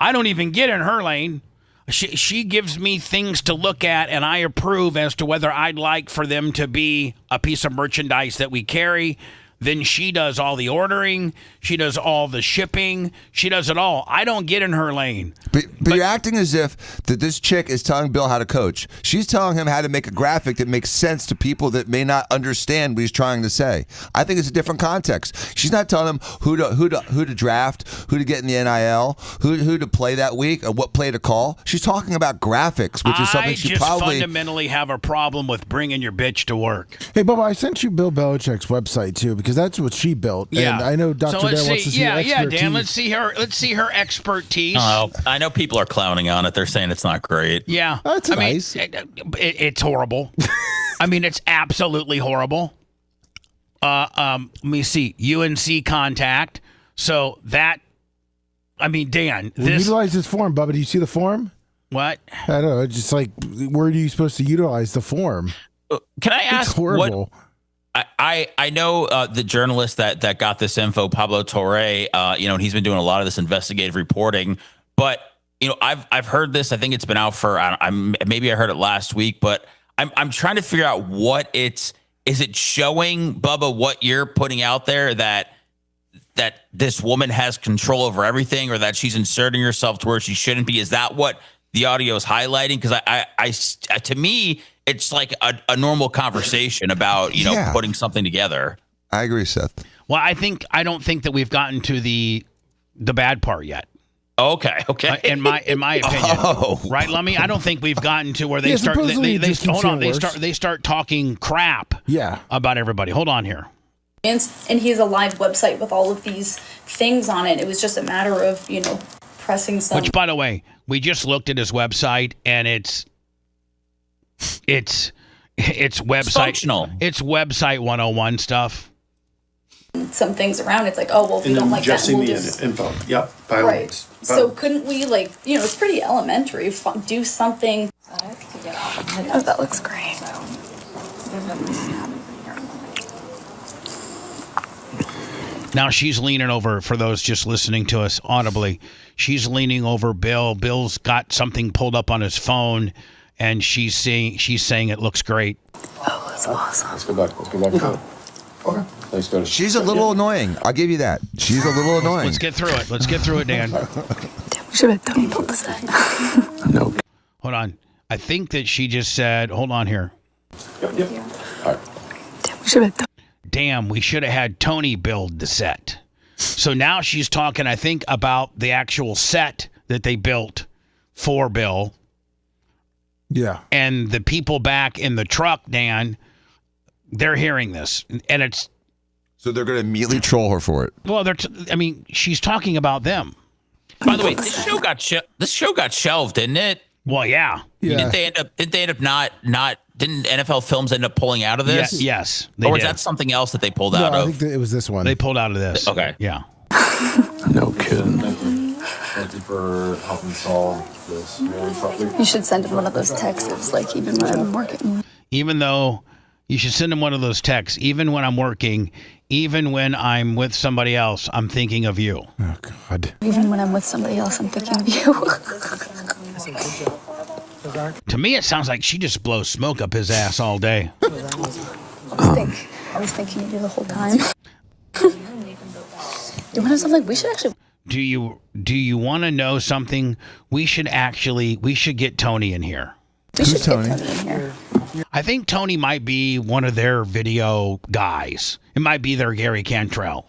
I don't even get in her lane. She gives me things to look at, and I approve as to whether I'd like for them to be a piece of merchandise that we carry. Then she does all the ordering. She does all the shipping. She does it all. I don't get in her lane. But you're acting as if that this chick is telling Bill how to coach. She's telling him how to make a graphic that makes sense to people that may not understand what he's trying to say. I think it's a different context. She's not telling him who to draft, who to get in the NIL, who to play that week, or what play to call. She's talking about graphics, which is something she probably. I just fundamentally have a problem with bringing your bitch to work. Hey, Bubba, I sent you Bill Belichick's website too because because that's what she built. Yeah, And I know Dr. So let's Dan wants to see yeah, expertise. Dan. Let's see her expertise. I know people are clowning on it. They're saying it's not great. Yeah, that's nice. It's horrible. I mean, it's absolutely horrible. Let me see. UNC contact. So that, I mean, Dan, We utilize this form, Bubba. Do you see the form? What? I don't know. It's just like, where are you supposed to utilize the form? Can I ask It's horrible. I know the journalist that got this info, Pablo Torre, and he's been doing a lot of this investigative reporting. But I've heard this. I think it's been out for maybe I heard it last week. But I'm trying to figure out what is it showing, Bubba, what you're putting out there that this woman has control over everything, or that she's inserting herself to where she shouldn't be? Is that what the audio is highlighting? Because I to me, it's like a normal conversation about, putting something together. I agree, Seth. Well, I don't think that we've gotten to the bad part yet. Okay. In my opinion, right, Lummy? I don't think we've gotten to where they start. They start talking crap. Yeah. About everybody. Hold on here. And he has a live website with all of these things on it. It was just a matter of pressing some. Which, by the way, we just looked at his website, and it's website. Functional. It's website 101 stuff. Some things around. It's like, oh well, if you don't like that, we'll just info. Yep. right. So couldn't we it's pretty elementary. Do something. Oh, that looks great. Now she's leaning over, for those just listening to us audibly, she's leaning over Bill. Bill's got something pulled up on his phone, and she's saying it looks great. Oh, that's awesome. Let's go back. Okay. Thanks, Coach. She's a little annoying. I'll give you that. She's a little annoying. Let's get through it, Dan. We should have Tony built the set. No. Hold on. I think that she just said, hold on here. Yep. All right. We should have. Damn, we should have had Tony build the set. So now she's talking, I think, about the actual set that they built for Bill. Yeah. And the people back in the truck, Dan, they're hearing this. And it's... So they're going to immediately troll her for it. Well, she's talking about them. By the way, this show got shelved, didn't it? Well, yeah. Didn't they end up not didn't NFL Films end up pulling out of this? Yes. Or was that something else that they pulled out I of? think it was this one. They pulled out of this. Okay. Yeah. No kidding. Thank you for helping solve this really problem. You should send him one of those texts, even when I'm working. Even though you should send him one of those texts, even when I'm working, even when I'm with somebody else, I'm thinking of you. Oh, God. Even when I'm with somebody else, I'm thinking of you. To me, it sounds like she just blows smoke up his ass all day. I was thinking of you the whole time. You want to know something? We should actually. Do you want to know something? We should get Tony in here. Who's Tony? I think Tony might be one of their video guys. It might be their Gary Cantrell.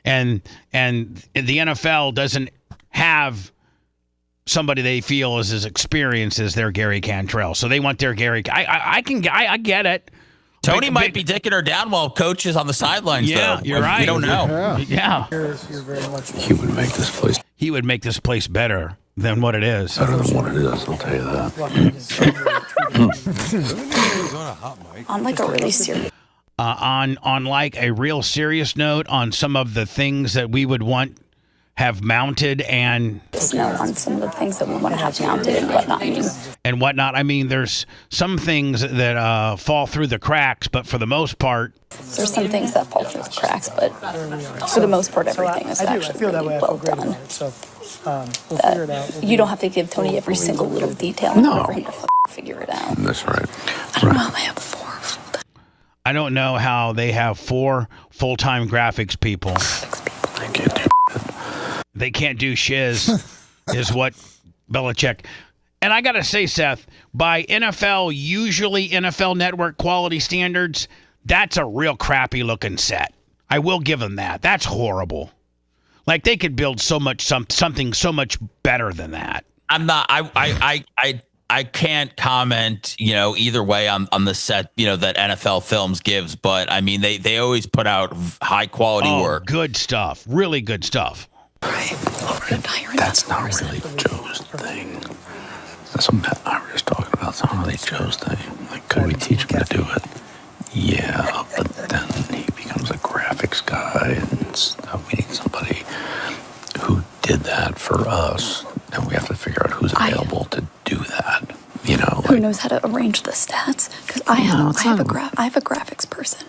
And the NFL doesn't have somebody they feel is as experienced as their Gary Cantrell. So they want their Gary. I get it. Tony might be dicking her down while coach is on the sidelines, Yeah, though. you're right. We don't know. Yeah. You're very much. He would make this place He would make this place better than what it is. better than what it is, I'll tell you that. On like a really serious. On like a real serious note, on some of the things that we would want have mounted and On some of the things that we want to have mounted and whatnot. I mean, there's some things that fall through the cracks, but for the most part, There's some things that fall through the cracks, but for the most part, everything is actually really well done. We'll figure it out. You don't have to give Tony every single little detail in order for him to figure it out. That's right. I don't know how they have 4 full-time. I don't know how they have 4 full-time graphics people. I can't do They can't do shiz, is what Belichick. And I got to say, Seth, by usually NFL Network quality standards, that's a real crappy looking set. I will give them that. That's horrible. Like they could build something so much better than that. I'm not. I I can't comment, either way on the set, that NFL Films gives. But I mean, they always put out high quality work. Good stuff. Really good stuff. That's not really Joe's thing. That's what I was just talking about. It's not really Joe's thing. Like, could we teach him to do it? Yeah, but then he becomes a graphics guy, and we need somebody who did that for us, and we have to figure out who's available to do that. Who knows how to arrange the stats? Because I have a graphics person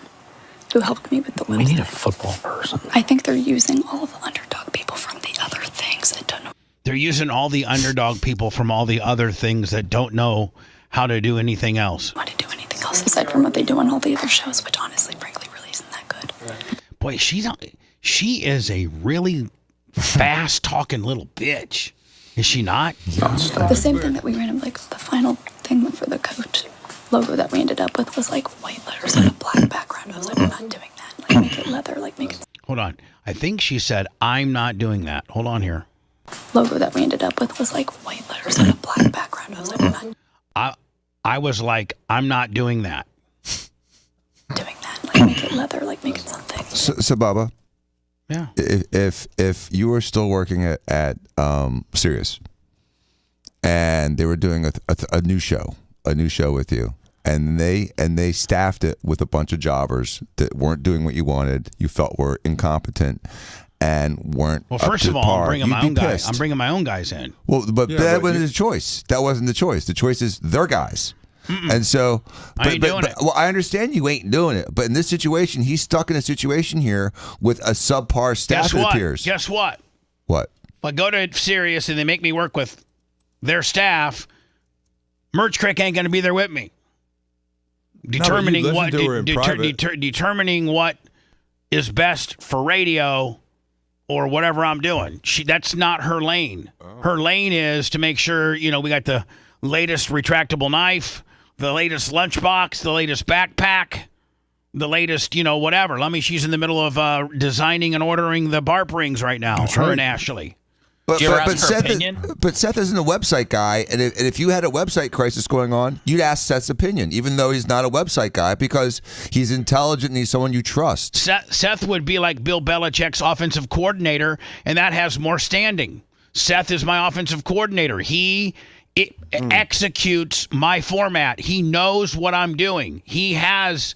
who helped me with the website. We need a football person. I think they're using all of the underdog people from the other things that don't know. They're using all the underdog people from all the other things that don't know how to do anything else. How to do anything else aside from what they do on all the other shows, which honestly, frankly, really isn't that good. Boy, she is a really fast talking little bitch. Is she not? The same thing that we ran, like the final thing for the coach logo that we ended up with was like white letters on a black background. I was like, we're not doing that. Like, make it leather. Like, make it. Hold on. I think she said, I'm not doing that. Hold on here. Logo that we ended up with was like white letters on a black background. I was like, we're not. I was like, I'm not doing that. Doing that. Like, make it leather. Like, make it something. So Bubba. Yeah. If you were still working at Sirius, and they were doing a new show with you, and they staffed it with a bunch of jobbers that weren't doing what you wanted, you felt were incompetent, and weren't. Well, first of all, par, I'm bringing my own guys. pissed. I'm bringing my own guys in. Well, but that wasn't the choice. That wasn't the choice. The choice is their guys. And so, I ain't doing it. Well, I understand you ain't doing it, but in this situation, he's stuck in a situation here with a subpar staff. It appears. Guess what? What? If I go to Sirius and they make me work with their staff, Merch Crick ain't going to be there with me. Determining determining what is best for radio or whatever I'm doing. That's not her lane. Her lane is to make sure, we got the latest retractable knife, the latest lunchbox, the latest backpack, the latest, whatever. She's in the middle of designing and ordering the barp rings right now. That's her right. and Ashley. But Seth isn't a website guy, and if you had a website crisis going on, you'd ask Seth's opinion, even though he's not a website guy, because he's intelligent and he's someone you trust. Seth would be like Bill Belichick's offensive coordinator, and that has more standing. Seth is my offensive coordinator. He executes my format. He knows what I'm doing. He has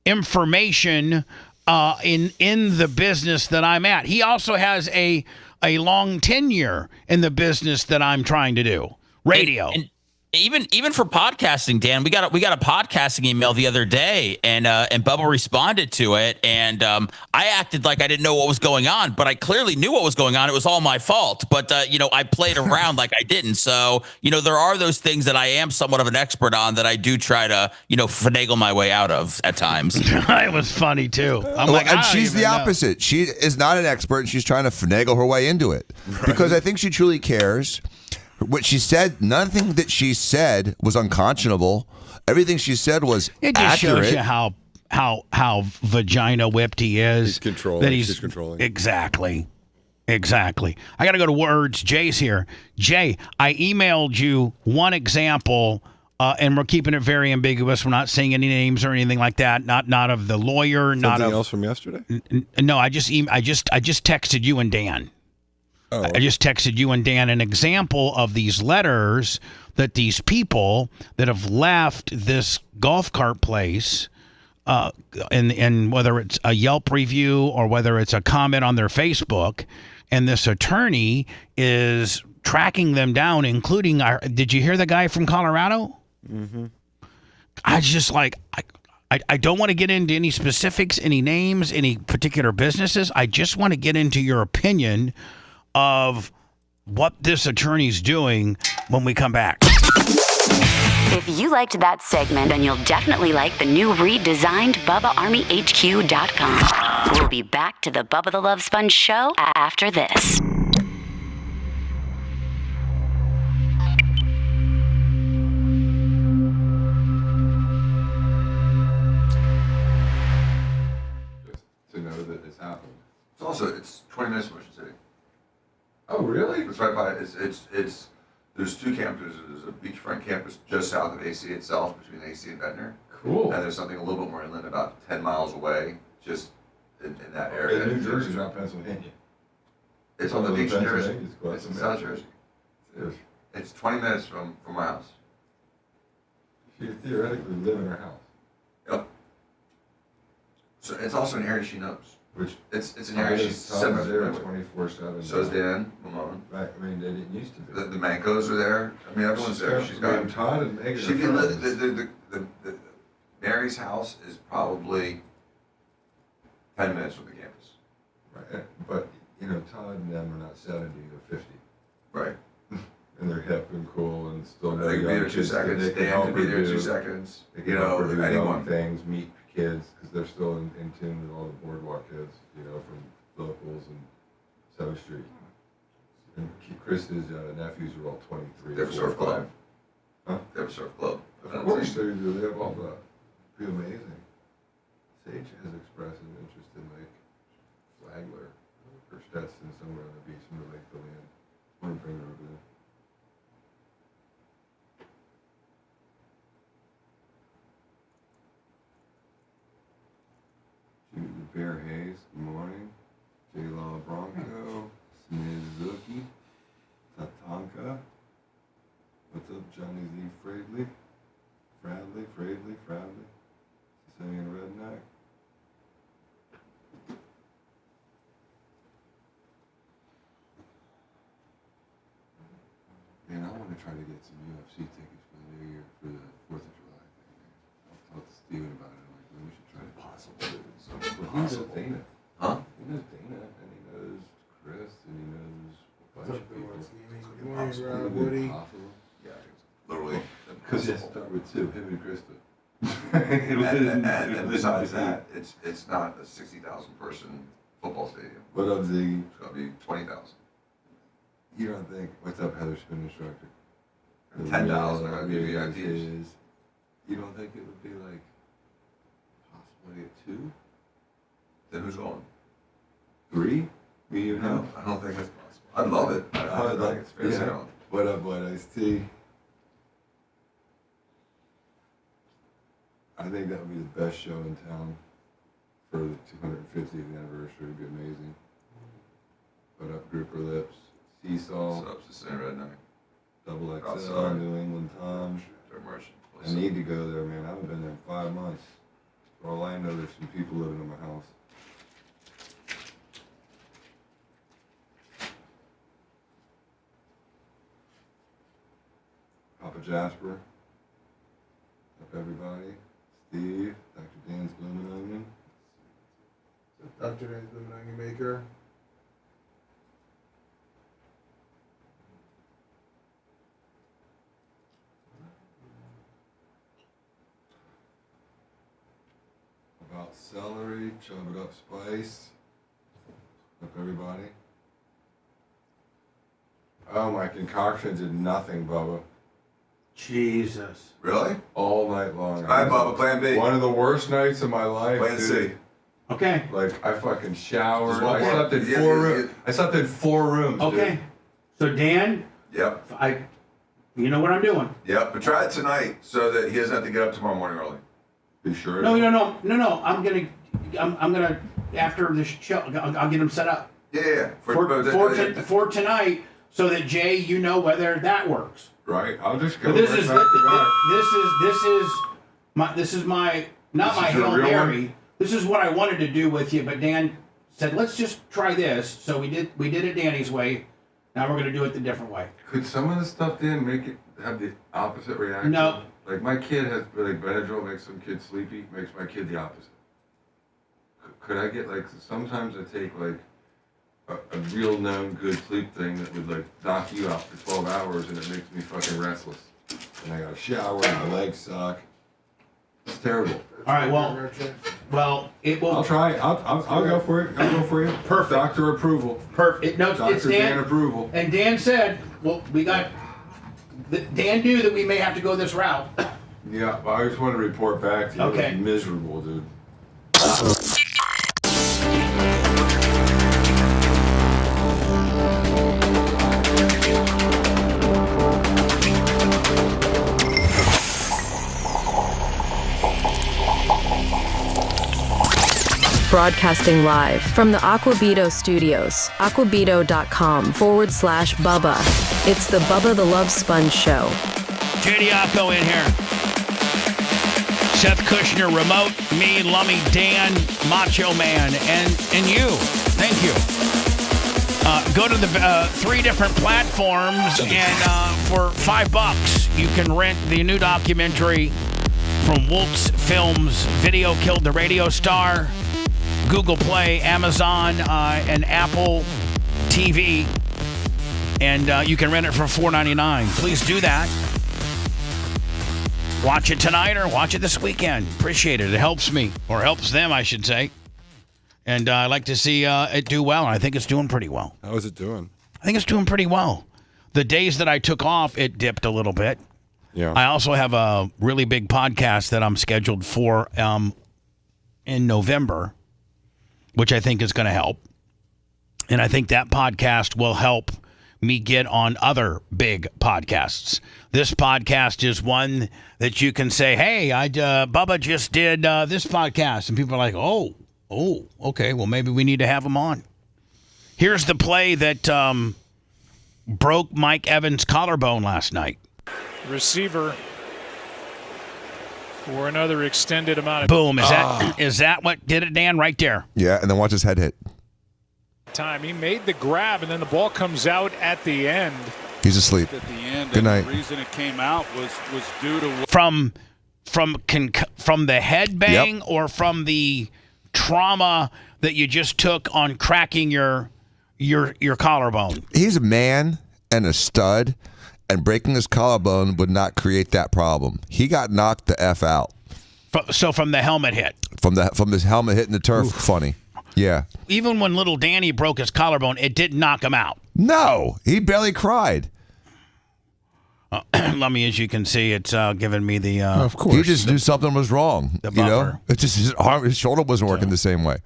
information in the business that I'm at. He also has a long tenure in the business that I'm trying to do. Radio. And even for podcasting, Dan, we got a podcasting email the other day, and Bubba responded to it, and I acted like I didn't know what was going on, but I clearly knew what was going on. It was all my fault, but I played around like I didn't. So there are those things that I am somewhat of an expert on that I do try to finagle my way out of at times. It was funny too. And she's the opposite. She is not an expert, and she's trying to finagle her way into it because I think she truly cares. What she said, nothing that she said was unconscionable. Everything she said was it just accurate. shows you how vagina whipped he is. He's controlling. That She's controlling. Exactly. I got to go to words. Jay's here. Jay, I emailed you one example, and we're keeping it very ambiguous. We're not saying any names or anything like that. Not of the lawyer. Something else from yesterday? No, I just texted you and Dan. I just texted you and Dan an example of these letters that these people that have left this golf cart place, and whether it's a Yelp review or whether it's a comment on their Facebook, and this attorney is tracking them down, including did you hear the guy from Colorado? Mm-hmm. I just I don't want to get into any specifics, any names, any particular businesses. I just want to get into your opinion of what this attorney's doing when we come back. If you liked that segment, then you'll definitely like the new redesigned BubbaArmyHQ.com. We'll be back to the Bubba the Love Sponge show after this. To know that it's happened. It's 20 minutes from Ocean City. Oh, really? It's right by. It's There's two campuses. There's a beachfront campus just south of AC itself, between AC and Ventnor. Cool. And there's something a little bit more inland, about 10 miles away, just in that area. And New Jersey's not Pennsylvania. It's on the beach in Jersey. It's in South Jersey. It's 20 minutes from my house. She theoretically live in her house. Yep. So it's also an area she knows. Which it's an area she's there familiar 24/7. So is Dan Mamone. Right. I mean, they didn't used to be. The Mancos are there. I mean, everyone's there. She's got Todd and Megan. She can live. The Mary's house is probably 10 minutes from the campus. Right. But you know, Todd and them are not 70; they're 50. Right. And they're hip and cool and still. They can be there 2 seconds. Dan can be there 2 seconds. They can help her do anyone things, meet kids, because they're still in tune with all the boardwalk kids, you know, from locals and 7th Street. And Chris's nephews are all 23. They have a surf club. Huh? They have a surf club. Of course they do. They have all that. It'd be amazing. Sage has expressed an interest in like Flagler or Stetson somewhere on the beach in the Lake Deland. I want to bring her over there. Bear Hayes, good morning. J. Law Bronco, Smizuki, Tatanka. What's up, Johnny Z. Fradley? Fradley. Sicilian Redneck. Man, I want to try to get some UFC tickets for the New Year, for the 4th of July thing. I'll talk to Steven about it. I'm like, we should try to possible. He knows Dana. Huh? He knows Dana, and he knows Chris, and he knows a bunch of people. Good morning, Woody. Yeah, literally. Because it started with 2, him and Krista. and besides that, it's not a 60,000 person football stadium. What of the? It's gonna be 20,000. You don't think? What's up, Heather Spin Instructor? 10,000 are gonna be VIPs. You don't think it would be like possibly a 2? Then who's going? 3? Me, you No, I don't think it's possible. I'd love it. I think it's fair sailing. What up, Ice-T? I think that would be the best show in town for the 250th anniversary. It'd be amazing. What up, Gripper Lips? Seesaw. What's up, Sicilian Redneck? Double XL, Outside. New England Tom. Merchant. I need to go there, man. I haven't been there in 5 months. For all I know, there's some people living in my house. Papa Jasper. Up everybody. Steve. Dr. Dan's Blooming Onion. Dr. Dan's Blooming Onion Maker. About celery, chop it up, spice. Up everybody. Oh, my concoction did nothing, Bubba. Jesus. Really? All night long. All right, Bubba, plan B. One of the worst nights of my life. Plan dude. C. Okay. Like, I fucking showered. Just one I more. slept in Yeah, 4 yeah, rooms. I slept in 4 rooms. Okay. Dude. So Dan, Yep. you know what I'm doing. Yep. But try it tonight so that he doesn't have to get up tomorrow morning early. Be sure. No. I'm gonna after the show. I'll get him set up Yeah. for tonight, so that Jay, you know whether that works. Right. I'll just go. But this right is back to back. this is my not This my is your Hail real Mary. one? This is what I wanted to do with you, but Dan said let's just try this. So we did it Danny's way. Now we're gonna do it the different way. Could some of the stuff Dan make it have the opposite reaction? No. Like my kid has like Benadryl makes some kids sleepy, makes my kid the opposite. Could I get like sometimes I take like a real known good sleep thing that would like knock you out for 12 hours and it makes me fucking restless. And I gotta shower and my legs suck. It's terrible. All right. Well, it will. I'll try it. I'll go for it. I'll go for you. Perfect. Doctor approval. Perfect. No, it's Dr. Dan approval. And Dan said, well, Dan knew that we may have to go this route. Yeah, well, I just want to report back to you. Okay. It was miserable, dude. Broadcasting live from the Aquabito Studios, aquabito.com/Bubba. It's the Bubba the Love Sponge Show. JD Acco in here. Seth Kushner, remote, me, Lummy, Dan, Macho Man, and you. Thank you. Go to the 3 different platforms, and for $5, you can rent the new documentary from Woltz Films, Video Killed the Radio Star, Google Play, Amazon, and Apple TV. And you can rent it for $4.99. Please do that. Watch it tonight or watch it this weekend. Appreciate it. It helps me, or helps them, I should say. And I like to see it do well. I think it's doing pretty well. How is it doing? I think it's doing pretty well. The days that I took off, it dipped a little bit. Yeah. I also have a really big podcast that I'm scheduled for in November, which I think is going to help. And I think that podcast will help me get on other big podcasts. This podcast is one that you can say, hey, Bubba just did this podcast. And people are like, oh, okay, well, maybe we need to have him on. Here's the play that broke Mike Evans' collarbone last night. Receiver for another extended amount of boom. Is that what did it, Dan? Right there. Yeah, and then watch his head hit. time. He made the grab, and then the ball comes out at the end. He's asleep. At the end, Good night. The reason it came out was due to from the head bang, or from the trauma that you just took on cracking your collarbone. He's a man and a stud, and breaking his collarbone would not create that problem. He got knocked the F out. So from the helmet hit. From this helmet hitting the turf. Oof. Funny. Yeah. Even when little Danny broke his collarbone, it didn't knock him out. No, he barely cried. Let me, as you can see, it's giving me the. Of course, he just knew something was wrong. The you know, it's just his shoulder wasn't working the same way,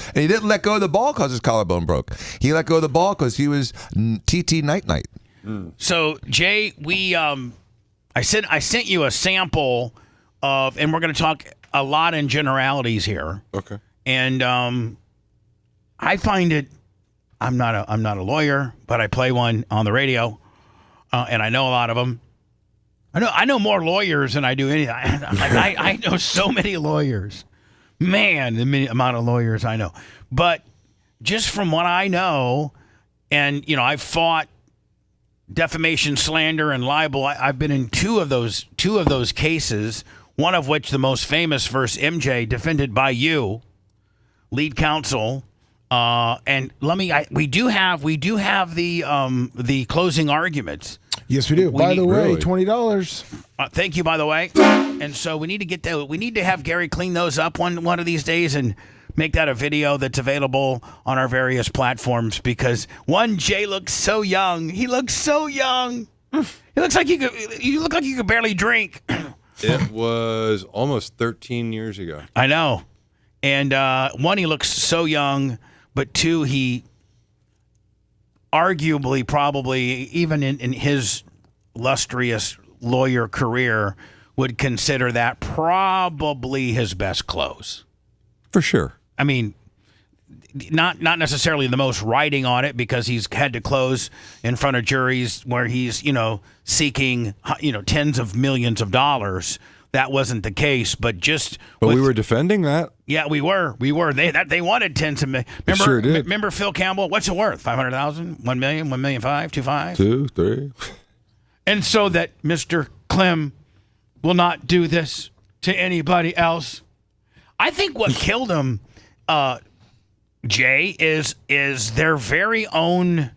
and he didn't let go of the ball because his collarbone broke. He let go of the ball because he was TT night. So Jay, we I sent you a sample of, and we're going to talk a lot in generalities here. Okay. And I find it. I'm not a lawyer, but I play one on the radio. And I know a lot of them. I know more lawyers than I do anything. I know so many lawyers. Man, the amount of lawyers I know. But just from what I know, and I've fought defamation, slander, and libel. I've been in two of those cases. One of which, the most famous, versus MJ, defended by you, lead counsel. And we do have the closing arguments. Yes, we do. By the way, $20. Thank you, by the way. And so we need to get that. We need to have Gary clean those up one of these days and make that a video that's available on our various platforms. Because Jay looks so young. He looks so young. He looks like you look like you could barely drink. It was almost 13 years ago. I know. And one, he looks so young. But two, he arguably, probably, even in his illustrious lawyer career, would consider that probably his best close. For sure. I mean, not necessarily the most writing on it, because he's had to close in front of juries where he's, seeking, tens of millions of dollars. That wasn't the case, but we were defending that. Yeah, we were. They wanted tens of millions. Remember, sure did. Remember Phil Campbell? What's it worth? 500,000, 1 million, 1 million 5, 2.5, 2, 3. And so that Mr. Clem will not do this to anybody else. I think what killed him, Jay, is their very own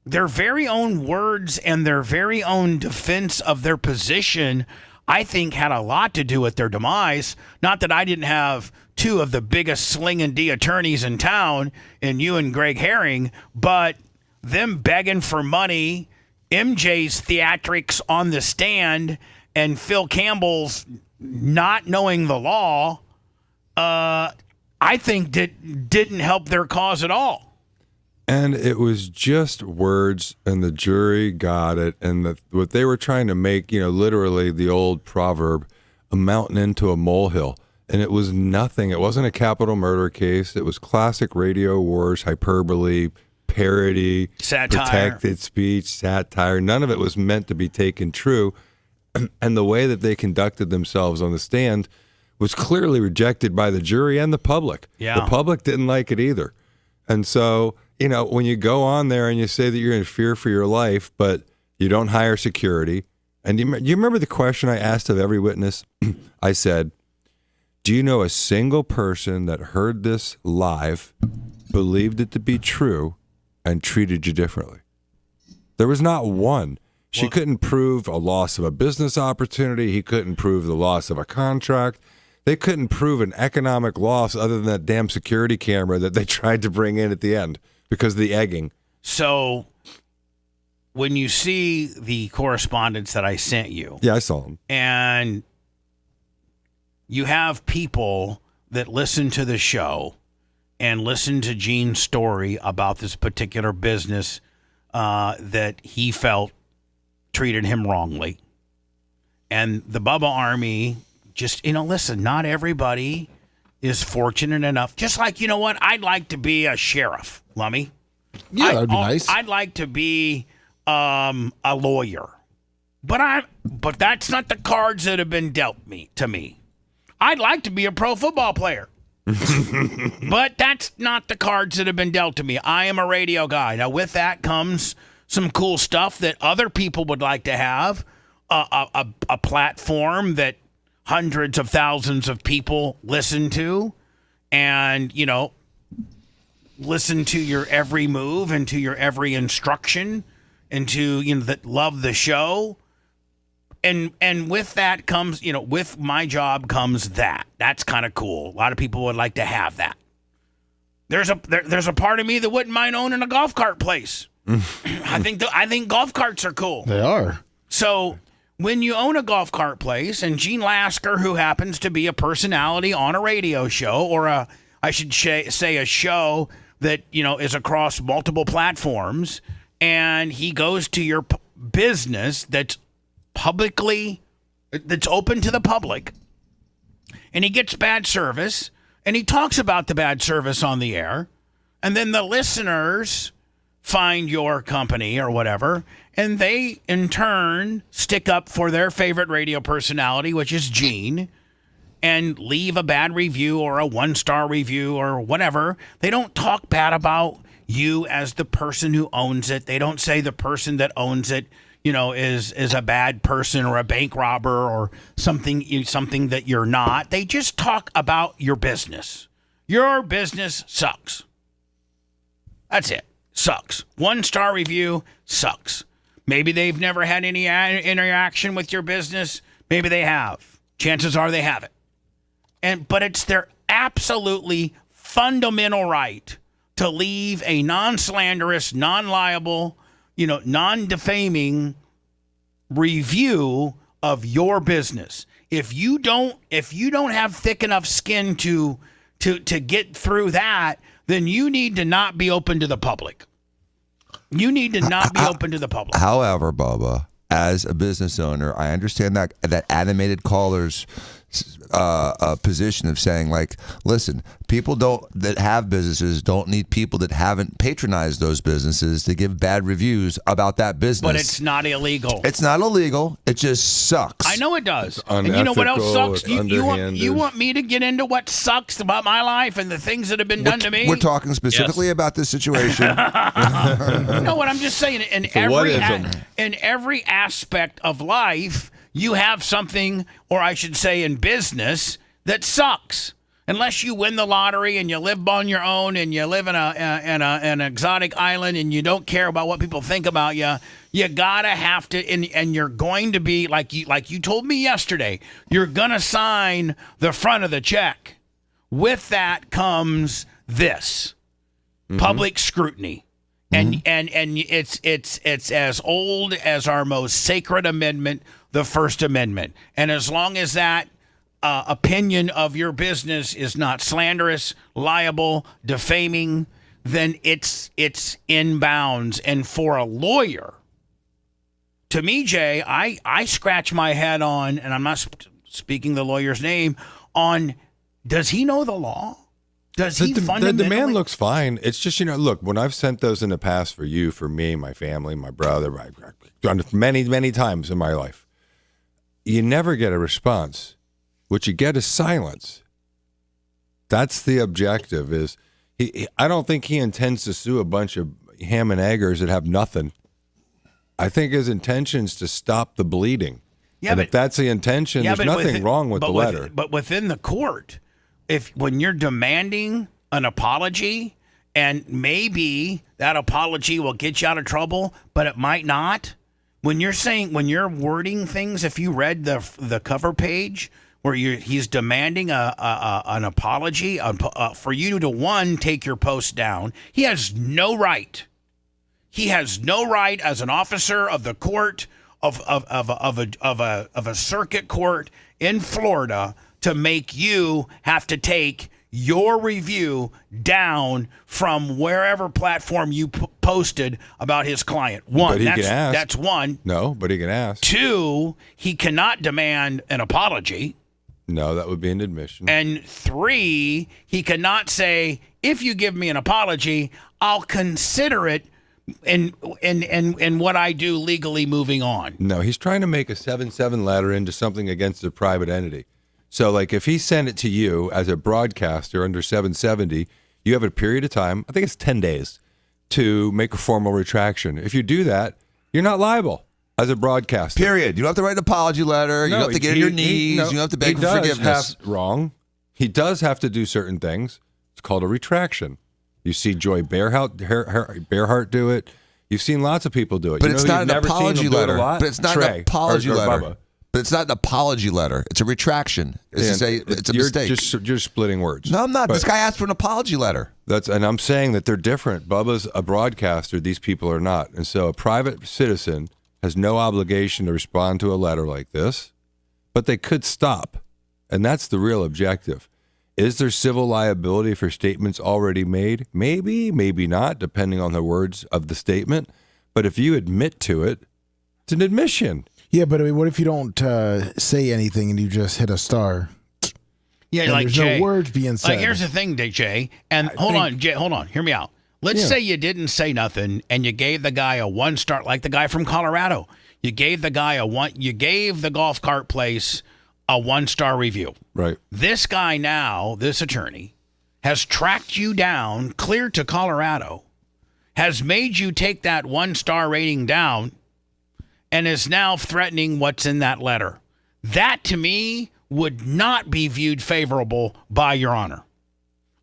words and their very own defense of their position. I think had a lot to do with their demise. Not that I didn't have two of the biggest sling and D attorneys in town, in you and Greg Herring, but them begging for money, MJ's theatrics on the stand, and Phil Campbell's not knowing the law, I think that didn't help their cause at all. And it was just words, and the jury got it. And what they were trying to make, literally the old proverb, a mountain into a molehill. and it was nothing. It wasn't a capital murder case. It was classic radio wars, hyperbole, parody, satire, protected speech, satire. None of it was meant to be taken true. And the way that they conducted themselves on the stand was clearly rejected by the jury and the public. Yeah. The public didn't like it either. And so, when you go on there and you say that you're in fear for your life, but you don't hire security. And you remember the question I asked of every witness? I said, do you know a single person that heard this live, believed it to be true, and treated you differently? There was not one. She couldn't prove a loss of a business opportunity. He couldn't prove the loss of a contract. They couldn't prove an economic loss other than that damn security camera that they tried to bring in at the end because of the egging. So when you see the correspondence that I sent you. Yeah, I saw them. And you have people that listen to the show and listen to Gene's story about this particular business that he felt treated him wrongly. And the Bubba Army just, listen, not everybody is fortunate enough. Just like, I'd like to be a sheriff, Lummy. Yeah, that'd be nice. I'd like to be a lawyer. But that's not the cards that have been dealt to me. I'd like to be a pro football player. But that's not the cards that have been dealt to me. I am a radio guy. Now, with that comes some cool stuff that other people would like to have, a platform that hundreds of thousands of people listen to and, listen to your every move and to your every instruction and to, that love the show. And with that comes, with my job comes that. That's kind of cool. A lot of people would like to have that. There's a part of me that wouldn't mind owning a golf cart place. I think golf carts are cool. They are. So when you own a golf cart place, and Gene Lasker, who happens to be a personality on a radio show, or I should say a show that is across multiple platforms, and he goes to your business that's open to the public, and he gets bad service, and he talks about the bad service on the air, and then the listeners find your company or whatever, and they in turn stick up for their favorite radio personality, which is Gene, and leave a bad review or a 1-star review or whatever. They don't talk bad about you as the person who owns it. They don't say the person that owns it is a bad person or a bank robber or something that you're not. They just talk about your business. Your business sucks. That's it. Sucks. 1-star review sucks. Maybe they've never had any interaction with your business. Maybe they have. Chances are they haven't. But it's their absolutely fundamental right to leave a non-slanderous, non-liable, non-defaming review of your business. If you don't have thick enough skin to get through that, then you need to not be open to the public. You need to not be open to the public. However, Bubba, as a business owner, I understand that animated caller's position of saying, like, listen, people that have businesses don't need people that haven't patronized those businesses to give bad reviews about that business. But it's not illegal. It's not illegal. It just sucks. I know it does. And you know what else sucks? It's You want me to get into what sucks about my life and the things that have been done to me? We're talking specifically about this situation. No, what I'm just saying, in every aspect of life, you have something, or I should say in business, that sucks. Unless you win the lottery and you live on your own and you live in an exotic island and you don't care about what people think about you, you gotta have to, and you're going to be, like you told me yesterday, you're gonna sign the front of the check. With that comes this, public scrutiny. And it's as old as our most sacred amendment, the First Amendment. And as long as that opinion of your business is not slanderous, liable, defaming, then it's in bounds. And for a lawyer, to me, Jay, I scratch my head on, and I'm not speaking the lawyer's name, on Does he know the law? Does he The fundamentally? demand looks fine. It's just, look, when I've sent those in the past for you, for me, my family, my brother, done it many, many times in my life, you never get a response. What you get is silence. That's the objective. I don't think he intends to sue a bunch of ham and eggers that have nothing. I think his intention is to stop the bleeding. Yeah, and if that's the intention, there's nothing wrong with the letter. But within the court, when you're demanding an apology, and maybe that apology will get you out of trouble, but it might not. When you're wording things, if you read the cover page where he's demanding an apology for you to take your post down, he has no right. He has no right as an officer of the court of a circuit court in Florida to make you have to take your review down from wherever platform you posted about his client. One, but he can ask. That's one. No, but he can ask. Two, he cannot demand an apology. No, that would be an admission. And three, he cannot say, if you give me an apology, I'll consider it in what I do legally moving on. No, he's trying to make a 7-7 letter into something against a private entity. So, like, if he sent it to you as a broadcaster under 770, you have a period of time, I think it's 10 days, to make a formal retraction. If you do that, you're not liable as a broadcaster. Period. You don't have to write an apology letter. You don't have to get on your knees. You don't have to beg for forgiveness. Wrong. He does have to do certain things. It's called a retraction. You see Joy Bearhart do it. You've seen lots of people do it. But it's not an apology letter. But it's not an apology letter. But it's not an apology letter. It's a retraction. It's a mistake. You're splitting words. No, I'm not. This guy asked for an apology letter. And I'm saying that they're different. Bubba's a broadcaster. These people are not. And so a private citizen has no obligation to respond to a letter like this, but they could stop. And that's the real objective. Is there civil liability for statements already made? Maybe, maybe not, depending on the words of the statement. But if you admit to it, it's an admission. Yeah, but I mean, what if you don't say anything and you just hit a star? Yeah, and like there's Jay, no words being said. Like, here's the thing, Jay. And hold on, hear me out. Let's say you didn't say nothing and you gave the guy a 1-star, like the guy from Colorado. You gave the guy you gave the golf cart place a 1-star review. Right. This guy now, this attorney, has tracked you down clear to Colorado, has made you take that 1-star rating down, and is now threatening what's in that letter. That, to me, would not be viewed favorable by Your Honor.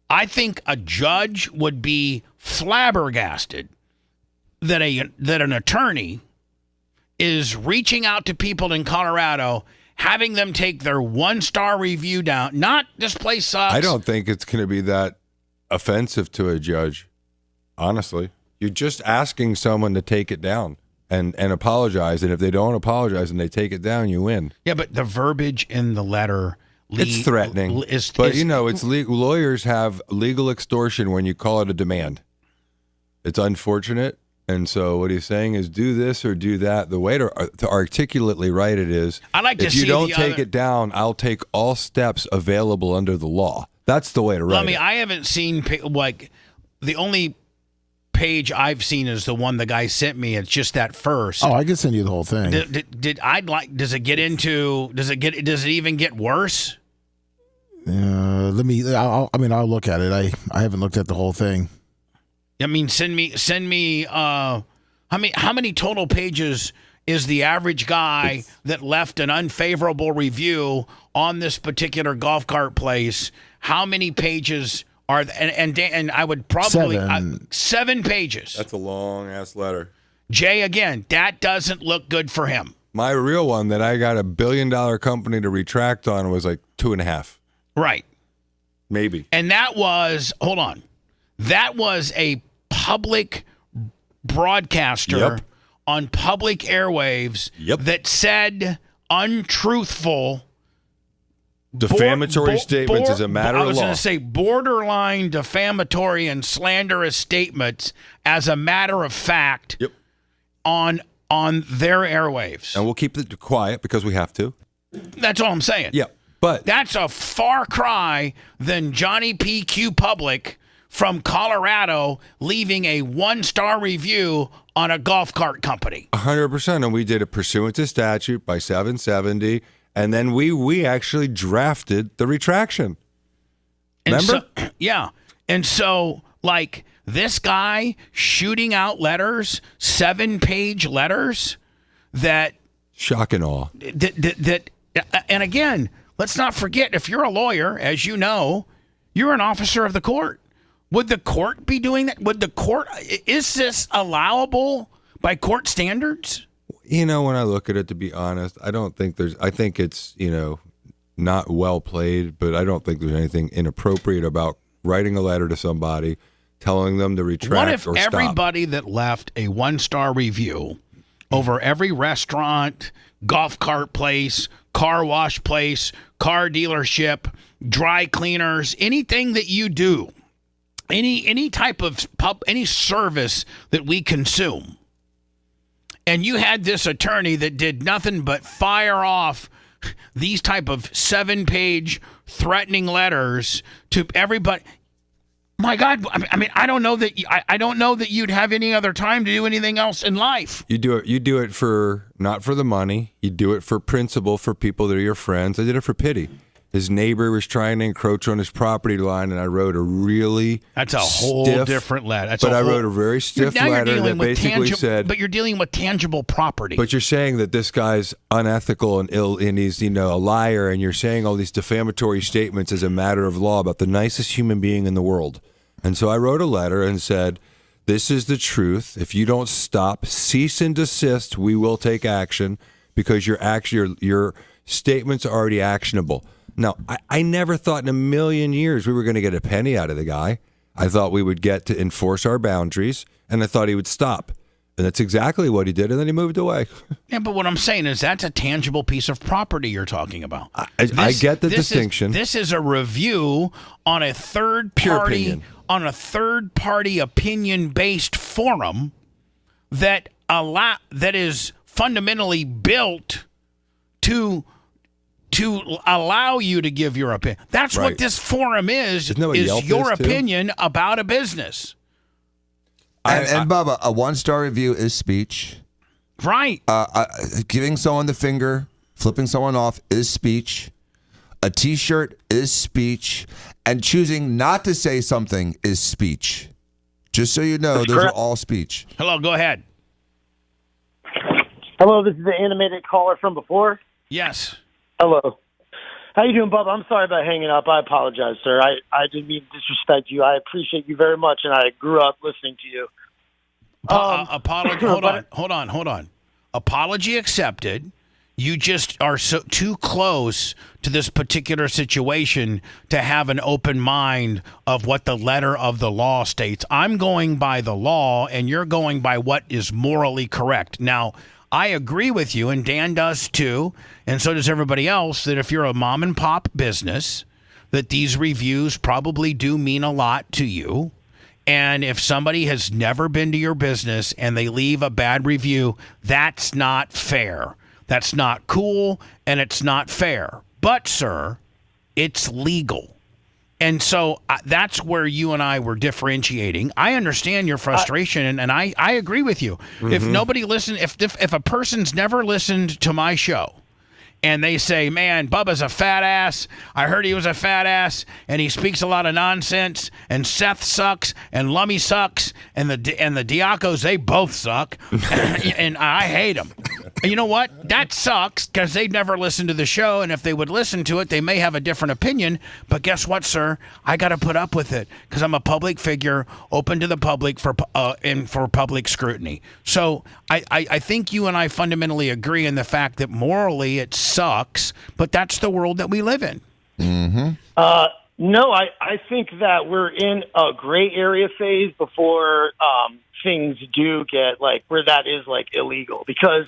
I think a judge would be flabbergasted that an attorney is reaching out to people in Colorado, having them take their 1-star review down. Not, this place sucks. I don't think it's going to be that offensive to a judge, honestly. You're just asking someone to take it down and apologize. And if they don't apologize and they take it down, you win. Yeah, but the verbiage in the letter... It's threatening. It's legal. Lawyers have legal extortion when you call it a demand. It's unfortunate. And so what he's saying is do this or do that. The way to articulately write it is, I like to if you see don't the take other- it down, I'll take all steps available under the law. That's the way to write it. I haven't seen, the only page I've seen is the one the guy sent me. It's just that first. Oh, I can send you the whole thing. Does it even get worse? I'll look at it. I haven't looked at the whole thing. I mean, send me how many total pages is the average guy that left an unfavorable review on this particular golf cart place? How many pages are and I would probably 7 pages. That's a long ass letter. Jay, again, that doesn't look good for him. My real one that I got $1 billion company to retract on was like 2.5. Right. Maybe. And that was a public broadcaster on public airwaves that said untruthful defamatory statements as a matter of law. I was going to say borderline defamatory and slanderous statements as a matter of fact on their airwaves. And we'll keep it quiet because we have to. That's all I'm saying. Yep. But that's a far cry than Johnny P.Q. Public from Colorado leaving a 1-star review on a golf cart company. 100%. And we did it pursuant to statute by 770. And then we actually drafted the retraction. Remember? Yeah. And so, like, this guy shooting out letters, 7-page letters that... Shock and awe. And again, let's not forget, if you're a lawyer, as you know, you're an officer of the court. Would the court be doing that? Is this allowable by court standards? You know, when I look at it, to be honest, I think it's, not well played, but I don't think there's anything inappropriate about writing a letter to somebody, telling them to retract or stop. What if everybody that left a 1-star review over every restaurant, golf cart place, car wash place, car dealership, dry cleaners, anything that you do, any type of any service that we consume, and you had this attorney that did nothing but fire off these type of 7-page threatening letters to everybody. My God, I mean, I don't know that you'd have any other time to do anything else in life. You do it for not for the money. You do it for principle, for people that are your friends. I did it for pity. His neighbor was trying to encroach on his property line, and I wrote a really That's a whole different letter. I wrote a very stiff letter that basically said... But you're dealing with tangible property. But you're saying that this guy's unethical and ill, and he's, a liar, and you're saying all these defamatory statements as a matter of law about the nicest human being in the world. And so I wrote a letter and said, this is the truth. If you don't stop, cease and desist, we will take action because your statements are already actionable. Now, I never thought in a million years we were going to get a penny out of the guy. I thought we would get to enforce our boundaries, and I thought he would stop. And that's exactly what he did, and then he moved away. Yeah, but what I'm saying is that's a tangible piece of property you're talking about. I get the distinction. This is a review on a third-party opinion-based forum that is fundamentally built to allow you to give your opinion. That's what this forum is your opinion about a business. And Bubba, a 1-star review is speech. Right. Giving someone the finger, flipping someone off is speech. A T-shirt is speech. And choosing not to say something is speech. Just so you know, those are all speech. Hello, go ahead. Hello, this is the animated caller from before. Yes. Hello. How you doing, Bubba? I'm sorry about hanging up. I apologize, sir. I didn't mean to disrespect you. I appreciate you very much, and I grew up listening to you. Apology. Hold on. Apology accepted. You just are too close to this particular situation to have an open mind of what the letter of the law states. I'm going by the law, and you're going by what is morally correct. Now, I agree with you, and Dan does too, and so does everybody else, that if you're a mom and pop business, that these reviews probably do mean a lot to you. And if somebody has never been to your business and they leave a bad review, that's not fair. That's not cool, and it's not fair. But, sir, it's legal. And so that's where you and I were differentiating. I understand your frustration, and I agree with you. Mm-hmm. If nobody listened, if a person's never listened to my show, and they say, man, Bubba's a fat ass. I heard he was a fat ass, and he speaks a lot of nonsense, and Seth sucks, and Lummy sucks, and the Diacos, they both suck, and I hate them. And you know what? That sucks, because they'd never listened to the show, and if they would listen to it, they may have a different opinion. But guess what, sir? I got to put up with it, because I'm a public figure, open to the public for public scrutiny. So I think you and I fundamentally agree in the fact that morally it sucks, but that's the world that we live in. Mm-hmm. No, I think that we're in a gray area phase before things do get like where that is like illegal, because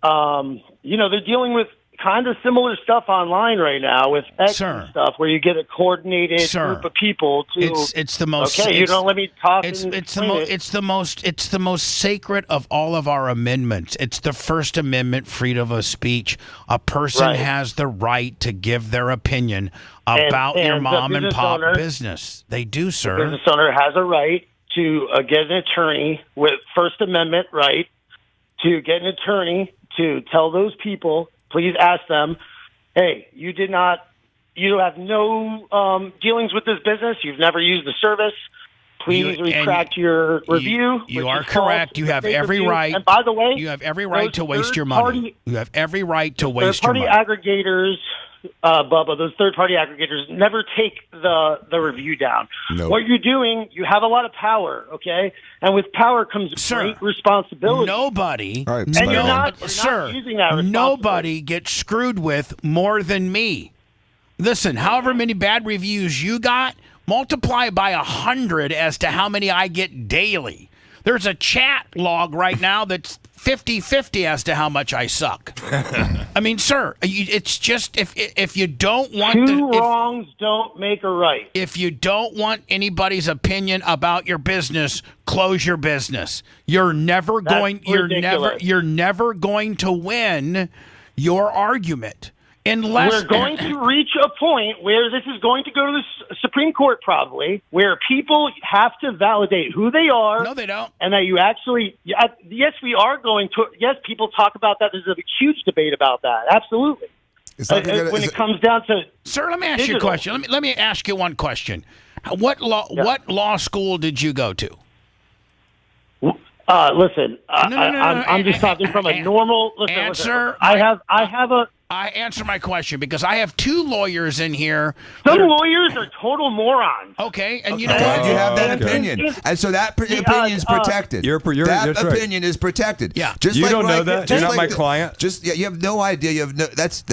they're dealing with kind of similar stuff online right now with X and stuff, where you get a coordinated group of people to. It's the most. Okay, you don't let me talk. It's the most sacred of all of our amendments. It's the First Amendment, freedom of speech. A person has the right to give their opinion about your mom and pop business. They do, sir. The business owner has a right to get an attorney with First Amendment right to get an attorney to tell those people. Please ask them, hey, you have no dealings with this business. You've never used the service. Please retract your review. You are correct. You have every right. And by the way, you have every right to waste your money. You have every right to waste your money. Third-party aggregators, Bubba, those third-party aggregators never take the review down. No. What you're doing, you have a lot of power, okay? And with power comes great responsibility. Nobody, and you're not using that nobody gets screwed with more than me. Listen, however many bad reviews you got, multiply by 100 as to how many I get daily. There's a chat log right now that's 50-50 as to how much I suck. I mean, sir, it's just if you don't want two wrongs don't make a right. If you don't want anybody's opinion about your business, close your business. You're never going to win your argument. Unless we're going to reach a point where this is going to go to the Supreme Court probably, where people have to validate who they are. No, they don't. And that you actually, yes, we are going to, yes, people talk about that. There's a huge debate about that. Absolutely. When it comes down to Sir, let me ask you a question. Let me ask you one question. What law school did you go to? Listen, I'm just talking from a normal answer. I answer my question because I have two lawyers in here. Some lawyers are total morons. Okay, and you know what? You have that opinion, and so that opinion is protected. That opinion is protected. Yeah, just you don't know that. You're not my client. You have no idea. You have no. That's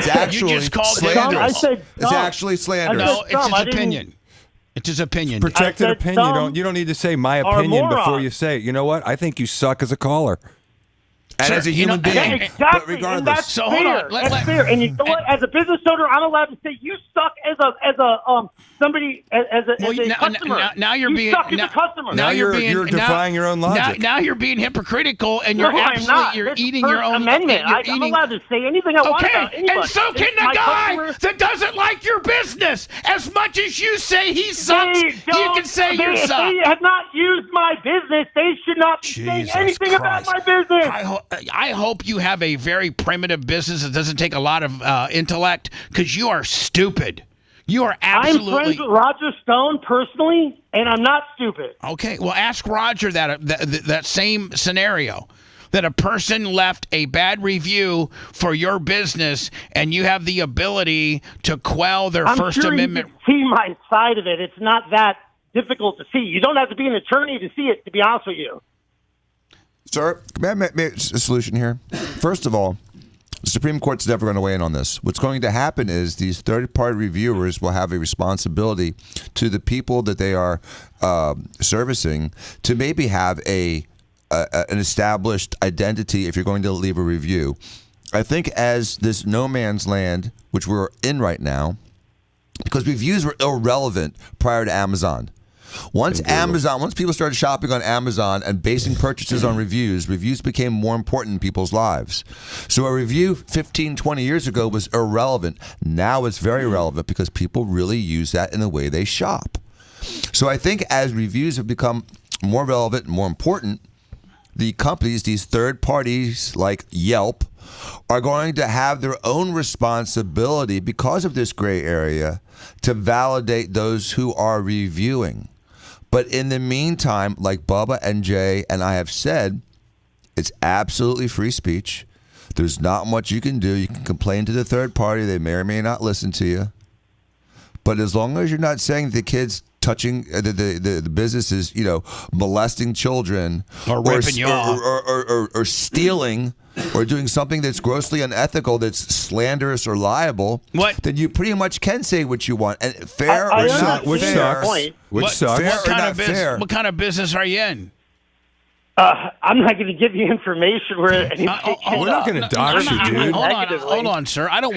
actually you just called slanderous. I said it's actually slanderous. No, it's his opinion. It's his opinion. Protected opinion. You don't need to say my opinion before you say it. You know what? I think you suck as a caller. And as a human being, exactly. but regardless. And that's so fair. hold on. That's fair. And you know what? As a business owner, I'm allowed to say you suck as a customer. Now you're being suck as a customer. Now you're defying your own logic. Now you're being hypocritical, and you're you're eating your own amendment. I'm allowed to say anything I want about anybody. And so can the guy that doesn't like your business as much as you say he sucks. You can say you suck. They have not used my business. They should not be saying anything about my business. I hope you have a very primitive business that doesn't take a lot of intellect, because you are stupid. You are absolutely. I'm friends with Roger Stone personally, and I'm not stupid. Okay, well, ask Roger that same scenario. That a person left a bad review for your business, and you have the ability to quell their First Amendment. You can see my side of it. It's not that difficult to see. You don't have to be an attorney to see it, to be honest with you. Sir, may I make a solution here? First of all, the Supreme Court's never going to weigh in on this. What's going to happen is these third-party reviewers will have a responsibility to the people that they are servicing to maybe have an established identity if you're going to leave a review. I think as this no man's land, which we're in right now, because reviews were irrelevant prior to Amazon. Once people started shopping on Amazon and basing purchases on reviews became more important in people's lives. So a review 15, 20 years ago was irrelevant. Now it's very relevant because people really use that in the way they shop. So I think as reviews have become more relevant and more important, the companies, these third parties like Yelp, are going to have their own responsibility because of this gray area to validate those who are reviewing. But in the meantime, like Bubba and Jay and I have said, it's absolutely free speech. There's not much you can do. You can complain to the third party. They may or may not listen to you. But as long as you're not saying the kids touching the businesses, molesting children or ripping you off or stealing or doing something that's grossly unethical, that's slanderous or liable, then you pretty much can say what you want. And fair or not fair. Which sucks. Fair or not fair. What kind of business are you in? I'm not going to give you information where we're not going to dox you, dude. Hold on, sir. I don't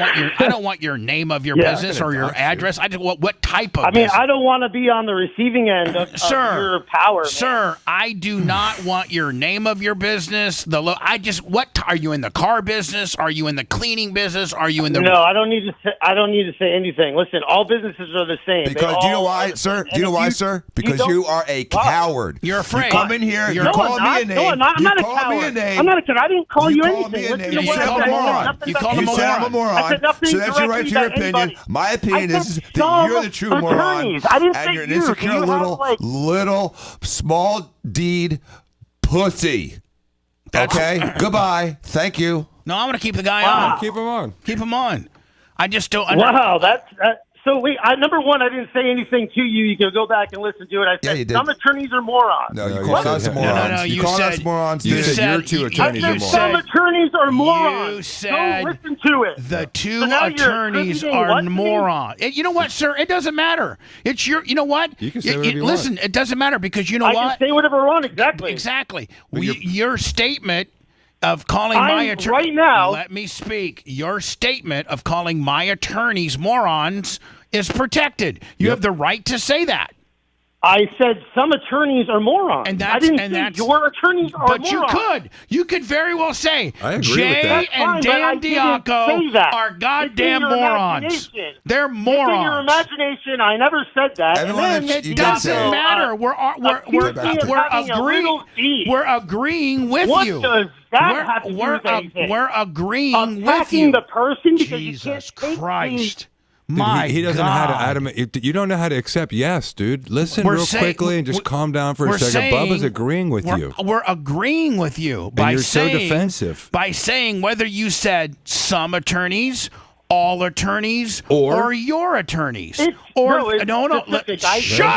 want your name of your business or your address. I just want what type of. I don't want to be on the receiving end of your power, sir. I do not want your name of your business. What are you in the car business? Are you in the cleaning business? Are you in the? No, I don't need to say anything. Listen, all businesses are the same. Because do you know why, sir? Do you know why, sir? Because you are a coward. You're afraid. You come in here. You call me a name. No, I'm not a coward. I'm not a coward. I didn't call you anything. You called him a moron. You called him a moron. So that's your right to your opinion. My opinion is that you're the true moron. I didn't and say you're an insecure little small deed pussy. Okay? Goodbye. Thank you. No, I'm going to keep the guy on. Keep him on. Keep him on. I just don't. Wow, that's. So number one, I didn't say anything to you. You can go back and listen to it. I said some attorneys are morons. No, you called us morons. No, you called us morons. You said your two attorneys are morons. Some attorneys are morons. You said go listen to it. The two attorneys are morons. You know what, sir? It doesn't matter. It's your. You know what? You can say whatever you listen, want. It doesn't matter because you know I what? I can say whatever I want. Exactly. Exactly. Your statement of calling my attorney right now. Let me speak. Your statement of calling my attorneys morons is protected. You have the right to say that. I said some attorneys are morons. I didn't say your attorneys are morons. But you could very well say I agree Jay with that. and Dan Diaco are goddamn morons. They're morons. It's in your imagination. I never said that. It doesn't matter. We're agreeing with what you. Does that have to do with anything? We're agreeing with Attacking you. the person because Jesus you can't Christ. Dude, he doesn't know how to you don't know how to accept yes, dude. Listen real quickly and just calm down for a second. Bubba's agreeing with you. We're agreeing with you by you're saying, so defensive. By saying whether you said some attorneys, all attorneys, or your attorneys. Shut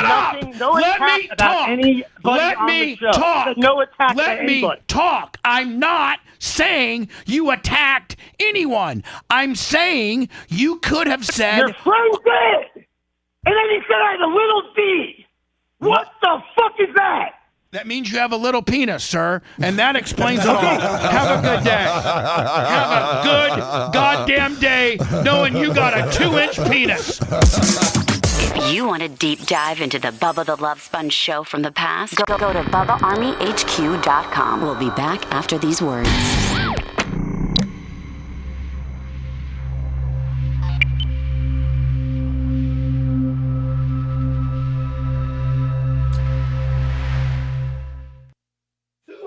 up! Let me talk. Let me talk. No attack. Let me talk. I'm not saying you attacked anyone. I'm saying you could have said your friend did, and then he said I had a little D. What the fuck is that? That means you have a little penis, sir, and that explains it all. Have a good day. Have a good goddamn day knowing you got a 2-inch penis. If you want a deep dive into the Bubba the Love Sponge show from the past, go to BubbaArmyHQ.com. We'll be back after these words.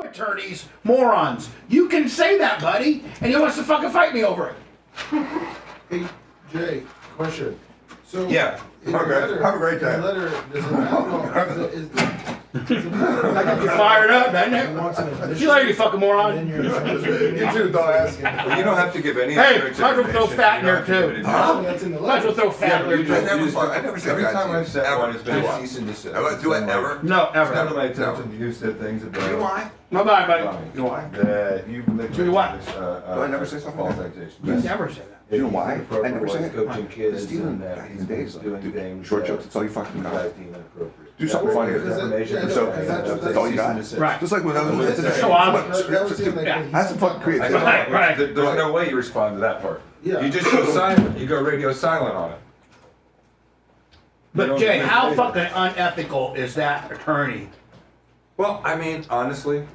Attorneys, morons. You can say that, buddy, and he wants to fucking fight me over it. Hey, Jay, question. So yeah, have a great day. You're fired up, doesn't it? You like you fucking moron. You too, don't ask him. You don't have to give any. Hey, might as well throw fat in there too. Might as well throw fat in there too. I never said every that time to you. I've said one, it's been cease and desist. Do it ever? No, ever. None of my attention to you said things about. You know why? Bye-bye, buddy. You know why? That you've Do what? this, I never say something like that? You never say that. You know why? I never say it. Coaching kids Steven, and that back in he's the days, doing dude, things. short jokes, that's all you fucking got. Do something funny. That's all you got. Right. Just like when I was So I'm have some fucking creativity. Right. There's no way you respond to that part. Yeah. You just go silent. You go radio silent on it. But Jay, how fucking unethical is that attorney? Well, I mean, honestly,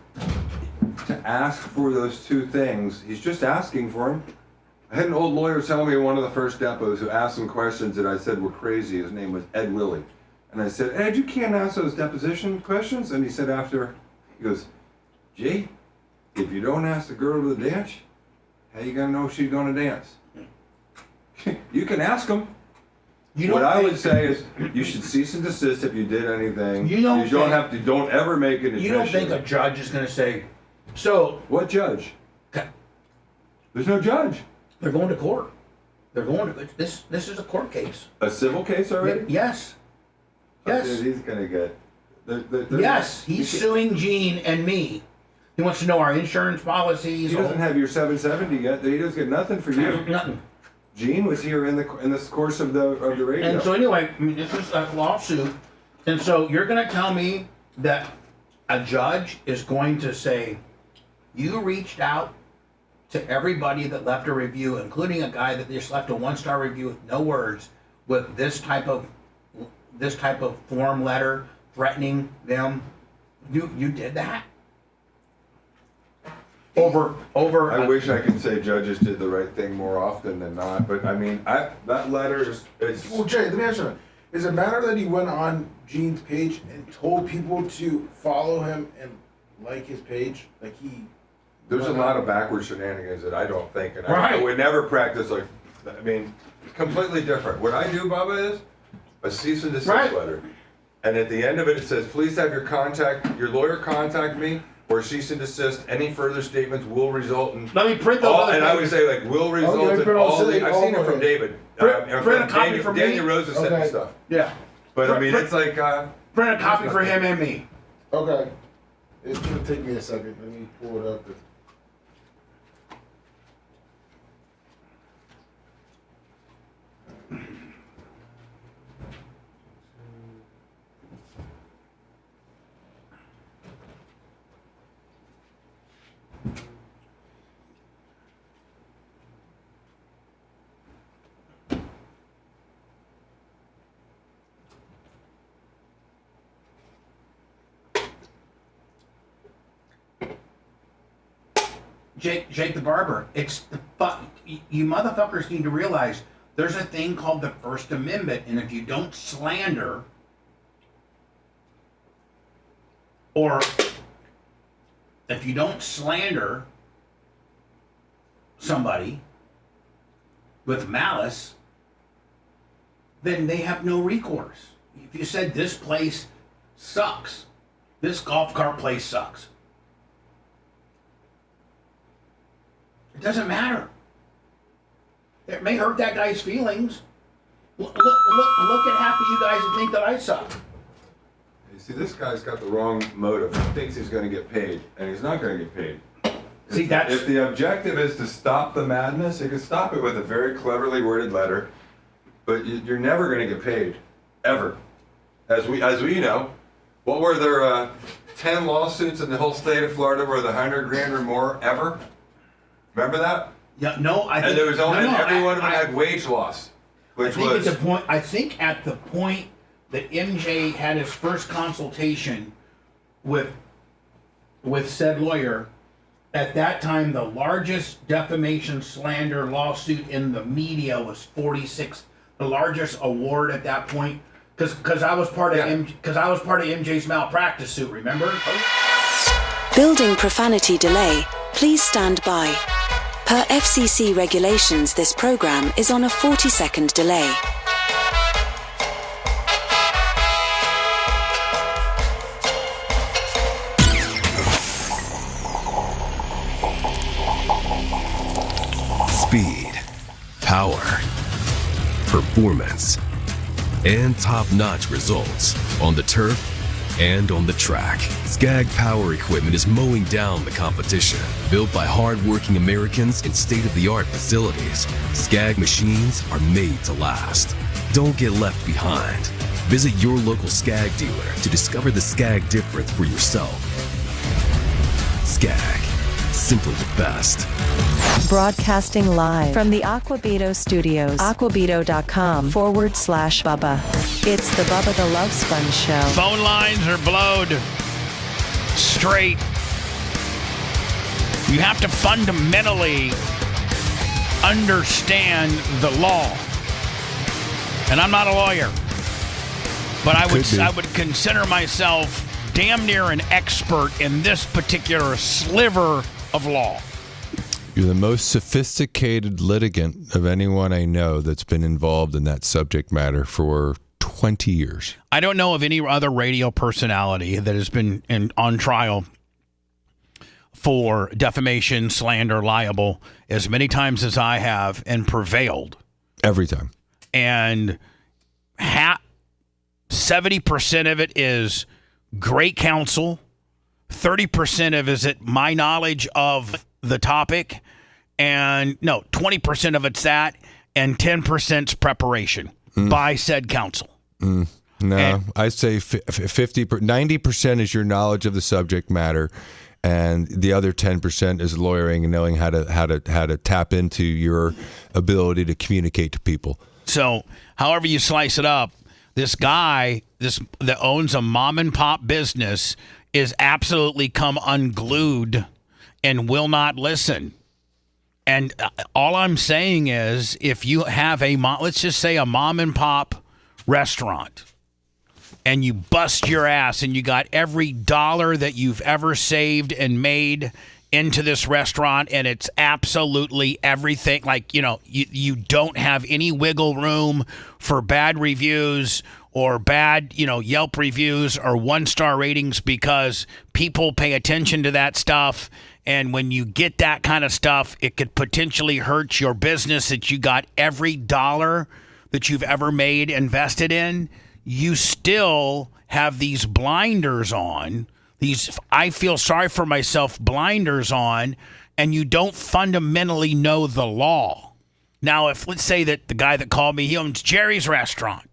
to ask for those two things, he's just asking for them. I had an old lawyer tell me in one of the first depots who asked some questions that I said were crazy. His name was Ed Willie. And I said, Ed, you can't ask those deposition questions? And he said he goes, Gee, if you don't ask the girl to the dance, how you gonna know she's gonna dance? You can ask them. What I would say is you should cease and desist if you did anything. Don't ever make an admission. You don't think a judge is gonna say, so what judge? There's no judge. They're going to court. They're going to this is a court case. A civil case already? Yes. Yes. He's gonna get. Yes, he's suing Gene and me. He wants to know our insurance policies. He doesn't have your 770 yet. He doesn't get nothing for you. Nothing. Gene was here in this course of the radio. And so anyway, this is a lawsuit, and so you're going to tell me that a judge is going to say, you reached out to everybody that left a review, including a guy that just left a 1-star review with no words, with this type of form letter threatening them. You did that? Over. I wish I could say judges did the right thing more often than not, but I mean, that letter is. Well, Jay, let me ask you something. Is it matter that he went on Gene's page and told people to follow him and like his page? Like There's a lot of backward shenanigans that I don't think, and Right. I would never practice like. I mean, completely different. What I do, Bubba, is a cease and desist letter, and at the end of it, it says, "Please have your lawyer contact me." Or cease and desist. Any further statements will result in. Let me print those. And I would say will result in all the. I've seen it from David. Print a copy from me. Daniel Rosa sent me stuff. Yeah. But I mean, it's like. Print a copy for him and me. Okay. It's gonna take me a second. Let me pull it up. Jake the Barber, it's the you motherfuckers need to realize there's a thing called the First Amendment, and if you don't slander somebody with malice, then they have no recourse. If you said this place sucks, this golf cart place sucks, it doesn't matter. It may hurt that guy's feelings. Look at half of you guys that think that I suck. You see, this guy's got the wrong motive. He thinks he's going to get paid, and he's not going to get paid. See, if the objective is to stop the madness, you can stop it with a very cleverly worded letter, but you're never going to get paid, ever. As we know, what were there 10 lawsuits in the whole state of Florida worth $100,000 or more ever? Remember that? Yeah, no, I think, and there was only every one of them I had wage loss, which was. I think at the point that MJ had his first consultation with said lawyer, at that time the largest defamation slander lawsuit in the media was 46. The largest award at that point, because I was part of MJ's malpractice suit. Remember? Building profanity delay. Please stand by. Per FCC regulations, this program is on a 40-second delay. Speed, power, performance, and top-notch results on the turf and on the track. Skag Power Equipment is mowing down the competition. Built by hard-working Americans in state-of-the-art facilities, Skag machines are made to last. Don't get left behind. Visit your local Skag dealer to discover the Skag difference for yourself. Skag, simply the best. Broadcasting live from the Aquabito Studios, aquabito.com/Bubba. It's the Bubba the Love Sponge Show. Phone lines are blowed straight. You have to fundamentally understand the law. And I'm not a lawyer, but I would consider myself damn near an expert in this particular sliver of law. You're the most sophisticated litigant of anyone I know that's been involved in that subject matter for 20 years. I don't know of any other radio personality that has been on trial for defamation, slander, libel as many times as I have and prevailed. Every time. And 70% of it is great counsel. 30% of it is my knowledge of the topic. And no, 20% of it's that, and 10%'s preparation by said counsel. No, I'd say 90% is your knowledge of the subject matter, and the other 10% is lawyering and knowing how to tap into your ability to communicate to people. So, however you slice it up, this guy that owns a mom and pop business is absolutely come unglued and will not listen. And all I'm saying is, if you have let's just say a mom and pop restaurant, and you bust your ass and you got every dollar that you've ever saved and made into this restaurant, and it's absolutely everything, like, you don't have any wiggle room for bad reviews or bad, Yelp reviews or 1-star ratings, because people pay attention to that stuff. And when you get that kind of stuff, it could potentially hurt your business that you got every dollar that you've ever made invested in. You still have these blinders on, these I feel sorry for myself blinders on, and you don't fundamentally know the law. Now, if let's say that the guy that called me, he owns Jerry's Restaurant,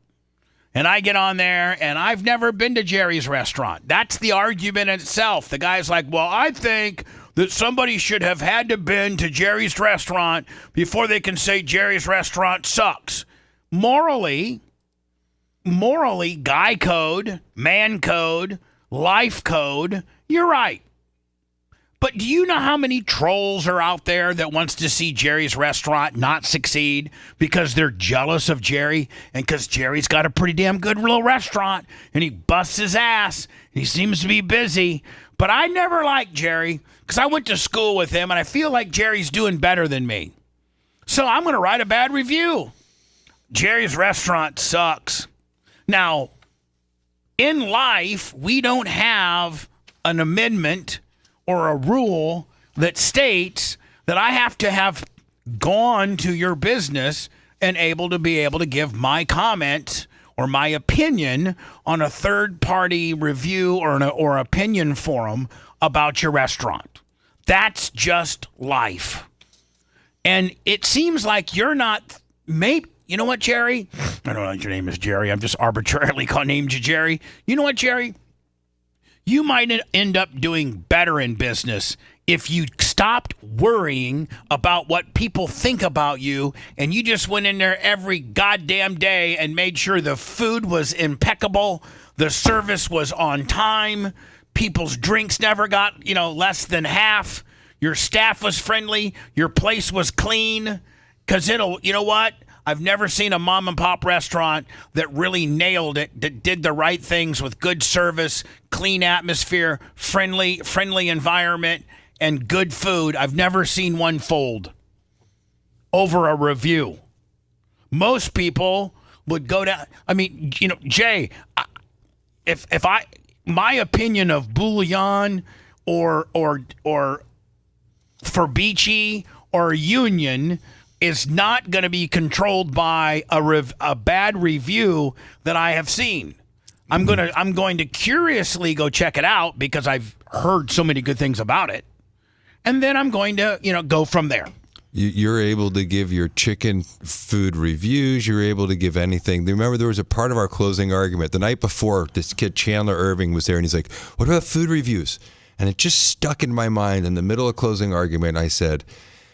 and I get on there and I've never been to Jerry's Restaurant. That's the argument itself. The guy's like, well, I think that somebody should have had to been to Jerry's Restaurant before they can say Jerry's Restaurant sucks. Morally, guy code, man code, life code, you're right. But do you know how many trolls are out there that wants to see Jerry's Restaurant not succeed because they're jealous of Jerry, and because Jerry's got a pretty damn good little restaurant and he busts his ass and he seems to be busy. But I never liked Jerry because I went to school with him and I feel like Jerry's doing better than me. So I'm going to write a bad review. Jerry's Restaurant sucks. Now, in life, we don't have an amendment or a rule that states that I have to have gone to your business and able to give my comment or my opinion on a third-party review or opinion forum about your restaurant. That's just life. And it seems like you're not, maybe, you know what, Jerry? I don't know what your name is, Jerry. I'm just arbitrarily named you Jerry. You know what, Jerry? You might end up doing better in business if you stopped worrying about what people think about you and you just went in there every goddamn day and made sure the food was impeccable, the service was on time, people's drinks never got, less than half, your staff was friendly, your place was clean, because you know what? I've never seen a mom and pop restaurant that really nailed it, that did the right things with good service, clean atmosphere, friendly environment, and good food. I've never seen one fold over a review. Most people would go down. I mean, Jay, if my opinion of Bouillon or Ferbici or Union is not going to be controlled by a bad review that I have seen. I'm going to curiously go check it out because I've heard so many good things about it, and then I'm going to go from there. You're able to give your chicken food reviews. You're able to give anything. Remember, there was a part of our closing argument the night before. This kid Chandler Irving was there, and he's like, "What about food reviews?" And it just stuck in my mind. In the middle of closing argument, I said,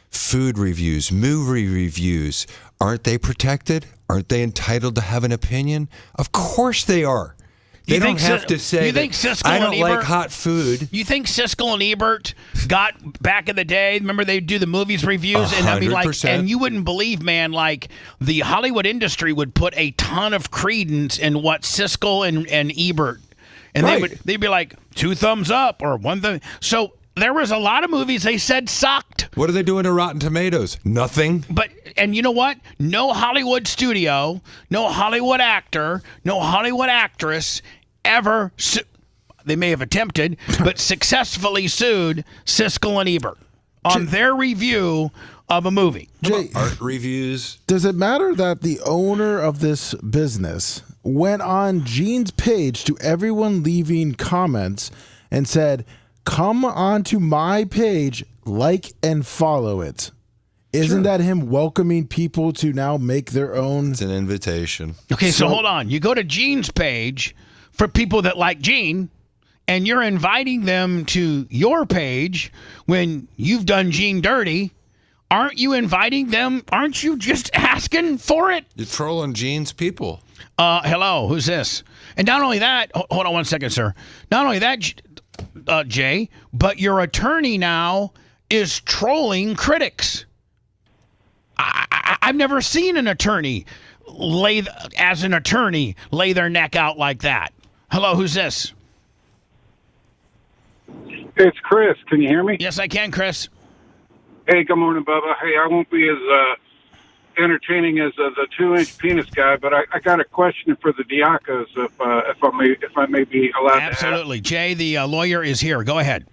food reviews, movie reviews, aren't they protected? Aren't they entitled to have an opinion? Of course they are. They don't have to say that I don't like hot food. You think Siskel and Ebert got back in the day? Remember they'd do the movies reviews, 100%. And I mean, and you wouldn't believe, man, like the Hollywood industry would put a ton of credence in what Siskel and Ebert, and they'd be like 2 thumbs up or 1 thumb. So there was a lot of movies they said sucked. What are they doing to Rotten Tomatoes? Nothing. And you know what? No Hollywood studio, no Hollywood actor, no Hollywood actress ever, they may have attempted, but successfully sued Siskel and Ebert on their review of a movie. Jay, art reviews. Does it matter that the owner of this business went on Gene's page to everyone leaving comments and said, "Come onto my page, like and follow it"? Isn't that him welcoming people to now make their own? It's an invitation. Okay, so hold on. You go to Gene's page for people that like Gene, and you're inviting them to your page when you've done Gene dirty. Aren't you inviting them? Aren't you just asking for it? You're trolling Gene's people. Hello, who's this? And not only that, hold on one second, sir. Not only that, Jay, but your attorney now is trolling critics. I've never seen an attorney lay their neck out like that. Hello, who's this? It's Chris. Can you hear me? Yes, I can, Chris. Hey, good morning, Bubba. Hey, I won't be as entertaining as the 2-inch penis guy, but I got a question for the Diacos, if I may be allowed. Absolutely, Jay. The lawyer is here. Go ahead.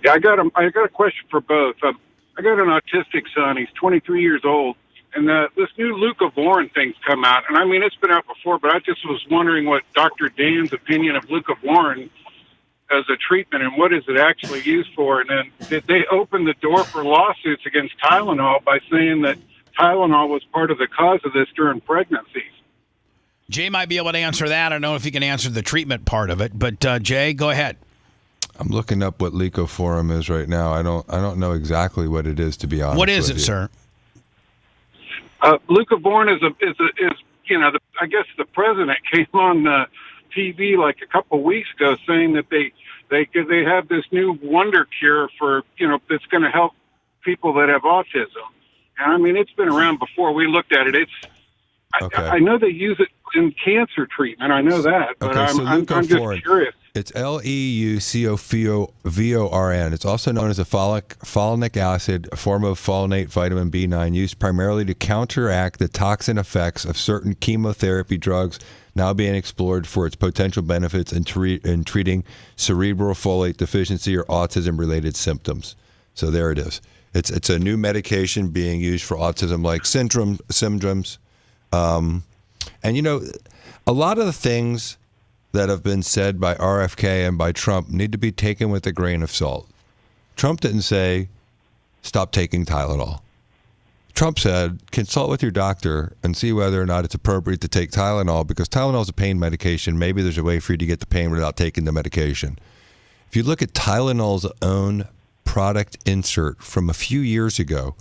Yeah, I got a question for both. I got an autistic son. He's 23 years old, and this new Luca Voron thing's come out. And I mean, it's been out before, but I just was wondering what Dr. Dan's opinion of Luca Voron as a treatment, and what is it actually used for? And then did they open the door for lawsuits against Tylenol by saying that Tylenol was part of the cause of this during pregnancies? Jay might be able to answer that. I don't know if he can answer the treatment part of it, but Jay, go ahead. I'm looking up what Leucoforum is right now. I don't know exactly what it is, to be honest. What is with it, you. sir? Luca Voron is I guess the president came on TV like a couple weeks ago saying that they have this new wonder cure for that's going to help people that have autism. And I mean, it's been around before. We looked at it. I know they use it in cancer treatment. I know that, but I'm just curious. It's Leucovorin. It's also known as a folinic acid, a form of folinate vitamin B9, used primarily to counteract the toxin effects of certain chemotherapy drugs, now being explored for its potential benefits in treating cerebral folate deficiency or autism-related symptoms. So there it is. It's a new medication being used for autism-like syndromes. And a lot of the things that have been said by RFK and by Trump need to be taken with a grain of salt. Trump didn't say, stop taking Tylenol. Trump said, consult with your doctor and see whether or not it's appropriate to take Tylenol, because Tylenol is a pain medication. Maybe there's a way for you to get the pain without taking the medication. If you look at Tylenol's own product insert from a few years ago,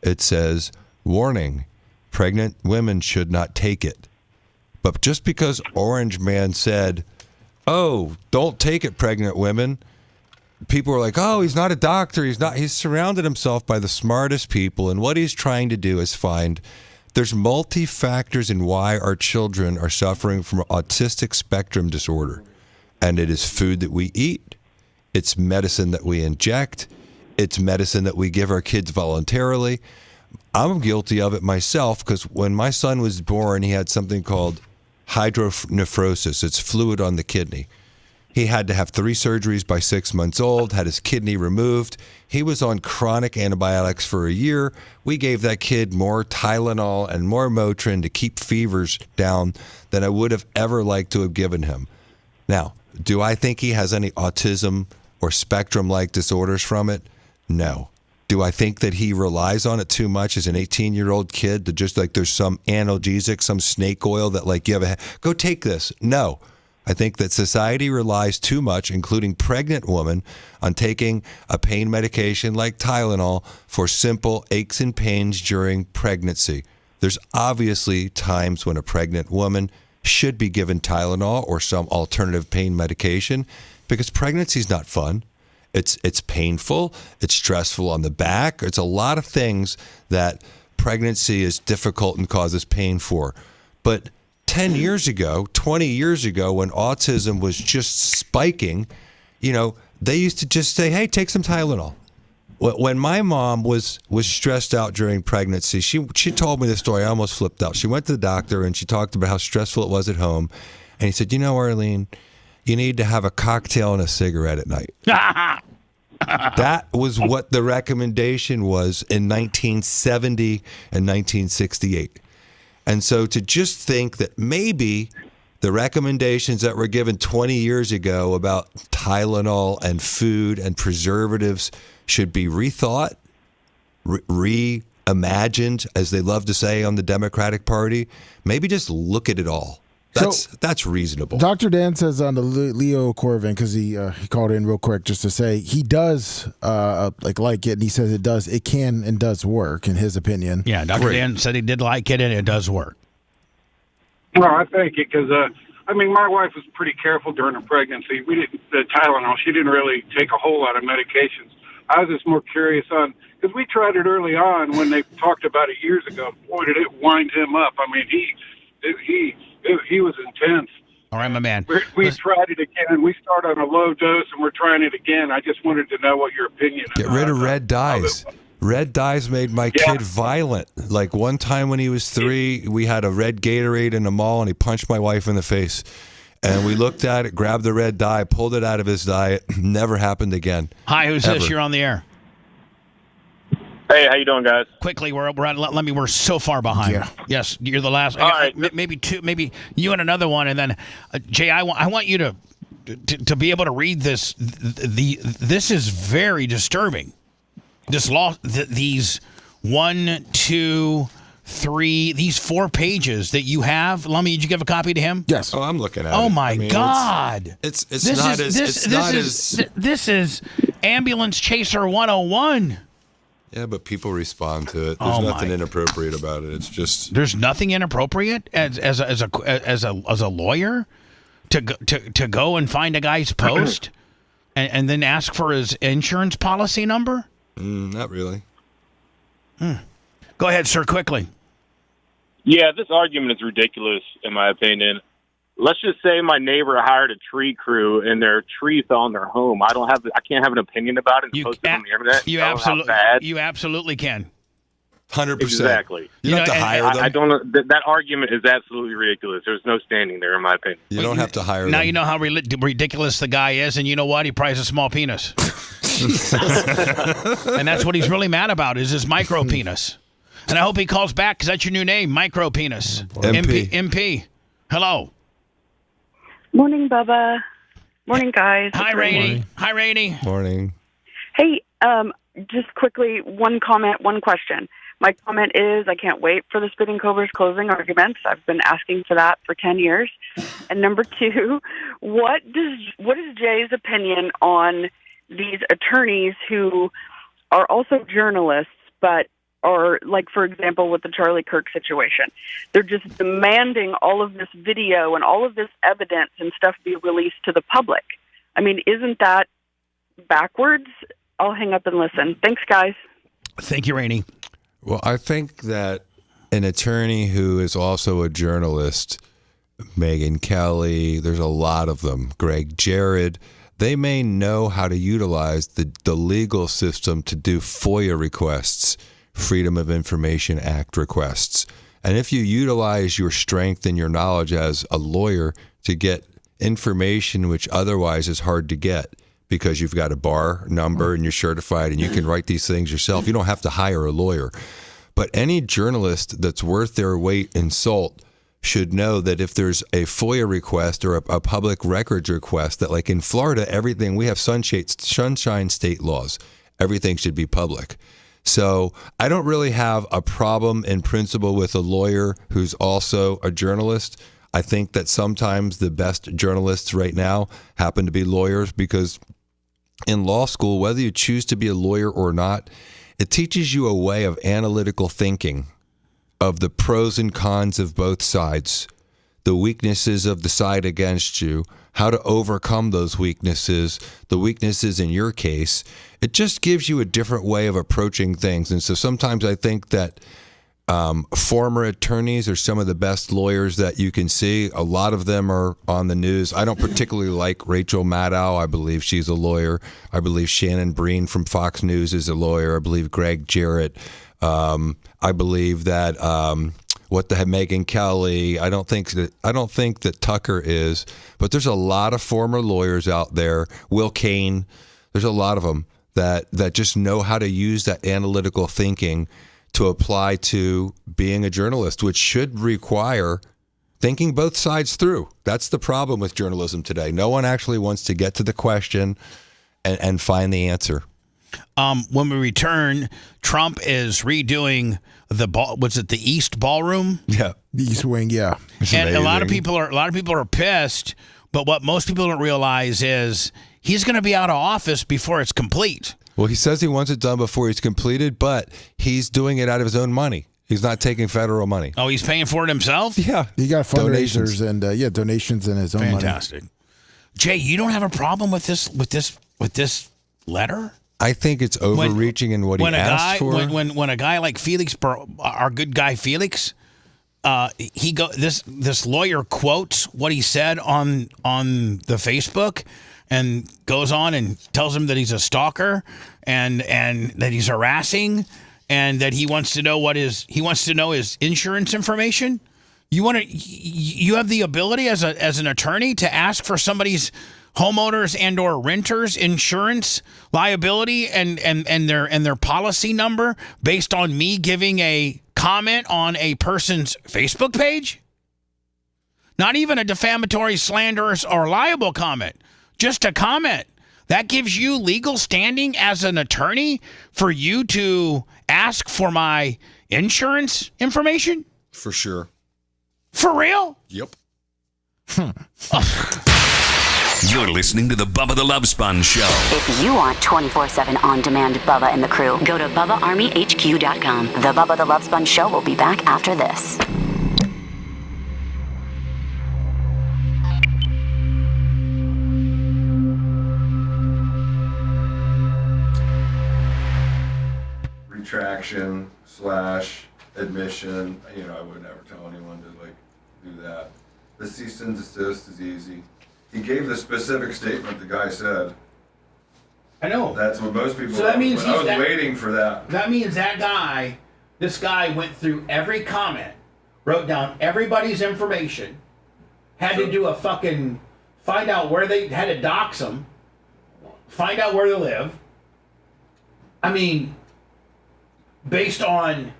it says, warning, pregnant women should not take it. But just because Orange Man said, oh, don't take it, pregnant women, people are like, oh, he's not a doctor. He's surrounded himself by the smartest people. And what he's trying to do is find there's multi-factors in why our children are suffering from autistic spectrum disorder. And it is food that we eat. It's medicine that we inject. It's medicine that we give our kids voluntarily. I'm guilty of it myself, because when my son was born, he had something called hydronephrosis. It's fluid on the kidney. He had to have 3 surgeries by 6 months old, had his kidney removed. He was on chronic antibiotics for a year. We gave that kid more Tylenol and more Motrin to keep fevers down than I would have ever liked to have given him. Now, do I think he has any autism or spectrum-like disorders from it? No. Do I think that he relies on it too much as an 18-year-old kid, to just like there's some analgesic, some snake oil that like you have go take this? No. I think that society relies too much, including pregnant women, on taking a pain medication like Tylenol for simple aches and pains during pregnancy. There's obviously times when a pregnant woman should be given Tylenol or some alternative pain medication, because pregnancy is not fun. It's painful. It's stressful on the back. It's a lot of things that pregnancy is difficult and causes pain for. But 10 years ago, 20 years ago, when autism was just spiking, they used to just say, hey, take some Tylenol. When my mom was stressed out during pregnancy, she told me this story. I almost flipped out. She went to the doctor and she talked about how stressful it was at home. And he said, Arlene, you need to have a cocktail and a cigarette at night. That was what the recommendation was in 1970 and 1968. And so to just think that maybe the recommendations that were given 20 years ago about Tylenol and food and preservatives should be rethought, reimagined, as they love to say on the Democratic Party. Maybe just look at it all. That's reasonable. Dr. Dan says on the Leo Corvin, because he called in real quick just to say he does like it, and he says it can and does work in his opinion. Yeah, Dr. Dan said he did like it and it does work. Well, I thank you because my wife was pretty careful during her pregnancy. The Tylenol. She didn't really take a whole lot of medications. I was just more curious on because we tried it early on when they talked about it years ago. Boy, did it wind him up. I mean, he was intense. All right, my man. We tried it again. We start on a low dose, and we're trying it again. I just wanted to know what your opinion is. Get rid of red dyes. Red dyes made my kid violent. Like one time when he was 3, we had a red Gatorade in the mall, and he punched my wife in the face. And we looked at it, grabbed the red dye, pulled it out of his diet. Never happened again. Hi, who's Ever. this? You're on the air. Hey, how you doing, guys? Quickly, we're so far behind. Yeah. Yes, you're the last. All right. Maybe two, maybe you and another one, and then Jay, I want you to be able to read this. This is very disturbing. This law, these 1, 2, 3, these 4 pages that you have. Lummy, did you give a copy to him? Yes. Oh, I'm looking at it. Oh my God! It's not as This is Ambulance Chaser 101. Yeah, but people respond to it. There's nothing inappropriate about it. It's just there's nothing inappropriate as a lawyer to go and find a guy's post and then ask for his insurance policy number. Not really. Go ahead, sir, quickly. Yeah, this argument is ridiculous, in my opinion. Let's just say my neighbor hired a tree crew and their tree fell on their home. I can't have an opinion about it and post it on the internet. You absolutely can. 100%. Exactly. You don't have to hire them. I don't know. That argument is absolutely ridiculous. There's no standing there, in my opinion. You don't have to hire them. Now you know how ridiculous the guy is, and you know what? He probably has a small penis. And that's what he's really mad about is his micro penis. And I hope he calls back because that's your new name, micro penis. MP. Hello. Morning, Bubba. Morning, guys. Hi, Rainey. Hi, Rainey. Morning. Hey, just quickly, one comment, one question. My comment is I can't wait for the Spitting Cobra's closing arguments. I've been asking for that for 10 years. And number 2, what is Jay's opinion on these attorneys who are also journalists, but are, like, for example, with the Charlie Kirk situation, they're just demanding all of this video and all of this evidence and stuff be released to the public. I mean, isn't that backwards? I'll hang up and listen. Thanks, guys. Thank you, Rainey. Well, I think that an attorney who is also a journalist, Megyn Kelly, there's a lot of them, Greg Jared, they may know how to utilize the legal system to do FOIA requests, Freedom of Information Act requests. And if you utilize your strength and your knowledge as a lawyer to get information which otherwise is hard to get because you've got a bar number and you're certified and you can write these things yourself, you don't have to hire a lawyer. But any journalist that's worth their weight in salt should know that if there's a FOIA request or a public records request, that like in Florida, everything, we have sunshine state laws. Everything should be public. So I don't really have a problem in principle with a lawyer who's also a journalist. I think that sometimes the best journalists right now happen to be lawyers because in law school, whether you choose to be a lawyer or not, it teaches you a way of analytical thinking of the pros and cons of both sides, the weaknesses of the side against you, how to overcome those weaknesses, the weaknesses in your case. It just gives you a different way of approaching things. And so sometimes I think that former attorneys are some of the best lawyers that you can see. A lot of them are on the news. I don't particularly like Rachel Maddow. I believe she's a lawyer. I believe Shannon Breen from Fox News is a lawyer. I believe Greg Jarrett. I believe that Megyn Kelly. I don't think that Tucker is. But there's a lot of former lawyers out there. Will Cain. There's a lot of them that just know how to use that analytical thinking to apply to being a journalist, which should require thinking both sides through. That's the problem with journalism today. No one actually wants to get to the question and find the answer. When we return, Trump is redoing the East Ballroom? Yeah, the East Wing. Yeah, and a lot of people are pissed. But what most people don't realize is he's going to be out of office before it's complete. Well, he says he wants it done before it's completed, but he's doing it out of his own money. He's not taking federal money. Oh, he's paying for it himself? Yeah. He got fundraisers Donations. and donations in his own money. Fantastic. Jay, you don't have a problem with this letter? I think it's overreaching in what he asked for. When a guy like Felix, our good guy Felix, this lawyer quotes what he said on the Facebook and goes on and tells him that he's a stalker and that he's harassing and that he wants to know his insurance information. You have the ability as an attorney to ask for somebody's homeowners and or renters insurance liability and their policy number based on me giving a comment on a person's Facebook page? Not even a defamatory, slanderous, or liable comment. Just a comment. That gives you legal standing as an attorney for you to ask for my insurance information? For sure. For real? Yep. You're listening to the Bubba the Love Sponge Show. If you want 24/7 on-demand Bubba and the crew, go to BubbaArmyHQ.com. The Bubba the Love Sponge Show will be back after this. Retraction / admission. I would never tell anyone to do that. The cease and desist is easy. He gave the specific statement the guy said. I know. That's what most people. So that means I was waiting for that. That means this guy went through every comment, wrote down everybody's information, had to do a fucking find out where they had to dox them, find out where they live. I mean, based on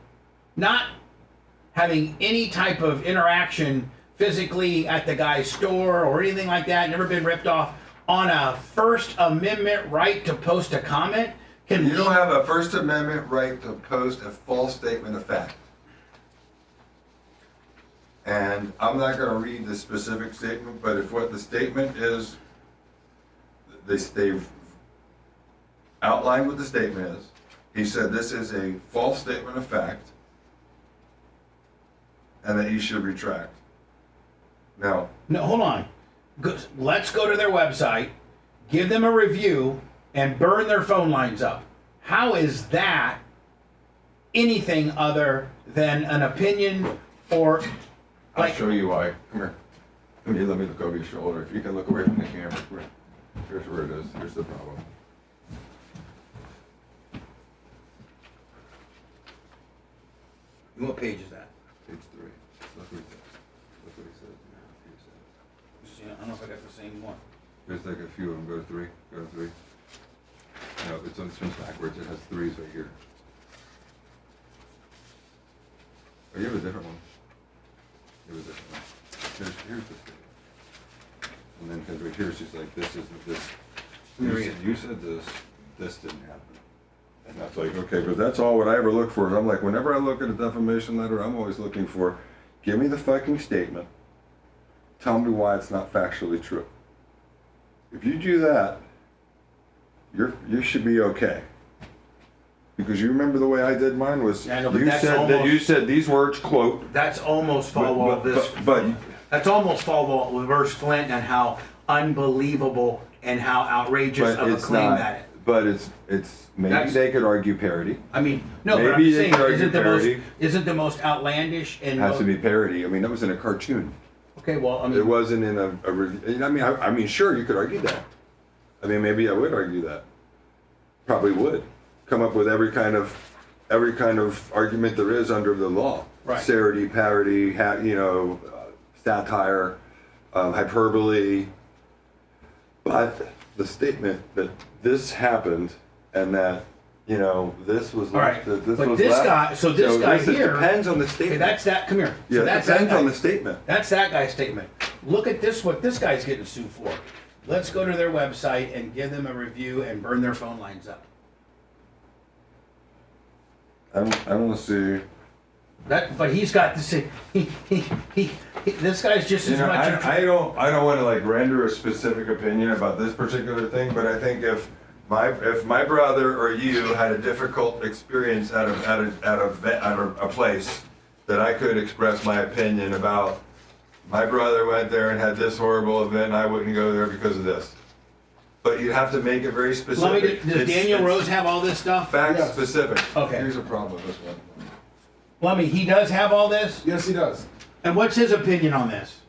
not having any type of interaction physically at the guy's store or anything like that, never been ripped off, on a First Amendment right to post a comment. You don't have a First Amendment right to post a false statement of fact. And I'm not going to read the specific statement, but if what the statement is, they've outlined what the statement is. He said this is a false statement of fact and that he should retract. Now, no, hold on. Let's go to their website, give them a review, and burn their phone lines up. How is that anything other than an opinion or... I'll show you why. Come here. Let me look over your shoulder. If you can look away from the camera. Here's where it is. Here's the problem. What page is that? Page 3. Look what he says. I don't know if I got the same one. There's like a few of them. Go to 3. Go to 3. No, it's backwards. It has 3s right here. Oh, you have a different one. You have a different one. Here's the thing. And then because right here she's like, this isn't this. You said this didn't happen. And that's like, okay, because that's all what I ever look for. I'm like, whenever I look at a defamation letter, I'm always looking for, give me the fucking statement. Tell me why it's not factually true. If you do that, you should be okay. Because you remember the way I did mine was, you said these words, quote. That's almost Falwell that's almost Falwell reverse Flint and how unbelievable and how outrageous of a claim that is. But it's maybe they could argue parody. I mean, no, but I'm just saying, isn't the most outlandish and has to be parody. I mean, that was in a cartoon. Okay, well, I mean, it wasn't in I mean, sure, you could argue that. I mean, maybe I would argue that. Probably would come up with every kind of argument there is under the law. Right. Sarity, parody, satire, hyperbole. But the statement that this happened and that this was left. Right. This but was this left. guy, so this guy here depends on the statement. Okay, that's that. Come here. Yeah, so that's it depends that on the statement. That's that guy's statement. Look at this. What this guy's getting sued for. Let's go to their website and give them a review and burn their phone lines up. I'm gonna see. That, but he's got to say this guy's just as much. I don't want to like render a specific opinion about this particular thing, but I think if my brother or you had a difficult experience at a place, that I could express my opinion about. My brother went there and had this horrible event, and I wouldn't go there because of this. But you'd have to make it very specific. Does Daniel Rose have all this stuff? Fact specific. Okay. Here's a problem with this one. Lummy, he does have all this? Yes, he does. And what's his opinion on this?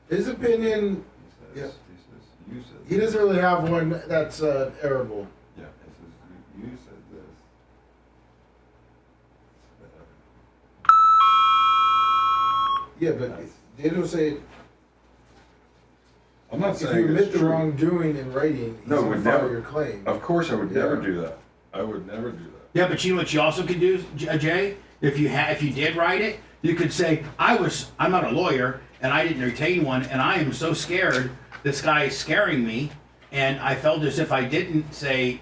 His opinion, he doesn't really have one that's arable. Yeah, it says, you said this. Yeah, but they don't say. I'm not If saying you admit it's the true. wrongdoing in writing, he's No, going would to file never. your claim. Of course, I would Yeah. never do that. I would never do that. Yeah, but you know what you also could do, Jay? If you did write it, you could say, I'm not a lawyer, and I didn't retain one, and I am so scared, this guy is scaring me, and I felt as if I didn't say,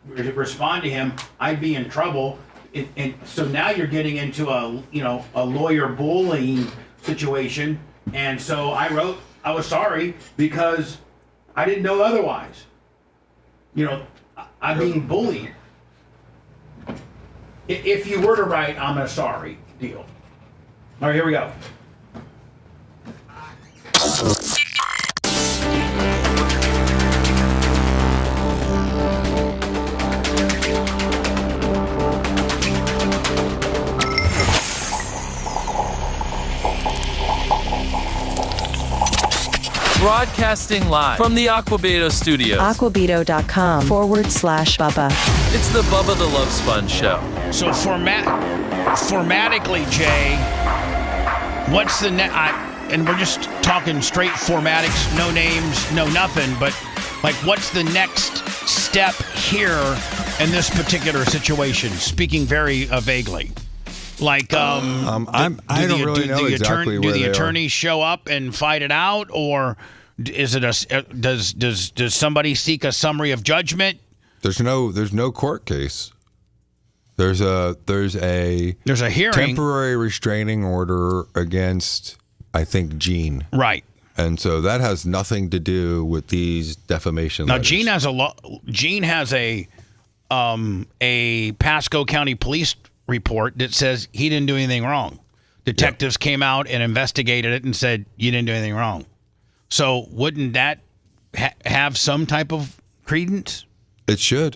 respond to him, I'd be in trouble. And so now you're getting into a lawyer bullying situation, and so I wrote, I was sorry because I didn't know otherwise. I'm being bullied. If you were to write, I'm a sorry deal. All right, here we go. Broadcasting live from the Aquabedo studios. Aquabedo.com/Bubba. It's the Bubba the Love Sponge Show. So formatically, Jay, what's the and we're just talking straight formatics, no names, no nothing, but like what's the next step here in this particular situation? Speaking very vaguely. Like, I don't really know exactly where do the they attorneys show up and fight it out, or is it does somebody seek a summary of judgment? There's no court case. There's a hearing, temporary restraining order against, I think, Gene. Right. And so that has nothing to do with these defamation Now, letters. Gene has a Pasco County Police report that says he didn't do anything wrong. Detectives came out and investigated it and said you didn't do anything wrong. So wouldn't that have some type of credence? It should.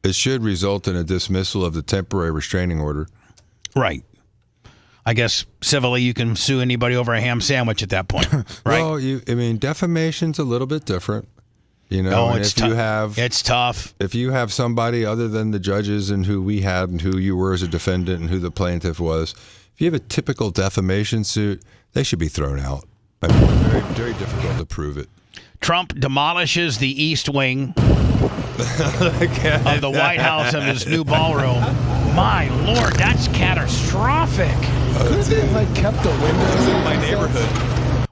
It should result in a dismissal of the temporary restraining order. Right. I guess civilly you can sue anybody over a ham sandwich at that point, right? Well, defamation's a little bit different. It's tough. It's tough. If you have somebody other than the judges and who we had and who you were as a defendant and who the plaintiff was, if you have a typical defamation suit, they should be thrown out. Very, very difficult to prove it. Trump demolishes the East Wing of the White House of his new ballroom. My Lord, that's catastrophic. Couldn't they have kept the windows in my neighborhood?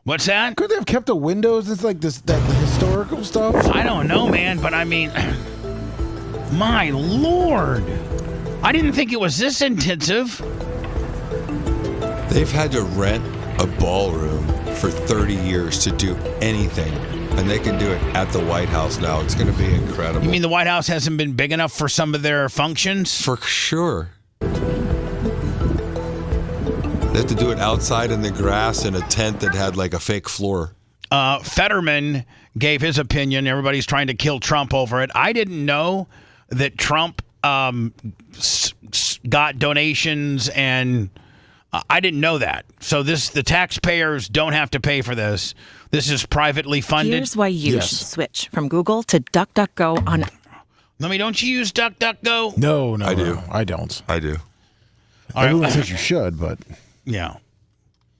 What's that? Could they have kept the windows? It's like that historical stuff. I don't know, man, but I mean, my Lord, I didn't think it was this intensive. They've had to rent a ballroom for 30 years to do anything, and they can do it at the White House now. It's going to be incredible. You mean the White House hasn't been big enough for some of their functions? For sure. They have to do it outside in the grass in a tent that had like a fake floor. Fetterman gave his opinion. Everybody's trying to kill Trump over it. I didn't know that Trump got donations, and I didn't know that. So the taxpayers don't have to pay for this. This is privately funded. Here's why you should switch from Google to DuckDuckGo on. Don't you use DuckDuckGo? No, I do. I don't. I do. Everyone says you should, but yeah.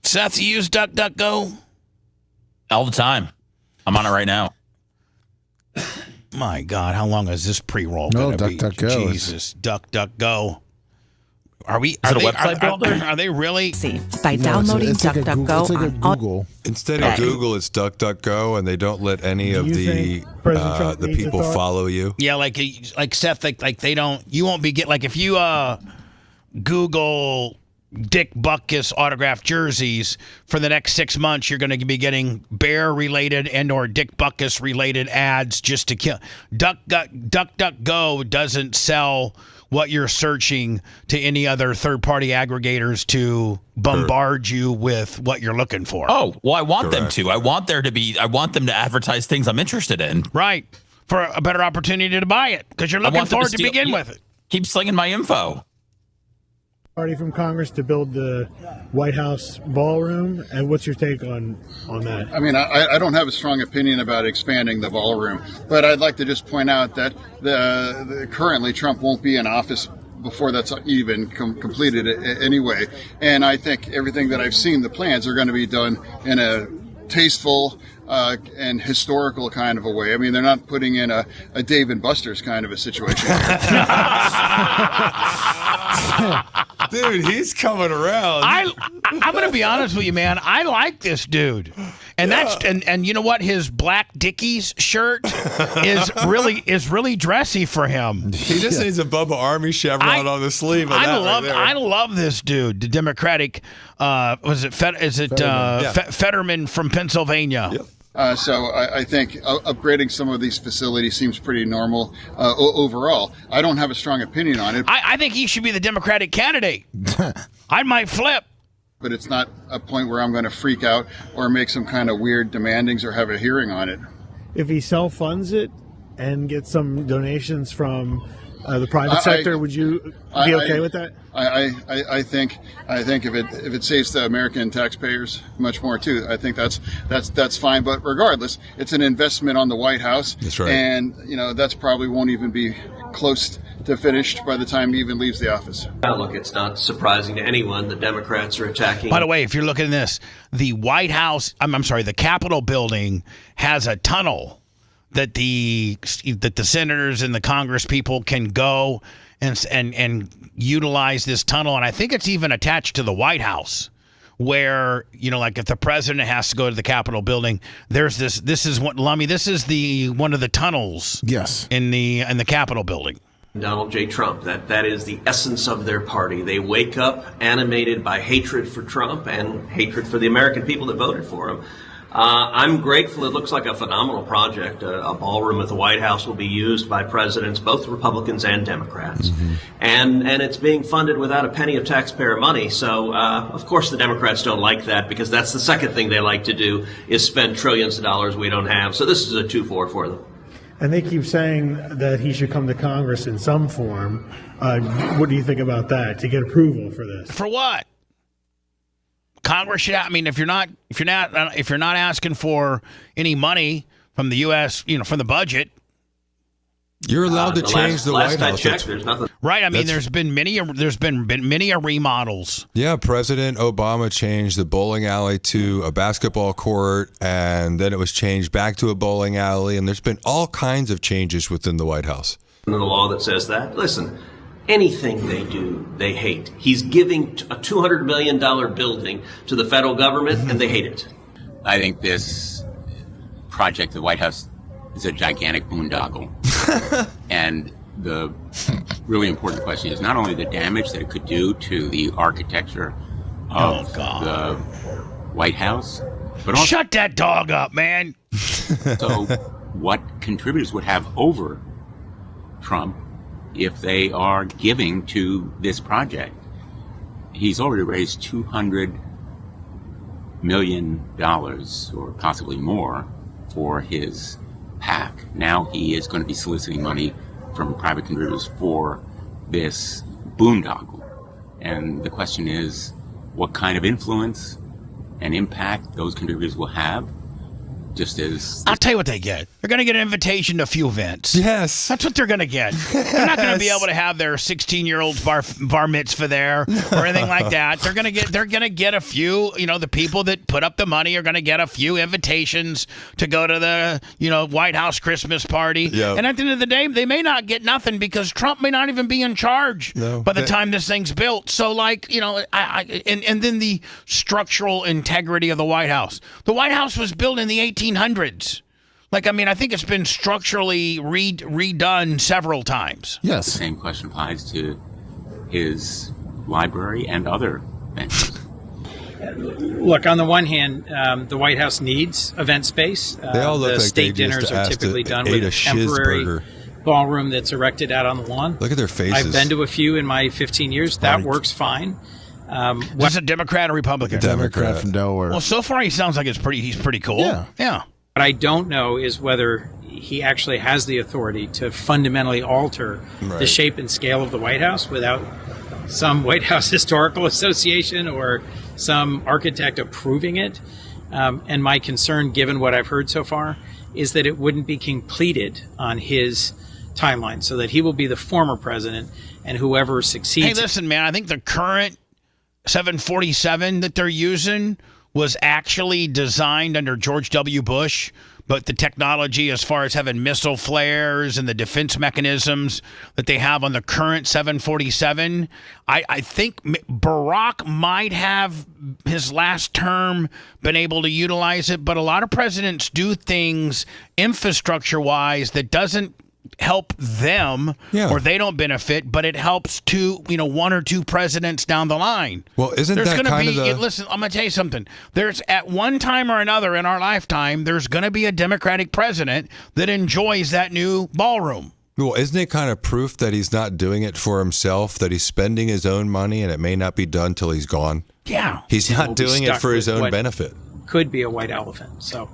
Seth, you use DuckDuckGo? All the time. I'm on it right now. My God, how long is this pre-roll No, going to be? DuckDuckGo. Jesus, DuckDuckGo. Are we? Is it a website builder? Are they really? See, by downloading DuckDuckGo it's like a on Google. Instead of Google, it's DuckDuckGo, and they don't let any of the people follow you. Yeah, like Seth, like they don't. You won't be like if you Google Dick Butkus autographed jerseys for the next 6 months, you're going to be getting bear related and or Dick Butkus related ads just to kill. DuckDuckGo doesn't sell what you're searching to any other third-party aggregators to bombard you with what you're looking for. Oh, well, I want them to. I want them to advertise things I'm interested in. Right. For a better opportunity to buy it because you're looking forward to begin with it. Keep slinging my info. Party from Congress to build the White House ballroom, and what's your take on that? I mean, I don't have a strong opinion about expanding the ballroom, but I'd like to just point out that currently Trump won't be in office before that's even completed anyway, and I think everything that I've seen, the plans are going to be done in a tasteful and historical kind of a way. I mean, they're not putting in a Dave and Buster's kind of a situation. Dude, he's coming around. I'm gonna be honest with you, man. I like this dude, and that's and you know what? His black Dickies shirt is really dressy for him. He just needs a Bubba Army chevron on the sleeve. I love this dude. The Democratic, Fetterman from Pennsylvania. Yep. So I think upgrading some of these facilities seems pretty normal overall. I don't have a strong opinion on it. I think he should be the Democratic candidate. I might flip. But it's not a point where I'm going to freak out or make some kind of weird demandings or have a hearing on it. If he self-funds it and gets some donations from the private sector, would you be okay with that? I think if it saves the American taxpayers much more too, I think that's fine. But regardless, it's an investment on the White House. That's right. And that's probably won't even be close to finished by the time he even leaves the office. Look, it's not surprising to anyone that Democrats are attacking. By the way, if you're looking at this, the White House, I'm sorry, the Capitol building has a tunnel that the senators and the Congress people can go and utilize this tunnel, and I think it's even attached to the White House, where like if the president has to go to the Capitol building, there's this. This is what Lummy. This is one of the tunnels. Yes. In the Capitol building. Donald J. Trump. That is the essence of their party. They wake up animated by hatred for Trump and hatred for the American people that voted for him. I'm grateful. It looks like a phenomenal project. A ballroom at the White House will be used by presidents, both Republicans and Democrats. Mm-hmm. And it's being funded without a penny of taxpayer money. So, of course, the Democrats don't like that because that's the second thing they like to do is spend trillions of dollars we don't have. So this is a 2-4 for them. And they keep saying that he should come to Congress in some form. What do you think about that, to get approval for this? For what? Congress should. I mean, if you're not asking for any money from the U.S., from the budget, you're allowed to change the White House. There's nothing. Right. I mean, there's been many remodels. Yeah, President Obama changed the bowling alley to a basketball court, and then it was changed back to a bowling alley, and there's been all kinds of changes within the White House. The law that says that. Listen. Anything they do, they hate. He's giving a $200 million building to the federal government, and they hate it. I think this project, the White House, is a gigantic boondoggle. And the really important question is not only the damage that it could do to the architecture of the White House, but also... Shut that dog up, man! So what contributors would have over Trump if they are giving to this project. He's already raised $200 million or possibly more for his PAC. Now he is going to be soliciting money from private contributors for this boondoggle. And the question is what kind of influence and impact those contributors will have just as I'll tell you what they get. They're going to get an invitation to a few events. Yes. That's what they're going to get. They're not going to be able to have their 16-year-old's bar mitzvah there or anything like that. They're going to get a few, the people that put up the money are going to get a few invitations to go to the, White House Christmas party. Yep. And at the end of the day, they may not get nothing because Trump may not even be in charge by the time this thing's built. So and then the structural integrity of the White House. The White House was built in the 1800s. I think it's been structurally redone several times. The same question applies to his library and other things. Look, on the one hand, the White House needs event space. They all look the like state they just dinners are asked typically to done eat with a a temporary shizburger. ballroom that's erected out on the lawn. Look at their faces. I've been to a few in my 15 years. That works fine. Is this a Democrat or Republican? Democrat from Delaware. Well, so far he sounds like he's pretty cool. Yeah. What I don't know is whether he actually has the authority to fundamentally alter the shape and scale of the White House without some White House Historical Association or some architect approving it. And my concern, given what I've heard so far, is that it wouldn't be completed on his timeline, so that he will be the former president and whoever succeeds. Hey, listen, man, I think the current 747 that they're using was actually designed under George W. Bush, but the technology as far as having missile flares and the defense mechanisms that they have on the current 747, I think Barack might have his last term been able to utilize it, but a lot of presidents do things infrastructure-wise that doesn't help them or they don't benefit, but it helps one or two presidents down the line. Well, isn't there's that gonna kind be, of the... Listen, I'm going to tell you something. There's at one time or another in our lifetime, there's going to be a Democratic president that enjoys that new ballroom. Well, isn't it kind of proof that he's not doing it for himself, that he's spending his own money and it may not be done till he's gone? Yeah. He's We'll not be doing it stuck for his with own what benefit. Could be a white elephant. So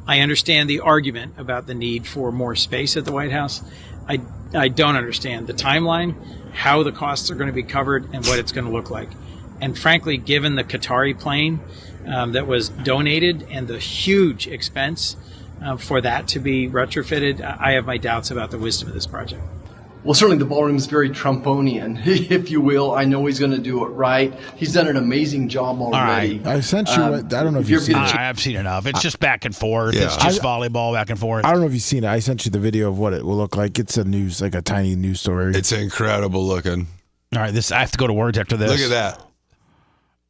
I understand the argument about the need for more space at the White House. I don't understand the timeline, how the costs are going to be covered, and what it's going to look like. And frankly, given the Qatari plane that was donated and the huge expense for that to be retrofitted, I have my doubts about the wisdom of this project. Well, certainly the ballroom is very Trumponian, if you will. I know he's going to do it right. He's done an amazing job already. I sent you. I don't know if you've seen it. I've seen enough. It's just back and forth. It's just volleyball back and forth. I don't know if you've seen it. I sent you the video of what it will look like. It's a tiny news story. It's incredible looking. All right, I have to go to words after this. Look at that.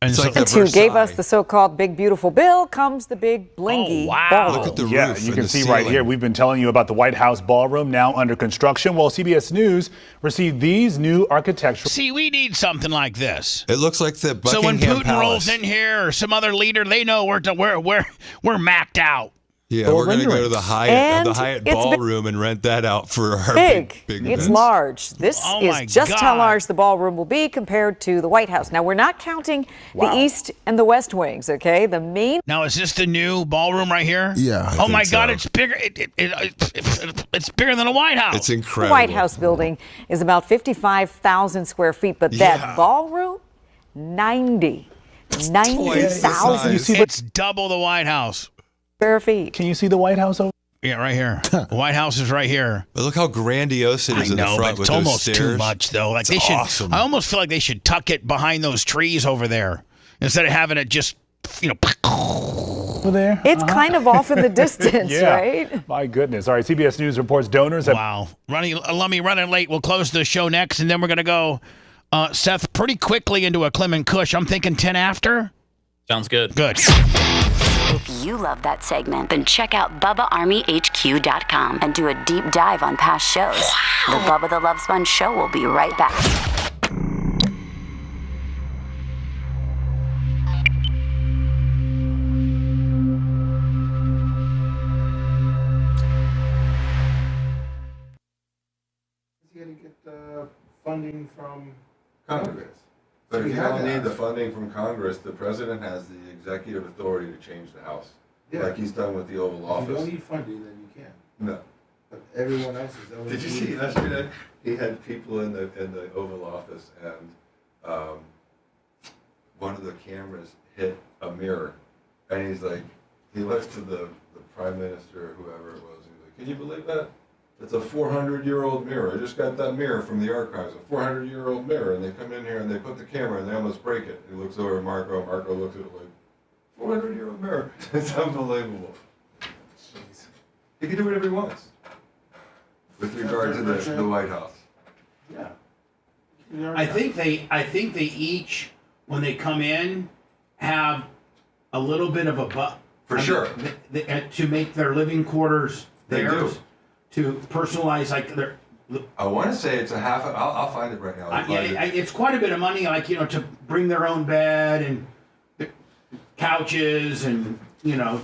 And who gave us the so-called big beautiful bill comes the big blingy ballroom. Look at the roof. Yeah, you and can the see ceiling. right here, we've been telling you about the White House ballroom now under construction. Well, CBS News received these new architectural... See, we need something like this. It looks like the Buckingham So when Putin Palace. rolls in here or some other leader, they know we're macked out. Yeah, we're going to go to the Hyatt it's Ballroom and rent that out for our big. big It's events. large. This my is just how God. large the ballroom will be compared to the White House. Now, we're not counting the East and the West wings, okay? The main... Now, is this the new ballroom right here? Yeah. Oh my God, it's bigger. It's bigger than the White House. It's The incredible. White House building is about 55,000 square feet, but that ballroom, 90,000 It's double the White House. square feet. Can you see the White House over? Yeah, right here. The White House is right here. But look how grandiose it is in the front but with it's those almost stairs. too much, though. Like It's they should. awesome. I almost feel like they should tuck it behind those trees over there instead of having it just, Over there? It's kind of off in the distance, Yeah. right? My goodness. All right, CBS News reports donors have... Wow. Let me running late. We'll close the show next, and then we're going to go, Seth, pretty quickly into a Clement Kush. I'm thinking 10 after. Sounds good. Good. If you love that segment, then check out BubbaArmyHQ.com and do a deep dive on past shows. The Bubba the Love Sponge Show will be right back. Is he going to get funding from Congress. But if you don't need the funding from Congress, the president has the executive authority to change the House, like he's done with the Oval Office. If you don't need funding, then you can. No. But everyone else is eligible. Did you see yesterday? He had people in the Oval Office, and one of the cameras hit a mirror, and he's like, he looks to the prime minister or whoever it was. He's like, "Can you believe that? It's a 400-year-old mirror. I just got that mirror from the archives. A 400-year-old mirror." And they come in here and they put the camera and they almost break it. He looks over at Marco. Marco looks at it like, 400-year-old mirror. It's unbelievable. Jeez. He can do whatever he wants with regard to the White House. Yeah. I think they each, when they come in, have a little bit of a For sure. To make their living quarters They theirs. do. To personalize like their. I want to say it's a half. I'll find it right now. It's quite a bit of money, like to bring their own bed and couches and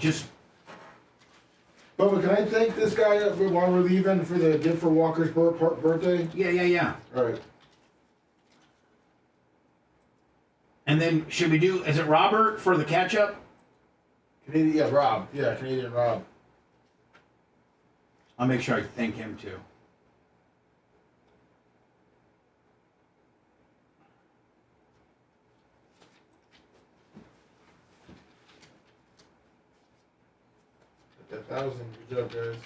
just. Bubba, can I thank this guy while we're leaving for the gift for Walker's birthday? Yeah. All right. And then should we do? Is it Robert for the catch up? Canadian, yeah, Rob. Yeah, Canadian Rob. I'll make sure I thank him too. At 1,000. Good job, guys.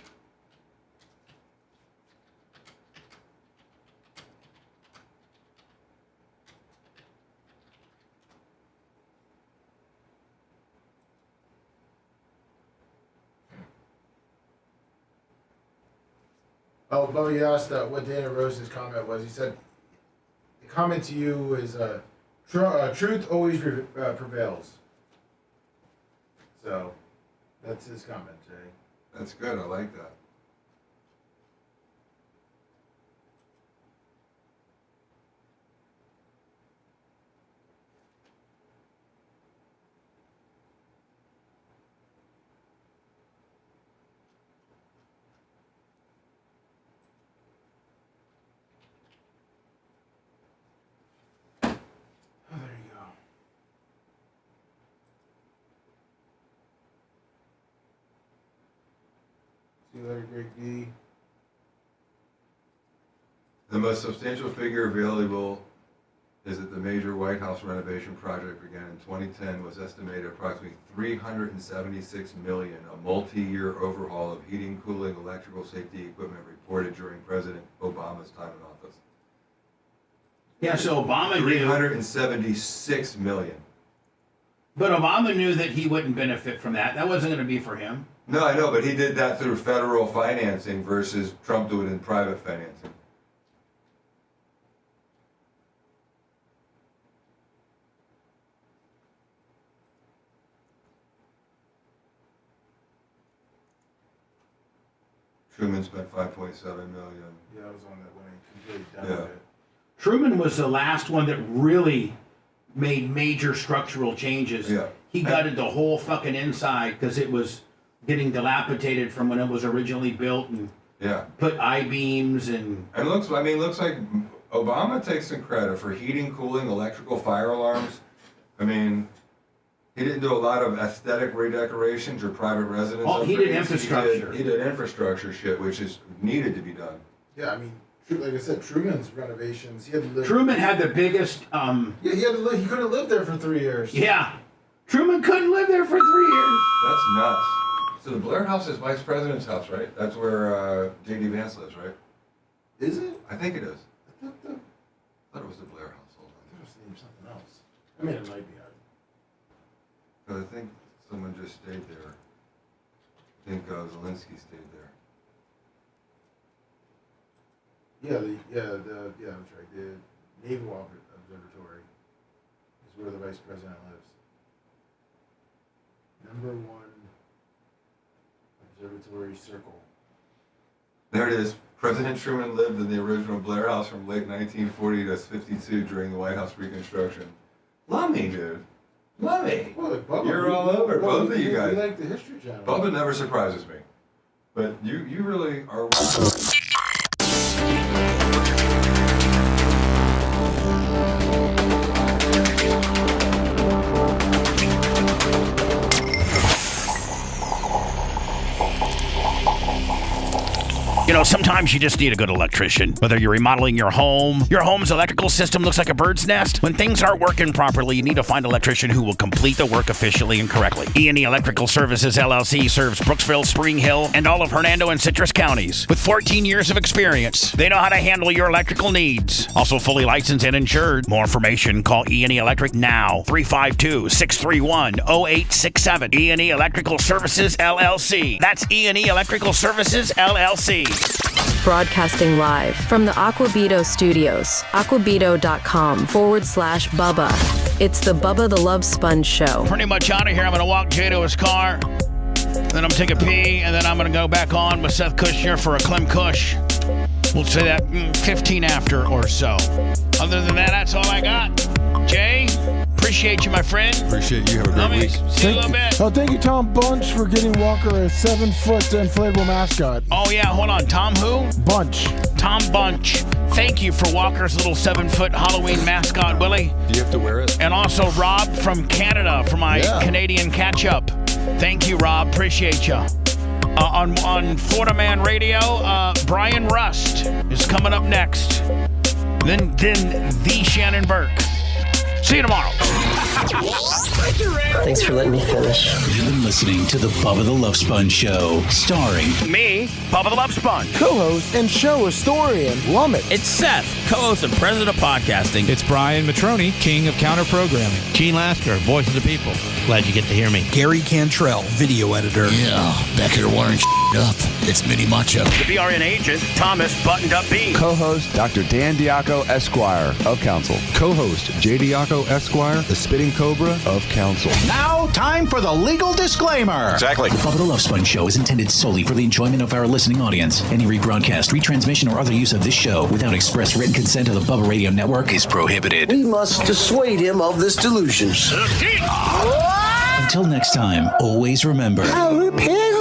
Oh, Bubba, you asked what Dana Rose's comment was. He said, the comment to you is, truth always prevails. So, that's his comment, Jay. That's good. I like that. Oh, there you go. See you later, Greg D. The most substantial figure available is that the major White House renovation project began in 2010 was estimated approximately $376 million, a multi-year overhaul of heating, cooling, electrical safety equipment reported during President Obama's time in office. Yeah, so Obama knew. $376 million. But Obama knew that he wouldn't benefit from that. That wasn't going to be for him. No, I know, but he did that through federal financing versus Trump doing it in private financing. Truman spent $5.7 million. Yeah, I was on that when I completely done Yeah. with it. Truman was the last one that really made major structural changes. Yeah. He gutted the whole fucking inside because it was getting dilapidated from when it was originally built, and Yeah. put I-beams and. And looks like Obama takes some credit for heating, cooling, electrical fire alarms. I mean, he didn't do a lot of aesthetic redecorations or private residence. Oh, he did upgrades. infrastructure. He did infrastructure shit, which is needed to be done. Yeah, I mean, like I said, Truman's renovations. He had to live. Truman had the biggest. Yeah, he had to live. He couldn't live there for 3 years. Yeah, Truman couldn't live there for 3 years. That's nuts. So the Blair House is Vice President's house, right? That's where J.D. Vance lives, right? Is it? I think it is. I thought it was the Blair House. Hold on. I thought it was named something else. I mean, it might be. Because I think someone just stayed there. I think Zelensky stayed there. Yeah, that's right. The Naval Observatory is where the Vice President lives. #1 Observatory Circle. There it is. President Truman lived in the original Blair House from late 1940 to 52 during the White House reconstruction. Love me, dude. Love me. Well, like Bubba, You're all over. Both of you guys. We like the History Channel. Bubba never surprises me. But you really are. You know, sometimes you just need a good electrician. Whether you're remodeling your home's electrical system looks like a bird's nest. When things aren't working properly, you need to find an electrician who will complete the work efficiently and correctly. E&E Electrical Services LLC serves Brooksville, Spring Hill, and all of Hernando and Citrus counties. With 14 years of experience, they know how to handle your electrical needs. Also fully licensed and insured. More information, call E&E Electric now. 352-631-0867. E&E Electrical Services LLC. That's E&E Electrical Services LLC. Broadcasting live from the Aquabito Studios, aquabito.com/Bubba. It's the Bubba the Love Sponge Show. Pretty much out of here. I'm going to walk Jay to his car. Then I'm going to take a pee, and then I'm going to go back on with Seth Kushner for a Clem Kush. We'll say that 15 after or so. Other than that, that's all I got. Jay, appreciate you, my friend. Appreciate you. Have a great week. See you in a little bit. Oh, thank you, Tom Bunch, for getting Walker a 7-foot inflatable mascot. Oh, yeah, hold on. Tom who? Bunch. Tom Bunch. Thank you for Walker's little 7-foot Halloween mascot, Willie. Do you have to wear it? And also Rob from Canada for my Canadian catch-up. Thank you, Rob. Appreciate you. On Florida Man Radio, Brian Rust is coming up next. Then the Shannon Burke. See you tomorrow. Thanks for letting me finish. You've been listening to the Bubba the Love Sponge Show, starring me, Bubba the Love Sponge, co-host and show historian, Lumet. It's Seth, co-host and president of podcasting. It's Brian Matroni, king of counter programming. Gene Lasker, voice of the people. Glad you get to hear me. Gary Cantrell, video editor. Yeah, back here wiring up. It's Mini Macho. The BRN agent, Thomas Buttoned Up B. Co-host, Dr. Dan Diaco, Esquire, of Council. Co-host, J. Diaco, Esquire, the Spitting Cobra of Council. Now, time for the legal disclaimer. Exactly. The Bubba the Love Sponge Show is intended solely for the enjoyment of our listening audience. Any rebroadcast, retransmission, or other use of this show without express written consent of the Bubba Radio Network is prohibited. We must dissuade him of this delusion. Until next time, always remember. I'll repent.